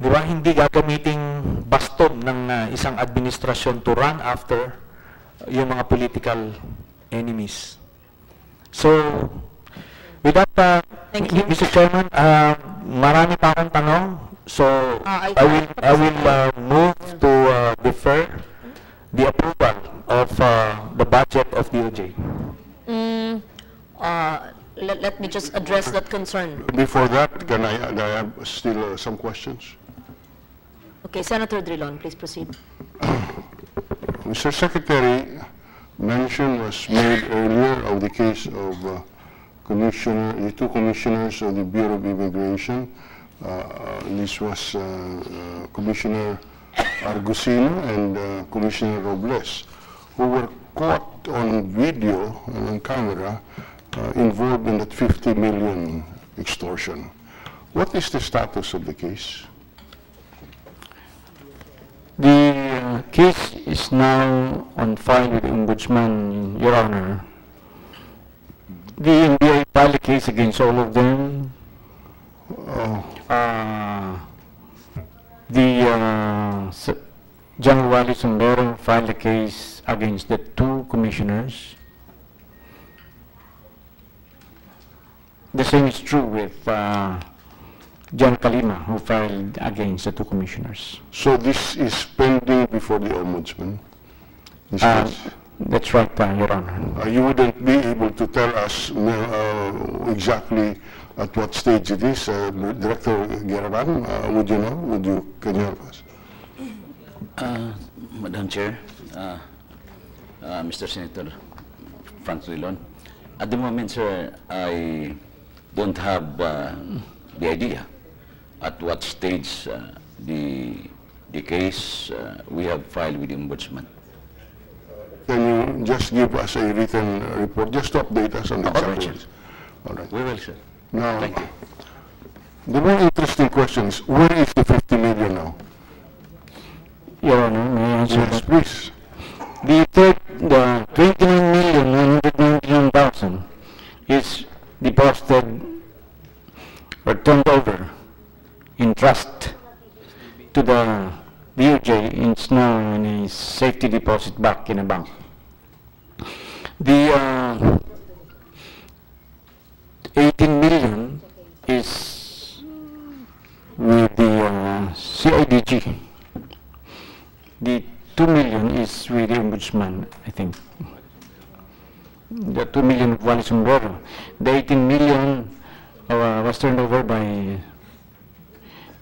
Di ba? Hindi gagamiting baston ng isang administrasyon to run after yung mga political enemies. So, with that, Mr. Chairman, marami pa akong tanong. So, I will move to defer the approval of the budget of DOJ. Let me just address that concern. Before that, can I have still some questions? Okay, Senator Drilon, please proceed. Mr. Secretary, mention was made earlier of the case of the 2 commissioners of the Bureau of Immigration. This was Commissioner Argusino and Commissioner Robles, who were caught on video and on camera involved in that 50 million extortion. What is the status of the case? The case is now on file with the Ombudsman, Your Honor. The NBI filed a case against all of them. General Wally Sombrero filed a case against the 2 commissioners. The same is true with John Kalima, who filed against the 2 commissioners. So this is pending before the Ombudsman? This case? That's right, Your Honor. You wouldn't be able to tell us exactly at what stage it is, Director Geraban, would you know? Can you help us? Madam Chair, Mr. Senator Franz Drilon, at the moment, sir, I don't have the idea at what stage the case we have filed with the Ombudsman. Can you just give us a written report, just to update us on the exact? All right. We will, sir. Now, Thank you. the more interesting question is, where is the 50 million now? Your Honor, may I answer Yes, that? please. The 29,999,000 is deposited or turned over in trust to the DOJ. It's now in a safety deposit back in a bank. The 18 million is with the CIDG. The 2 million is with the Ombudsman, I think. The 2 million of Wally Sombrero. The 18 million was turned over by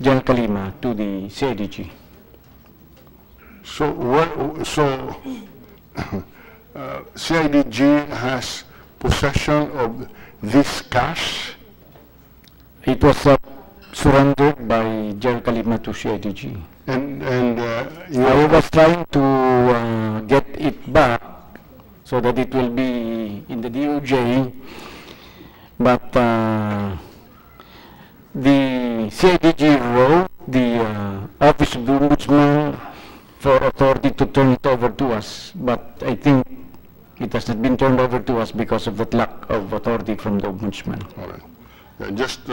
John Kalima to the CIDG. So, CIDG has possession of this cash? It was surrendered by John Kalima to CIDG. And I was trying to get it back so that it will be in the DOJ, but the CIDG wrote the Office of the Ombudsman for authority to turn it over to us, but I think it has not been turned over to us because of that lack of authority from the Ombudsman. all right. Just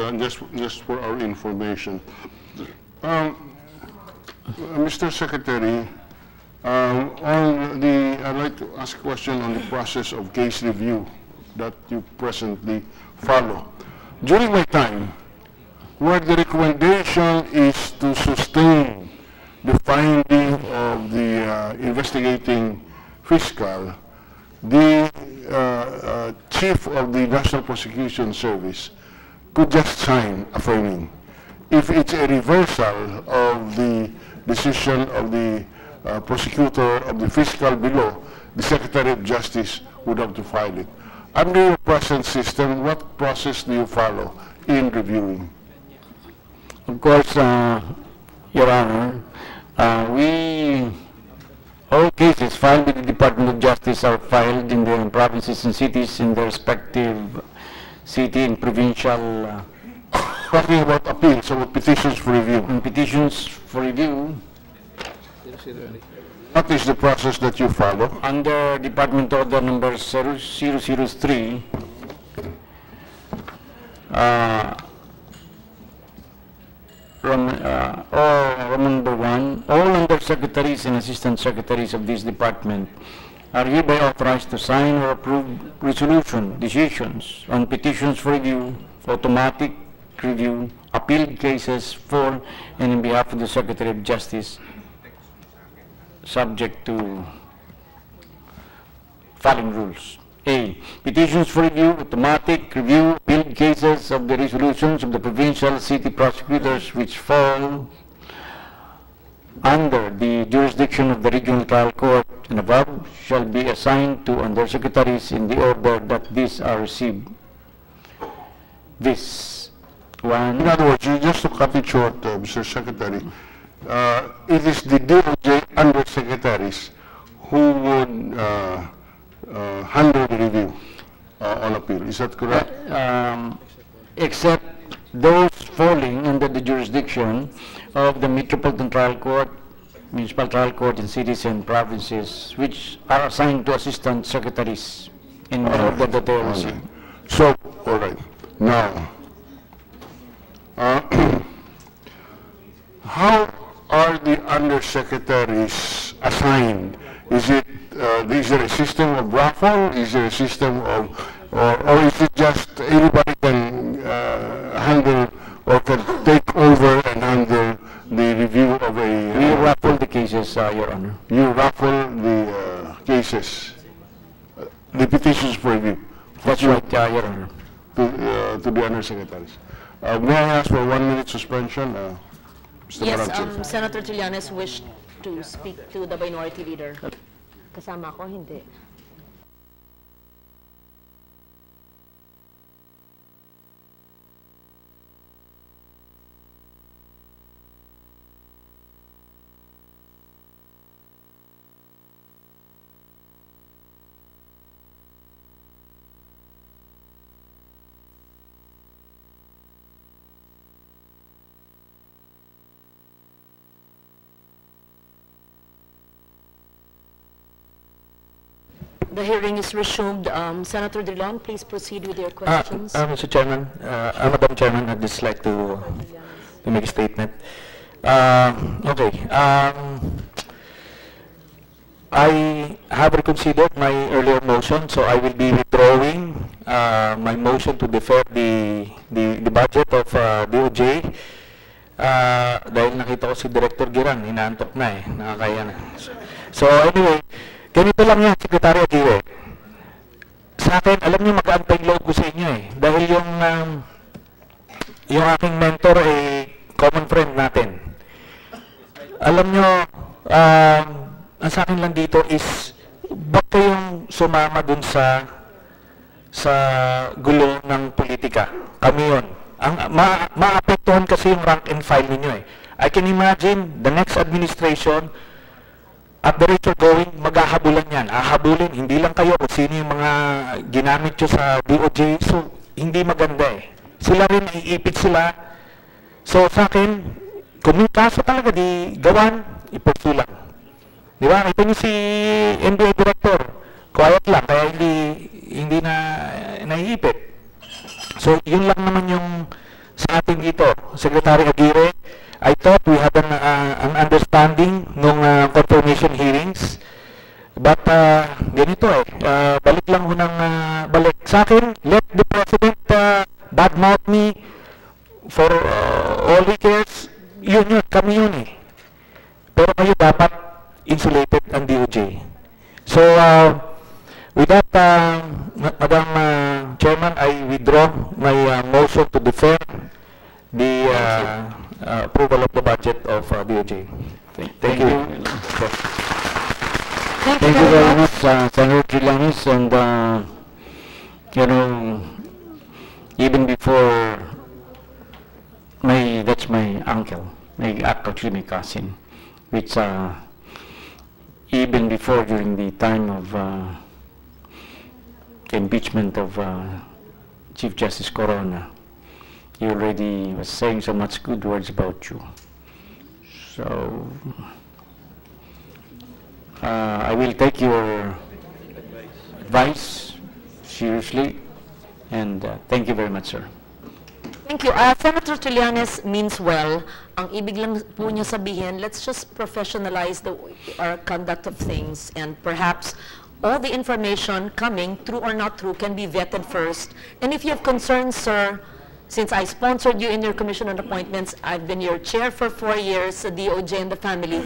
for our information. Mr. Secretary, I'd like to ask a question on the process of case review that you presently follow. During my time, where the recommendation is to sustain the finding of the investigating fiscal, the chief of the National Prosecution Service could just sign affirming. If it's a reversal of the decision of the prosecutor of the fiscal below, the Secretary of Justice would have to file it. Under your present system, what process do you follow in reviewing? Of course, Your Honor, all cases filed with the Department of Justice are filed in the provinces and cities in their respective city and provincial. Talking about appeals, about petitions for review. And petitions for review. What is the process that you follow? Under Department Order number 0003, Roman number 1, all undersecretaries and assistant secretaries of this department are hereby authorized to sign or approve decisions on petitions for review, automatic review, appealed cases for and in behalf of the Secretary of Justice, subject to following rules. A. Petitions for review, automatic review, appealed cases of the resolutions of the provincial city prosecutors which fall under the jurisdiction of the regional trial court and above shall be assigned to undersecretaries in the order that these are received. This one. In other words, just to cut it short, Mr. Secretary, it is the DOJ undersecretaries who would handle the review on appeal. Is that correct? Except those falling under the jurisdiction of the Metropolitan Trial Court, Municipal Trial Court in cities and provinces, which are assigned to assistant secretaries in order that they are received. So, all right. Now, how are the undersecretaries assigned? Is there a system of raffle? Is there a system of, or is it just anybody can handle or can take over and handle the review of a... We raffle the cases, Your Honor. You raffle the cases, the petitions for review. That's right, Your Honor. To the undersecretaries. May I ask for 1 minute suspension? Mr. Yes, Baranchel. Senator Trillanes wished to speak to the minority leader. Kasama ko, hindi. The hearing is resumed. Senator Drilon, please proceed with your questions. Mr. Chairman, Madam Chairman, I'd just like to make a statement. I have reconsidered my earlier motion, so I will be withdrawing my motion to defer the budget of DOJ. Dahil nakita ko si Director Giran, inaantok na eh, nakakaya na. So anyway, ganito lang yan, Secretary Aguirre. Sa akin, alam niyo mag-aantay loob ko sa inyo eh. Dahil yung aking mentor ay common friend natin. Alam niyo, ang sa akin lang dito is, ba't kayong sumama dun sa gulo ng politika? Kami yun. Maapektuhan kasi yung rank and file ninyo eh. I can imagine the next administration, at the rate you're going, maghahabulan yan. Ahabulin, hindi lang kayo kung sino yung mga ginamit nyo sa DOJ. So, hindi maganda eh. Sila rin, iipit sila. So, sa akin, kung may kaso talaga, di gawan, ipagsulang. Di ba? Ito niyo si NBA Director. Quiet lang, kaya hindi na naiipit. So, yun lang naman yung sa atin dito. Secretary Aguirre, I thought we had an understanding nung confirmation hearings. But ganito eh, balik lang ho ng balik. Sa akin, let the President badmouth me for all he cares, yun, kami yun eh. Pero kayo dapat insulated ang DOJ. So, with that, Madam Chairman, I withdraw my motion to defer the approval of the budget of DOJ. Thank you. Thank you very much, Senator Trillanes, and you know, even before that's my uncle, actually my cousin, which even before during the time of impeachment of Chief Justice Corona, he already was saying so much good words about you. So I will take your advice seriously, and thank you very much, sir. Thank you. Senator Trillanes means well. Ang ibig lang po niya sabihin, let's just professionalize our conduct of things, and perhaps all the information coming, true or not true, can be vetted first. And if you have concerns, sir, since I sponsored you in your Commission on Appointments, I've been your chair for 4 years, the DOJ and the family.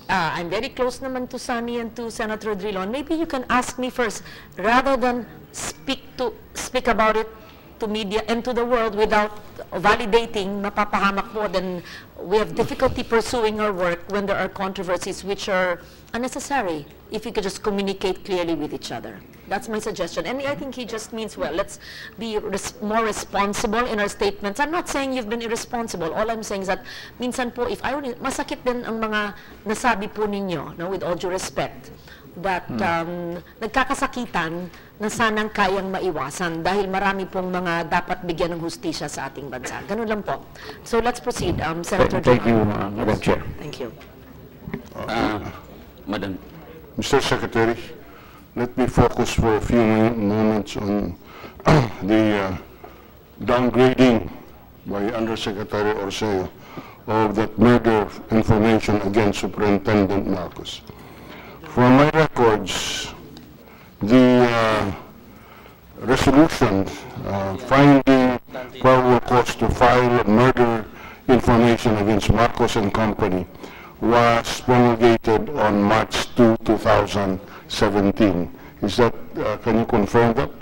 I'm very close naman to Sunny and to Senator Drilon. Maybe you can ask me first, rather than speak about it to media and to the world without validating, mapapahamak po, then we have difficulty pursuing our work when there are controversies which are unnecessary, if you could just communicate clearly with each other. That's my suggestion. And I think he just means well. Let's be more responsible in our statements. I'm not saying you've been irresponsible. All I'm saying is that minsan po, if I were, masakit din ang mga nasabi po ninyo, no, with all due respect, that nagkakasakitan na sanang kayang maiwasan dahil marami pong mga dapat bigyan ng hustisya sa ating bansa. Ganun lang po. So let's proceed. Senator Thank you, Madam Chair. Thank you. Madam. Mr. Secretary, let me focus for a few moments on the downgrading by Undersecretary Orseo of that murder information against Superintendent Marcos. From my records, the resolution finding probable cause to file murder information against Marcos and Company was promulgated on March 2, 2017. Is that, can you confirm that?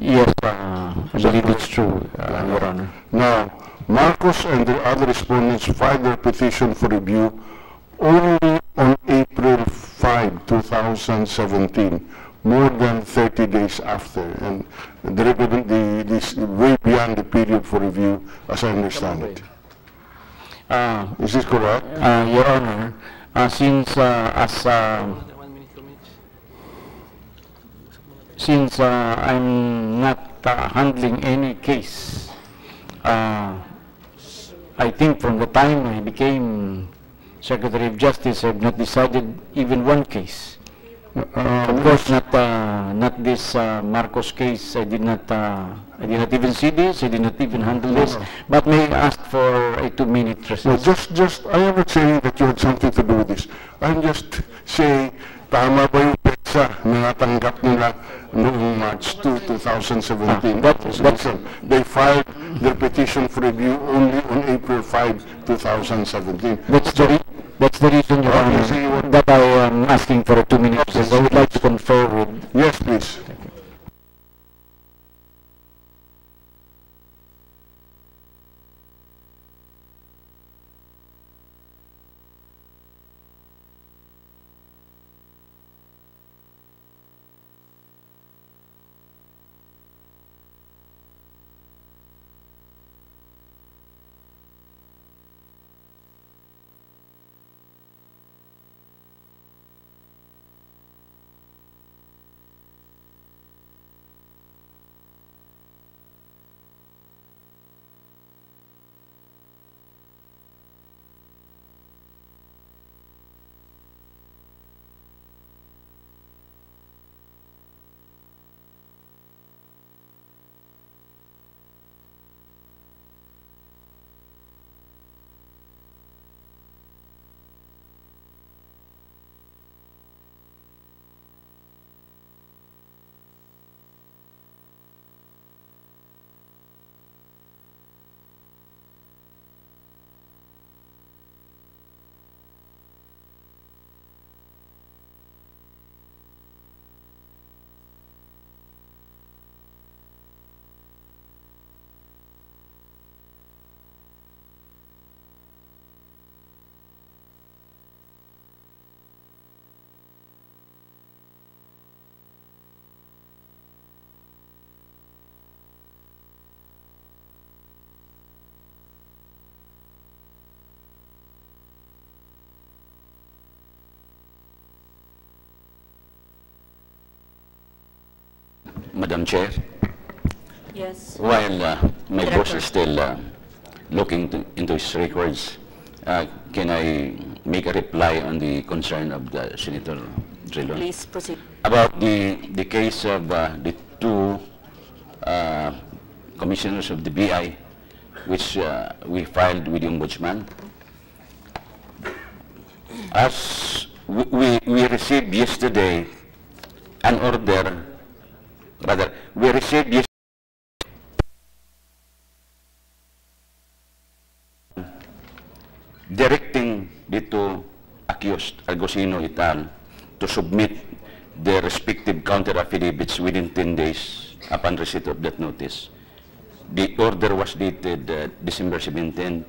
Yes, I believe it's true, Your Honor. Now, Marcos and the other respondents filed their petition for review only on April 5, 2017, more than 30 days after, and this way beyond the period for review, as I understand it. Is this correct? Your Honor, since I'm not handling any case, I think from the time I became Secretary of Justice, I've not decided even one case. Of course, not this Marcos case. I did not even see this. I did not even handle this. But may I ask for a 2-minute recess? No, just I am not saying that you had something to do with this. I'm just saying, tama ba yung petsa na natanggap nila noong March 2, 2017? They filed their petition for review only on April 5, 2017. That's the reason, Your Honor, that I am asking for a 2-minute recess. I would like to confer with... Yes, please. Madam Chair, Yes. while my boss Director. is still looking into his records, can I make a reply on the concern of the Senator Drilon? Please proceed. About the case of the two commissioners of the BI, which we filed with the Ombudsman. As we received yesterday an order, rather, we received yesterday directing the two accused, Argosino et al., to submit their respective counter affidavits within 10 days upon receipt of that notice. The order was dated December 17,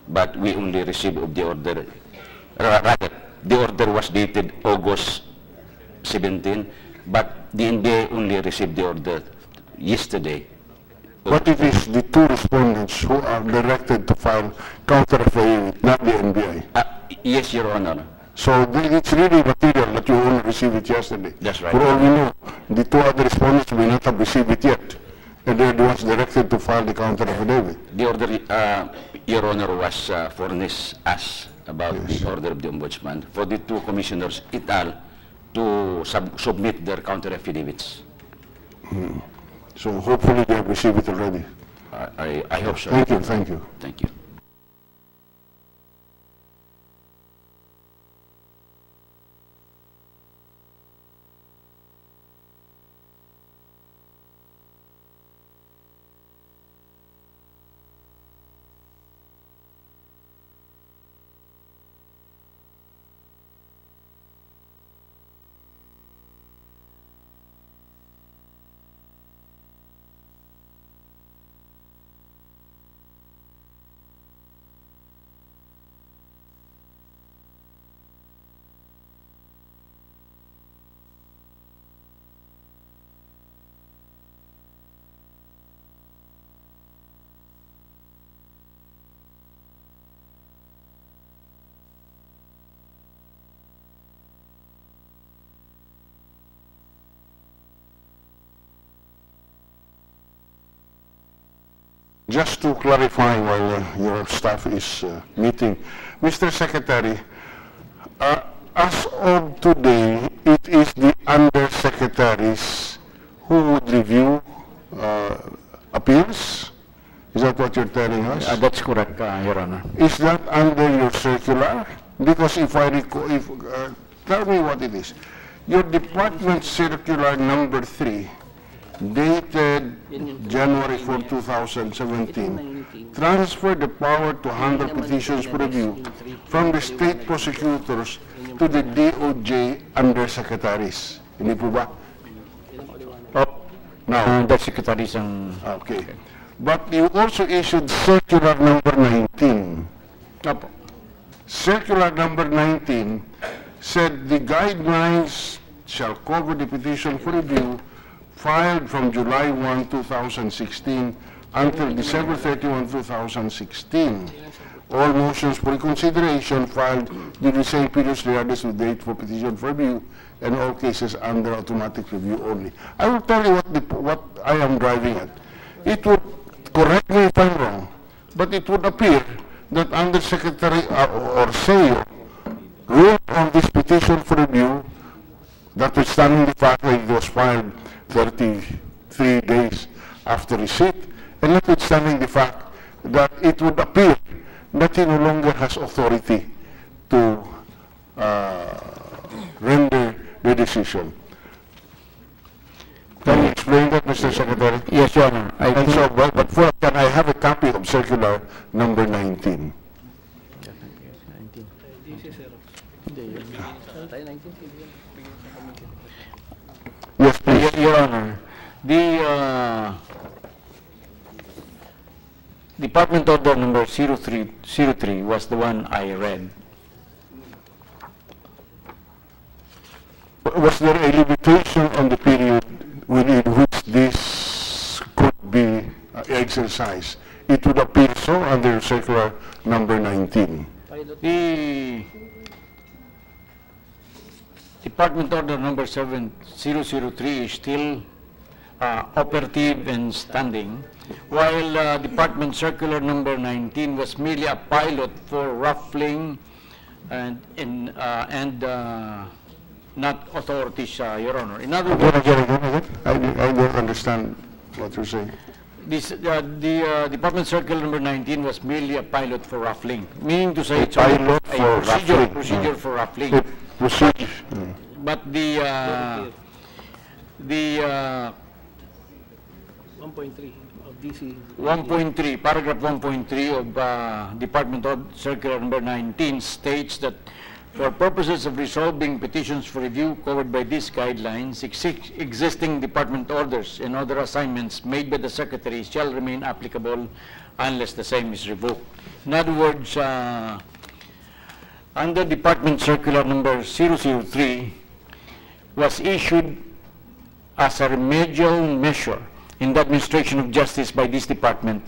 but we only received of the order, rather, the order was dated August 17, but the NBI only received the order yesterday. But it is the two respondents who are directed to file counter affidavit, not the NBI. Yes, Your Honor. So it's really material that you only received it yesterday. That's right. For all we know, the two other respondents may not have received it yet, and they're the ones directed to file the counter affidavit. The order, Your Honor, was furnished us about the order of the Ombudsman for the two commissioners et al. To submit their counter affidavits. So hopefully they have received it already. I hope so. Thank you, thank you. Thank you. Just to clarify while your staff is meeting, Mr. Secretary, as of today, it is the undersecretaries who would review appeals. Is that what you're telling us? That's correct, Your Honor. Is that under your circular? Because if I recall, tell me what it is. Your department circular number 3, dated January 4, 2017, transferred the power to handle petitions for review from the state prosecutors to the DOJ undersecretaries. Hindi po ba? Now, the secretaries ang... Okay. But you also issued circular number 19. Opo. Circular number 19 said the guidelines shall cover the petition for review filed from July 1, 2016 until December 31, 2016. All motions for reconsideration filed during the same period regardless of the date for petition for review, and all cases under automatic review only. I will tell you what I am driving at. It would, correct me if I'm wrong, but it would appear that Undersecretary or SEO ruled on this petition for review, notwithstanding the fact that it was filed 33 days after receipt, and notwithstanding the fact that it would appear that he no longer has authority to render the decision. Can you explain that, Mr. Secretary? Yes, Your Honor. And so, but first, can I have a copy of circular number 19? Yes, please. Your Honor, the Department Order number 0303 was the one I read. Was there a limitation on the period within which this could be exercised? It would appear so under circular number 19. The Department Order number 7003 is still operative and standing, while Department Circular number 19 was merely a pilot for ruffling and not authorities, Your Honor. In other words, Again. I don't understand what you're saying. The Department Circular number 19 was merely a pilot for ruffling, meaning to say it's Pilot a for ruffling. procedure for ruffling. Procedure. But the 1.3 of DC. 1.3, paragraph 1.3 of Department of Circular number 19 states that for purposes of resolving petitions for review covered by these guidelines, existing department orders and other assignments made by the Secretary shall remain applicable unless the same is revoked. In other words, under Department Circular number 003 was issued as a remedial measure in the administration of justice by this department,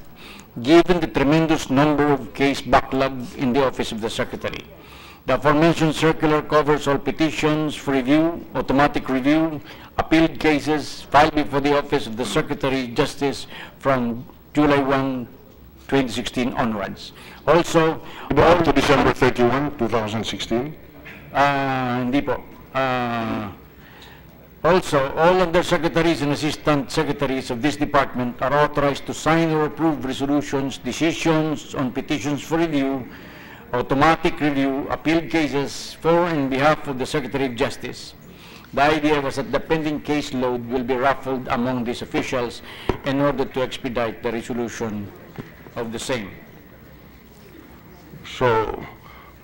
given the tremendous number of case backlog in the office of the Secretary. The aforementioned circular covers all petitions for review, automatic review, appealed cases filed before the office of the Secretary of Justice from July 1, 2016 onwards. Also, Up to December 31, 2016. Hindi po. Also, all undersecretaries and assistant secretaries of this department are authorized to sign or approve resolutions, decisions on petitions for review, automatic review, appeal cases for and behalf of the Secretary of Justice. The idea was that the pending caseload will be raffled among these officials in order to expedite the resolution of the same. So,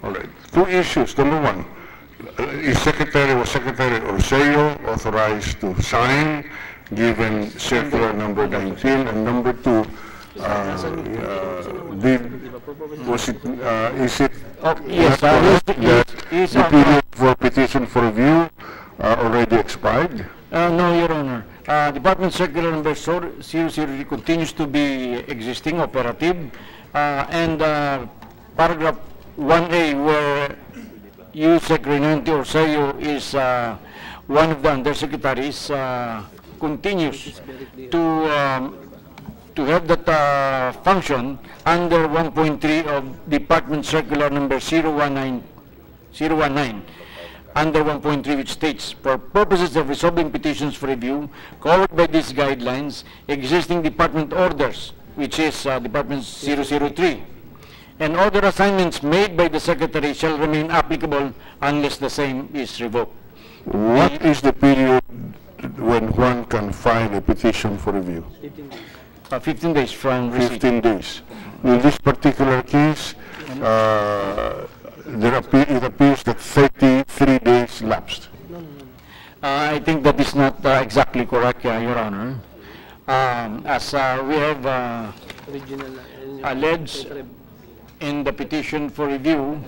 all right. Two issues. Number one, is Secretary Orseo authorized to sign given circular number 19? And number two, is it Yes, correct that the period is for petition for review already expired? No, Your Honor. Department Circular number 003 continues to be existing, operative, and paragraph 1A, where you, Secretary Orseo, is one of the undersecretaries, continues to have that function under 1.3 of Department Circular number 019, under 1.3, which states, for purposes of resolving petitions for review covered by these guidelines, existing department orders, which is Department 003, and other assignments made by the Secretary shall remain applicable unless the same is revoked. What is the period when one can file a petition for review? 15 days from receipt. 15 days. In this particular case, it appears that 33 days lapsed. I think that is not exactly correct, Your Honor. As we have alleged in the petition for review,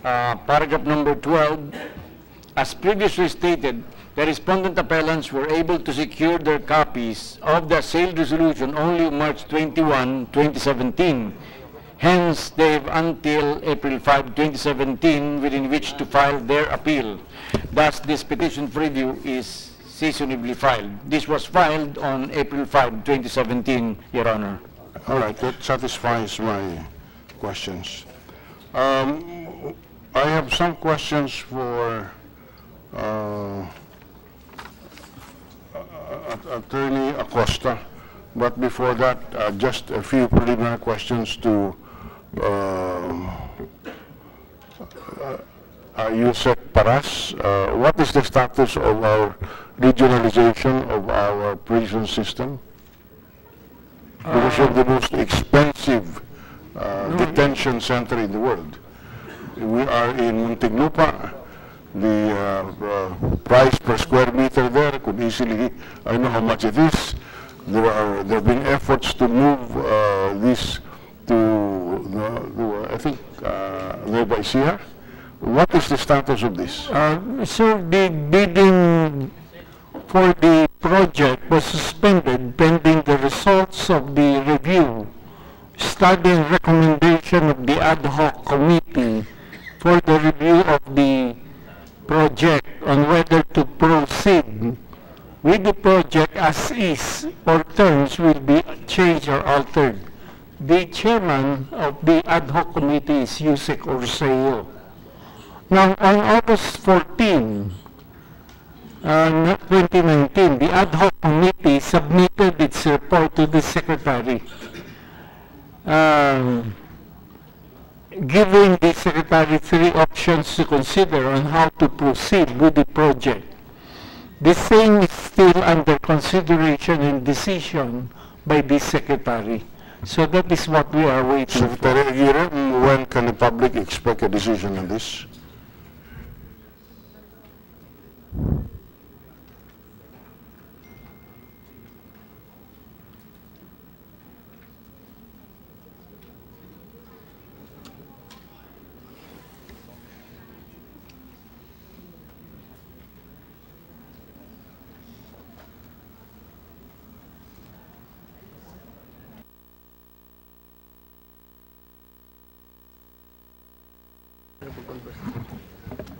paragraph number 12, as previously stated, the respondent appellants were able to secure their copies of the sale resolution only March 21, 2017. Hence, they have until April 5, 2017, within which to file their appeal. Thus, this petition for review is seasonably filed. This was filed on April 5, 2017, Your Honor. All right, that satisfies my questions. I have some questions for Attorney Acosta, but before that, just a few preliminary questions to Yusek Paras. What is the status of our regionalization of our prison system? Because of the most expensive detention center in the world. We are in Muntinlupa. The price per square meter there could easily, I know how much it is. There have been efforts to move this to I think, nearby Sia. What is the status of this? Sir, the bidding for the project was suspended pending the results of the review, study and recommendation of the ad hoc committee for the review of the project on whether to proceed with the project as is or terms will be changed or altered. The chairman of the ad hoc committee is Yusek Orseo. Now, on August 14, 2019, the ad hoc committee submitted its report to the secretary, giving the secretary 3 options to consider on how to proceed with the project. The same is still under consideration and decision by the secretary. So that is what we are waiting Secretary for. Aguirre, when can the public expect a decision on this?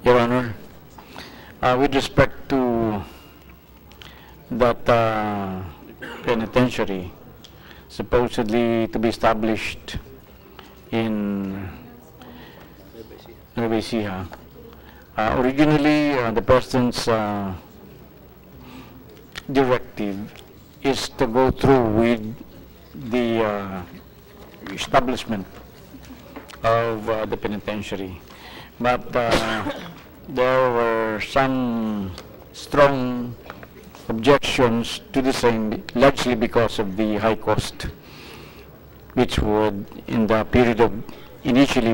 Your Honor, with respect to that penitentiary supposedly to be established in Nueva Ecija, originally the President's directive is to go through with the establishment of the penitentiary. But there were some strong objections to the same, largely because of the high cost, which would, in the period of initially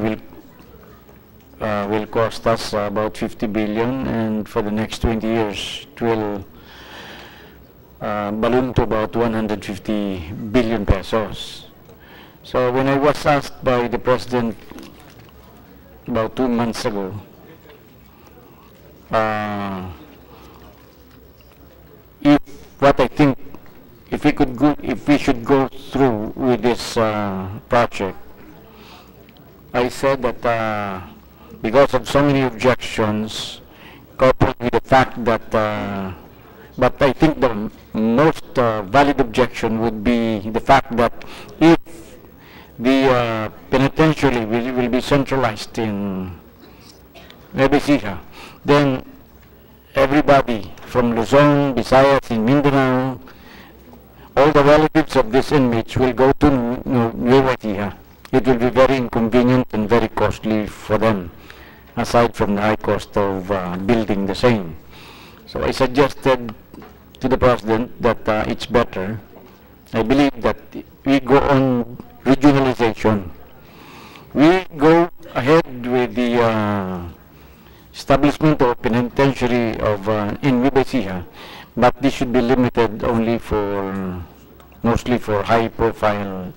will cost us about 50 billion, and for the next 20 years it will balloon to about 150 billion pesos. So when I was asked by the President about 2 months ago, if we should go through with this project, I said that because of so many objections, coupled with the fact that, but I think the most valid objection would be the fact that if the penitentiary will be centralized in Nueva Ecija, then everybody from Luzon, Visayas, and Mindanao, all the relatives of these inmates will go to Nueva Ecija. It will be very inconvenient and very costly for them, aside from the high cost of building the same. So I suggested to the President that it's better. I believe that we go on regionalization. We go ahead with the establishment of penitentiary of in Nueva Ecija, but this should be limited only for mostly for high-profile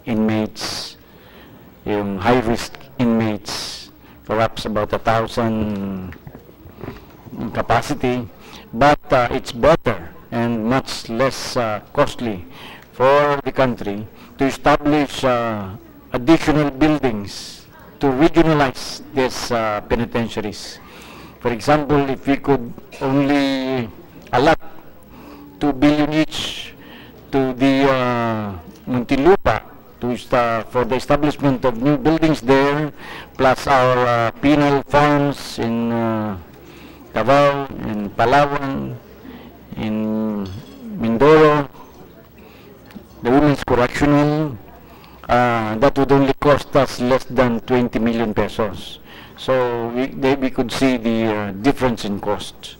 inmates, high-risk inmates, perhaps about 1,000 in capacity. But it's better and much less costly for the country to establish additional buildings to regionalize these penitentiaries. For example, if we could only allot 2 billion each to the Muntinlupa for the establishment of new buildings there, plus our penal farms in Davao, in Palawan, in Mindoro, the women's correctional, that would only cost us less than 20 million pesos. So we could see the difference in cost.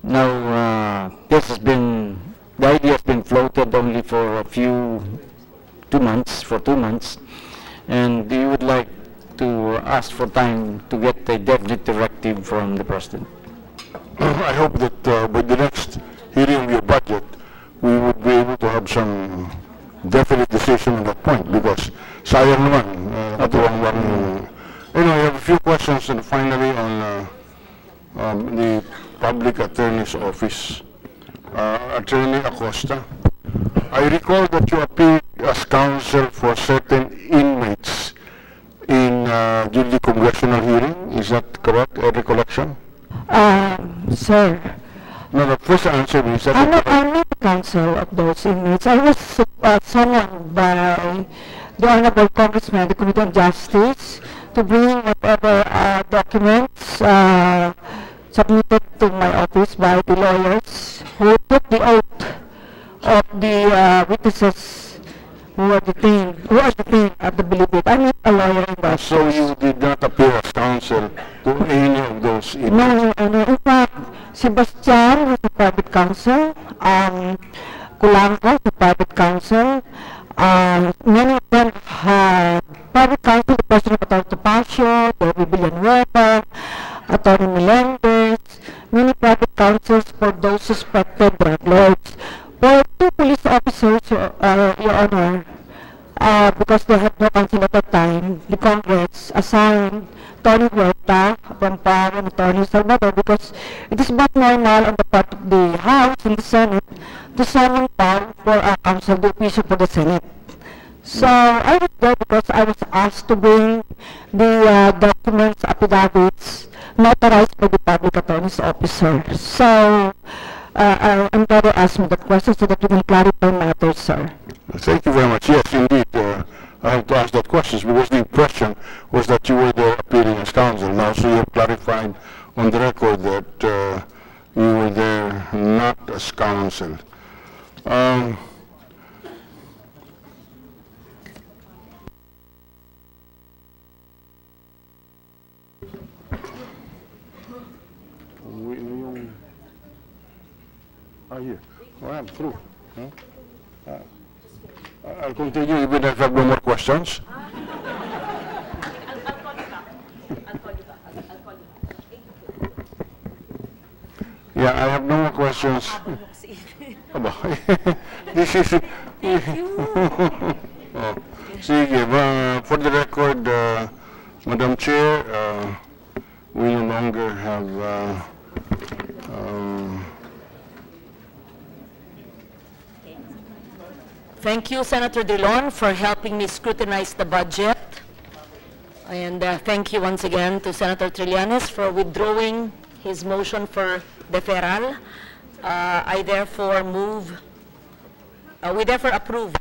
Now, the idea has been floated only for 2 months, and we would like to ask for time to get a definite directive from the President. I hope that by the next hearing of your budget, we would be able to have some definite decision on that point, because sayang naman, I have a few questions, and finally on the Public Attorney's Office. Attorney Acosta, I recall that you appeared as counsel for certain inmates during the congressional hearing. Is that correct, a recollection? Sir, No, the first answer is that... I'm not the counsel of those inmates. I was summoned by the Honorable Congressman, the Committee on Justice, to bring whatever documents submitted to my office by the lawyers who took the oath of the witnesses who are detained at the Bilibid. I'm not a lawyer in that. So you did not appear as counsel to any of those inmates? No. In fact, Sebastian was a private counsel. Kulanco was a private counsel. Many of them had private counsel, the President of Attorney Topacio, Debbie Villanueva, Attorney Melendez, many private counsels for those suspected drug lords. For two police officers, Your Honor, because they had no counsel at that time, the Congress assigned Tony Huerta from PAO and Attorney Salvador because it is not normal on the part of the House and the Senate to summon PAO for a counsel de oficio for the Senate. So I was there because I was asked to bring the documents, affidavits, notarized by the public attorney's officer. So I'm glad you asked me that question so that we can clarify matters, sir. Thank you very much. Yes, indeed. I have to ask that question because the impression was that you were there appearing as counsel. Now, so you have clarified on the record that you were there not as counsel. Here. Well, I'm through. Huh? I'll continue even if I have no more questions. Yeah, I have no more questions. This is... Oh, sige, for the record, Madam Chair, we no longer have... Thank you, Senator Dillon, for helping me scrutinize the budget. And thank you once again to Senator Trillanes for withdrawing his motion for deferral. I therefore move, we therefore approve.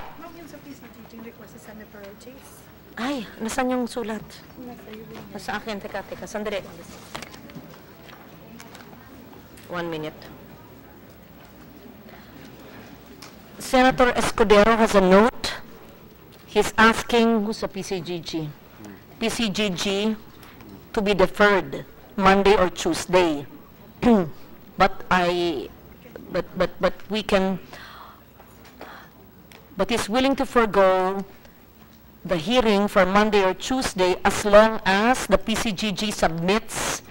Ay, nasan yung sulat? Nasa akin, teka, sandali. 1 minute. Senator Escudero has a note. He's asking, who's a PCGG? PCGG to be deferred Monday or Tuesday. but he's willing to forego the hearing for Monday or Tuesday as long as the PCGG submits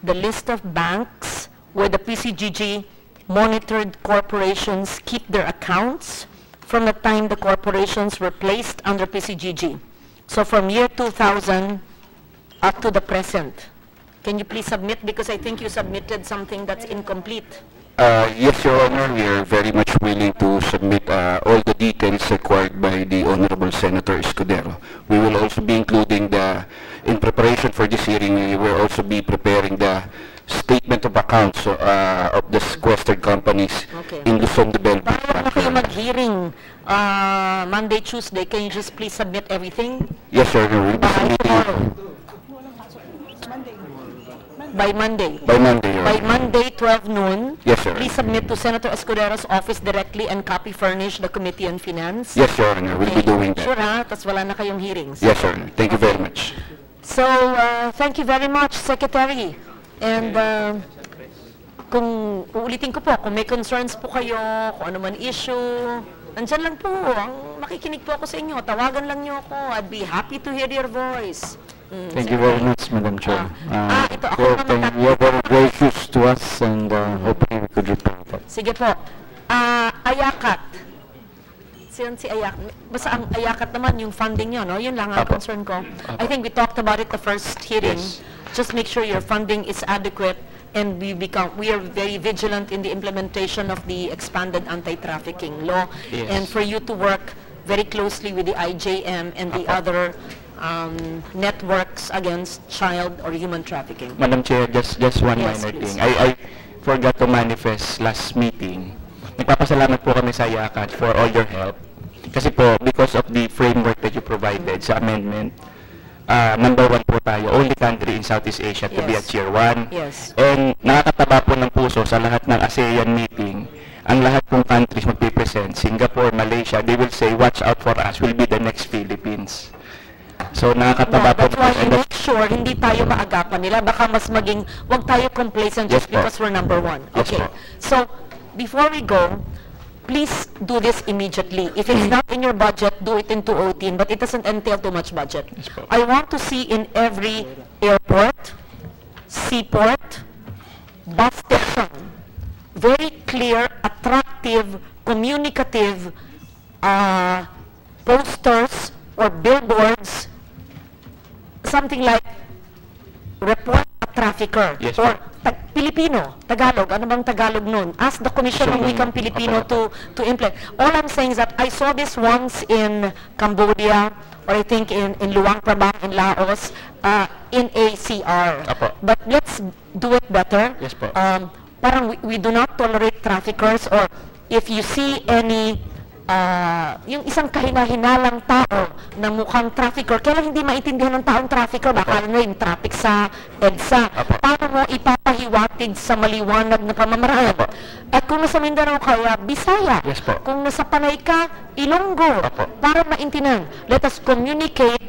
the list of banks where the PCGG monitored corporations keep their accounts from the time the corporations were placed under PCGG. So from year 2000 up to the present. Can you please submit? Because I think you submitted something that's incomplete. Yes, Your Honor, we are very much willing to submit all the details required by the Honorable Senator Escudero. We will also be including in preparation for this hearing, we will also be preparing the statement of accounts of the sequestered companies in Luzon de Bellevue. Paano kayo mag-hearing Monday, Tuesday? Can you just please submit everything? Yes, Your Honor. We'll be submitting by Monday. By Monday, Your Honor. By Monday, 12 noon. Yes, sir. Please submit to Senator Escudero's office directly and copy furnish the Committee on Finance. Yes, Your Honor. We'll be doing that. Sure ha? Tapos wala na kayong hearings. Yes, Your Honor. Thank you very much. So, thank you very much, Secretary. And kung uulitin ko po, kung may concerns po kayo, kung ano man issue, nandyan lang po. Makikinig po ako sa inyo. Tawagan lang niyo ako. I'd be happy to hear your voice. Thank you very much, Madam Chair. Ito ako You are very gracious to us and hopefully we could reply that. Sige po. Ayakat. Sino si Ayakat? Basta ang Ayakat naman, yung funding nyo, no? Yun lang ang concern ko. I think we talked about it the first hearing. Yes. Just make sure your funding is adequate and we are very vigilant in the implementation of the expanded anti-trafficking law. Yes. And for you to work very closely with the IJM and the other networks against child or human trafficking. Madam Chair, just one Yes, minor please. thing. forgot to manifest last meeting. Nagpapasalamat po kami sa IACAT for all your help. Kasi po, because of the framework that you provided sa amendment, number 1 po tayo, only country in Southeast Asia to be at Tier 1. Yes. And nakakataba po ng puso sa lahat ng ASEAN meeting, ang lahat pong countries magpipresent, Singapore, Malaysia, they will say, watch out for us, will be the next Philippines. So nakakataba po. That's why you make sure hindi tayo maagapan nila. Baka mas maging, wag tayo complacent just because we're number 1. Okay. So, before we go, please do this immediately. If it's not in your budget, do it in 2018, but it doesn't entail too much budget. I want to see in every airport, seaport, bus station, very clear, attractive, communicative posters or billboards, something like report a trafficker or Filipino, Tagalog, ano bang Tagalog nun? Ask the Commission on Wikang Filipino to implement. All I'm saying is that I saw this once in Cambodia, or I think in Luang Prabang in Laos, in ACR. But let's do it better. Yes po. Parang we do not tolerate traffickers, or if you see any yung isang kahina-hinalang tao na mukhang trafficker, kailan hindi maintindihan ng taong trafficker, baka na yung traffic sa EDSA. Paano mo ipapahiwatig sa maliwanag na pamamaraan? At kung nasa Mindanao kaya, Bisaya. Kung nasa Panay ka, Ilonggo. Para maintindihan. Let us communicate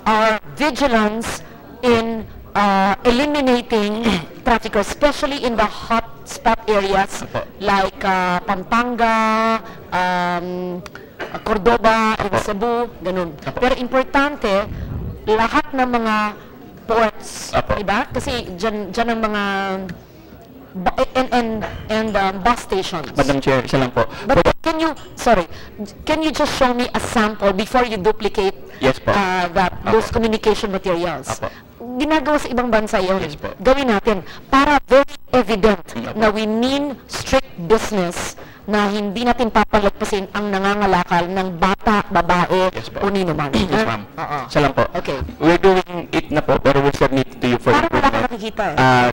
our vigilance in eliminating traffickers, especially in the hotspot areas like Pampanga, Cordoba, and Cebu, ganun. Pero importante, lahat ng mga ports, diba? Kasi dyan ang mga and bus stations. Madam Chair, isa lang po. But can you just show me a sample before you duplicate those communication materials? Ginagawa sa ibang bansa yun. Gawin natin para very evident na we mean strict business, na hindi natin papalagpasin ang nangangalakal ng bata, babae, o nino man. Yes, ma'am. Isa lang po. Okay. We're doing it na po, pero we'll submit to you for improvement. Para nakikita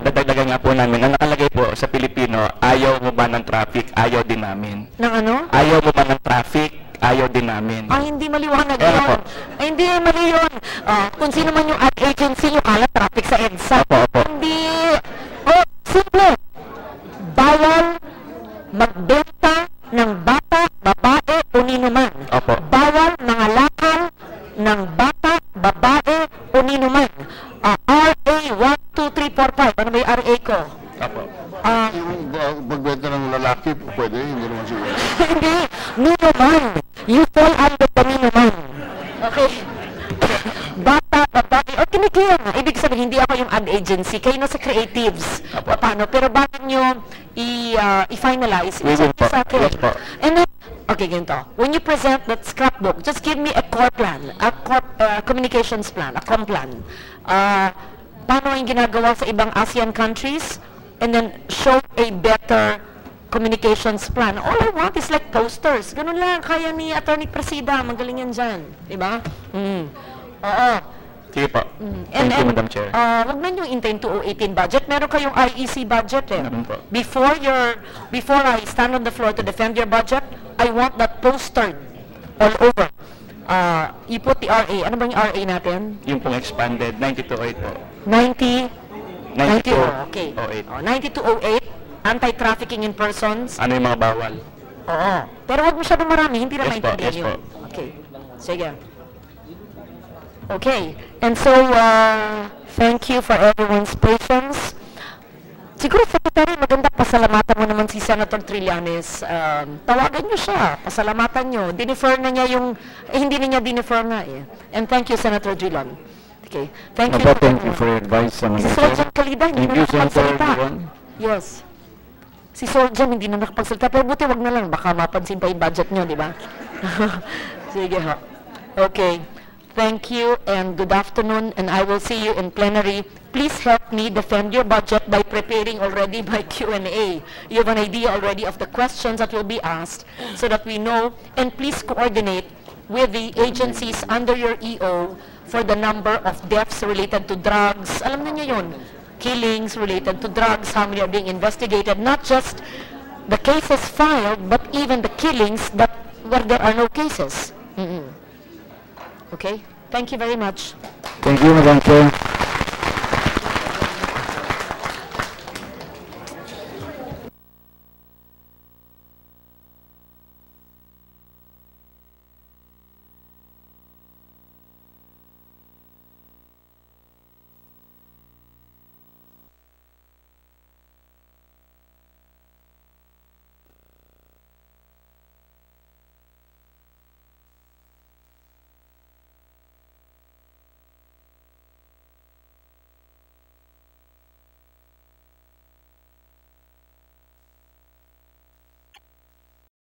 Dadagdagan nga po namin. Ang nakalagay po sa Pilipino, ayaw mo ba ng traffic, ayaw din namin. Ng ano? Ayaw mo ba ng traffic, ayaw din namin. Hindi maliwanag yun. Hindi mali yun. Kung sino man yung ad agency, yung kala traffic sa EDSA. Hindi. Simple. Bawal magbenta ng bata, babae, o nino man. Bawal mangalakal ng bata, babae, o nino man. RA 12345. Ano ba yung RA ko? Yung pagbenta ng lalaki, pwede, hindi naman siguro. Hindi. Nino man. You fall under the nino man. Okay. Bata, babae, o kinikiya nga. Ibig sabihin, hindi ako yung ad agency. Kayo na sa creatives. Paano? Pero bago nyo i-finalize, i-check sa akin. And then, okay, ganito. When you present that scrapbook, just give me a core plan, a communications plan, a com plan. Paano yung ginagawa sa ibang ASEAN countries? And then, show a better communications plan. All I want is like posters. Ganun lang. Kaya ni Attorney Presida. Magaling yan dyan. Diba? Oo. Sige po. Thank you, Madam Chair. Wag na nyo intain 2018 budget. Meron kayong IEC budget eh. Before I stand on the floor to defend your budget, I want that postered all over. You put the RA. Ano bang yung RA natin? Yung pong expanded, 9208 po. 90? Okay. 9208. Anti-trafficking in persons. Ano yung mga bawal? Oo. Pero wag masyadong marami. Hindi na maintindihan yun. yun. Okay. Sige. Okay. And so, thank you for everyone's patience. Siguro, Secretary, maganda pasalamatan mo naman si Senator Trillanes. Tawagan niyo siya. Pasalamatan niyo. Dinefer na niya yung, hindi na niya dinefer nga eh. And thank you, Senator Drilon. Okay. Thank you. Thank you for your advice. Si Soljan Kalida, hindi na nakapagsalita. Yes. Si Soljan hindi na nakapagsalita. Pero buti wag na lang. Baka mapansin pa yung budget niyo, di ba? Sige ha. Okay. Thank you and good afternoon, and I will see you in plenary. Please help me defend your budget by preparing already my Q&A. You have an idea already of the questions that will be asked so that we know, and please coordinate with the agencies under your EO for the number of deaths related to drugs. Alam na niyo yun. killings related to drugs, how many are being investigated, not just the cases filed, but even the killings that where there are no cases. Okay, thank you very much. Thank you, Madam Chair.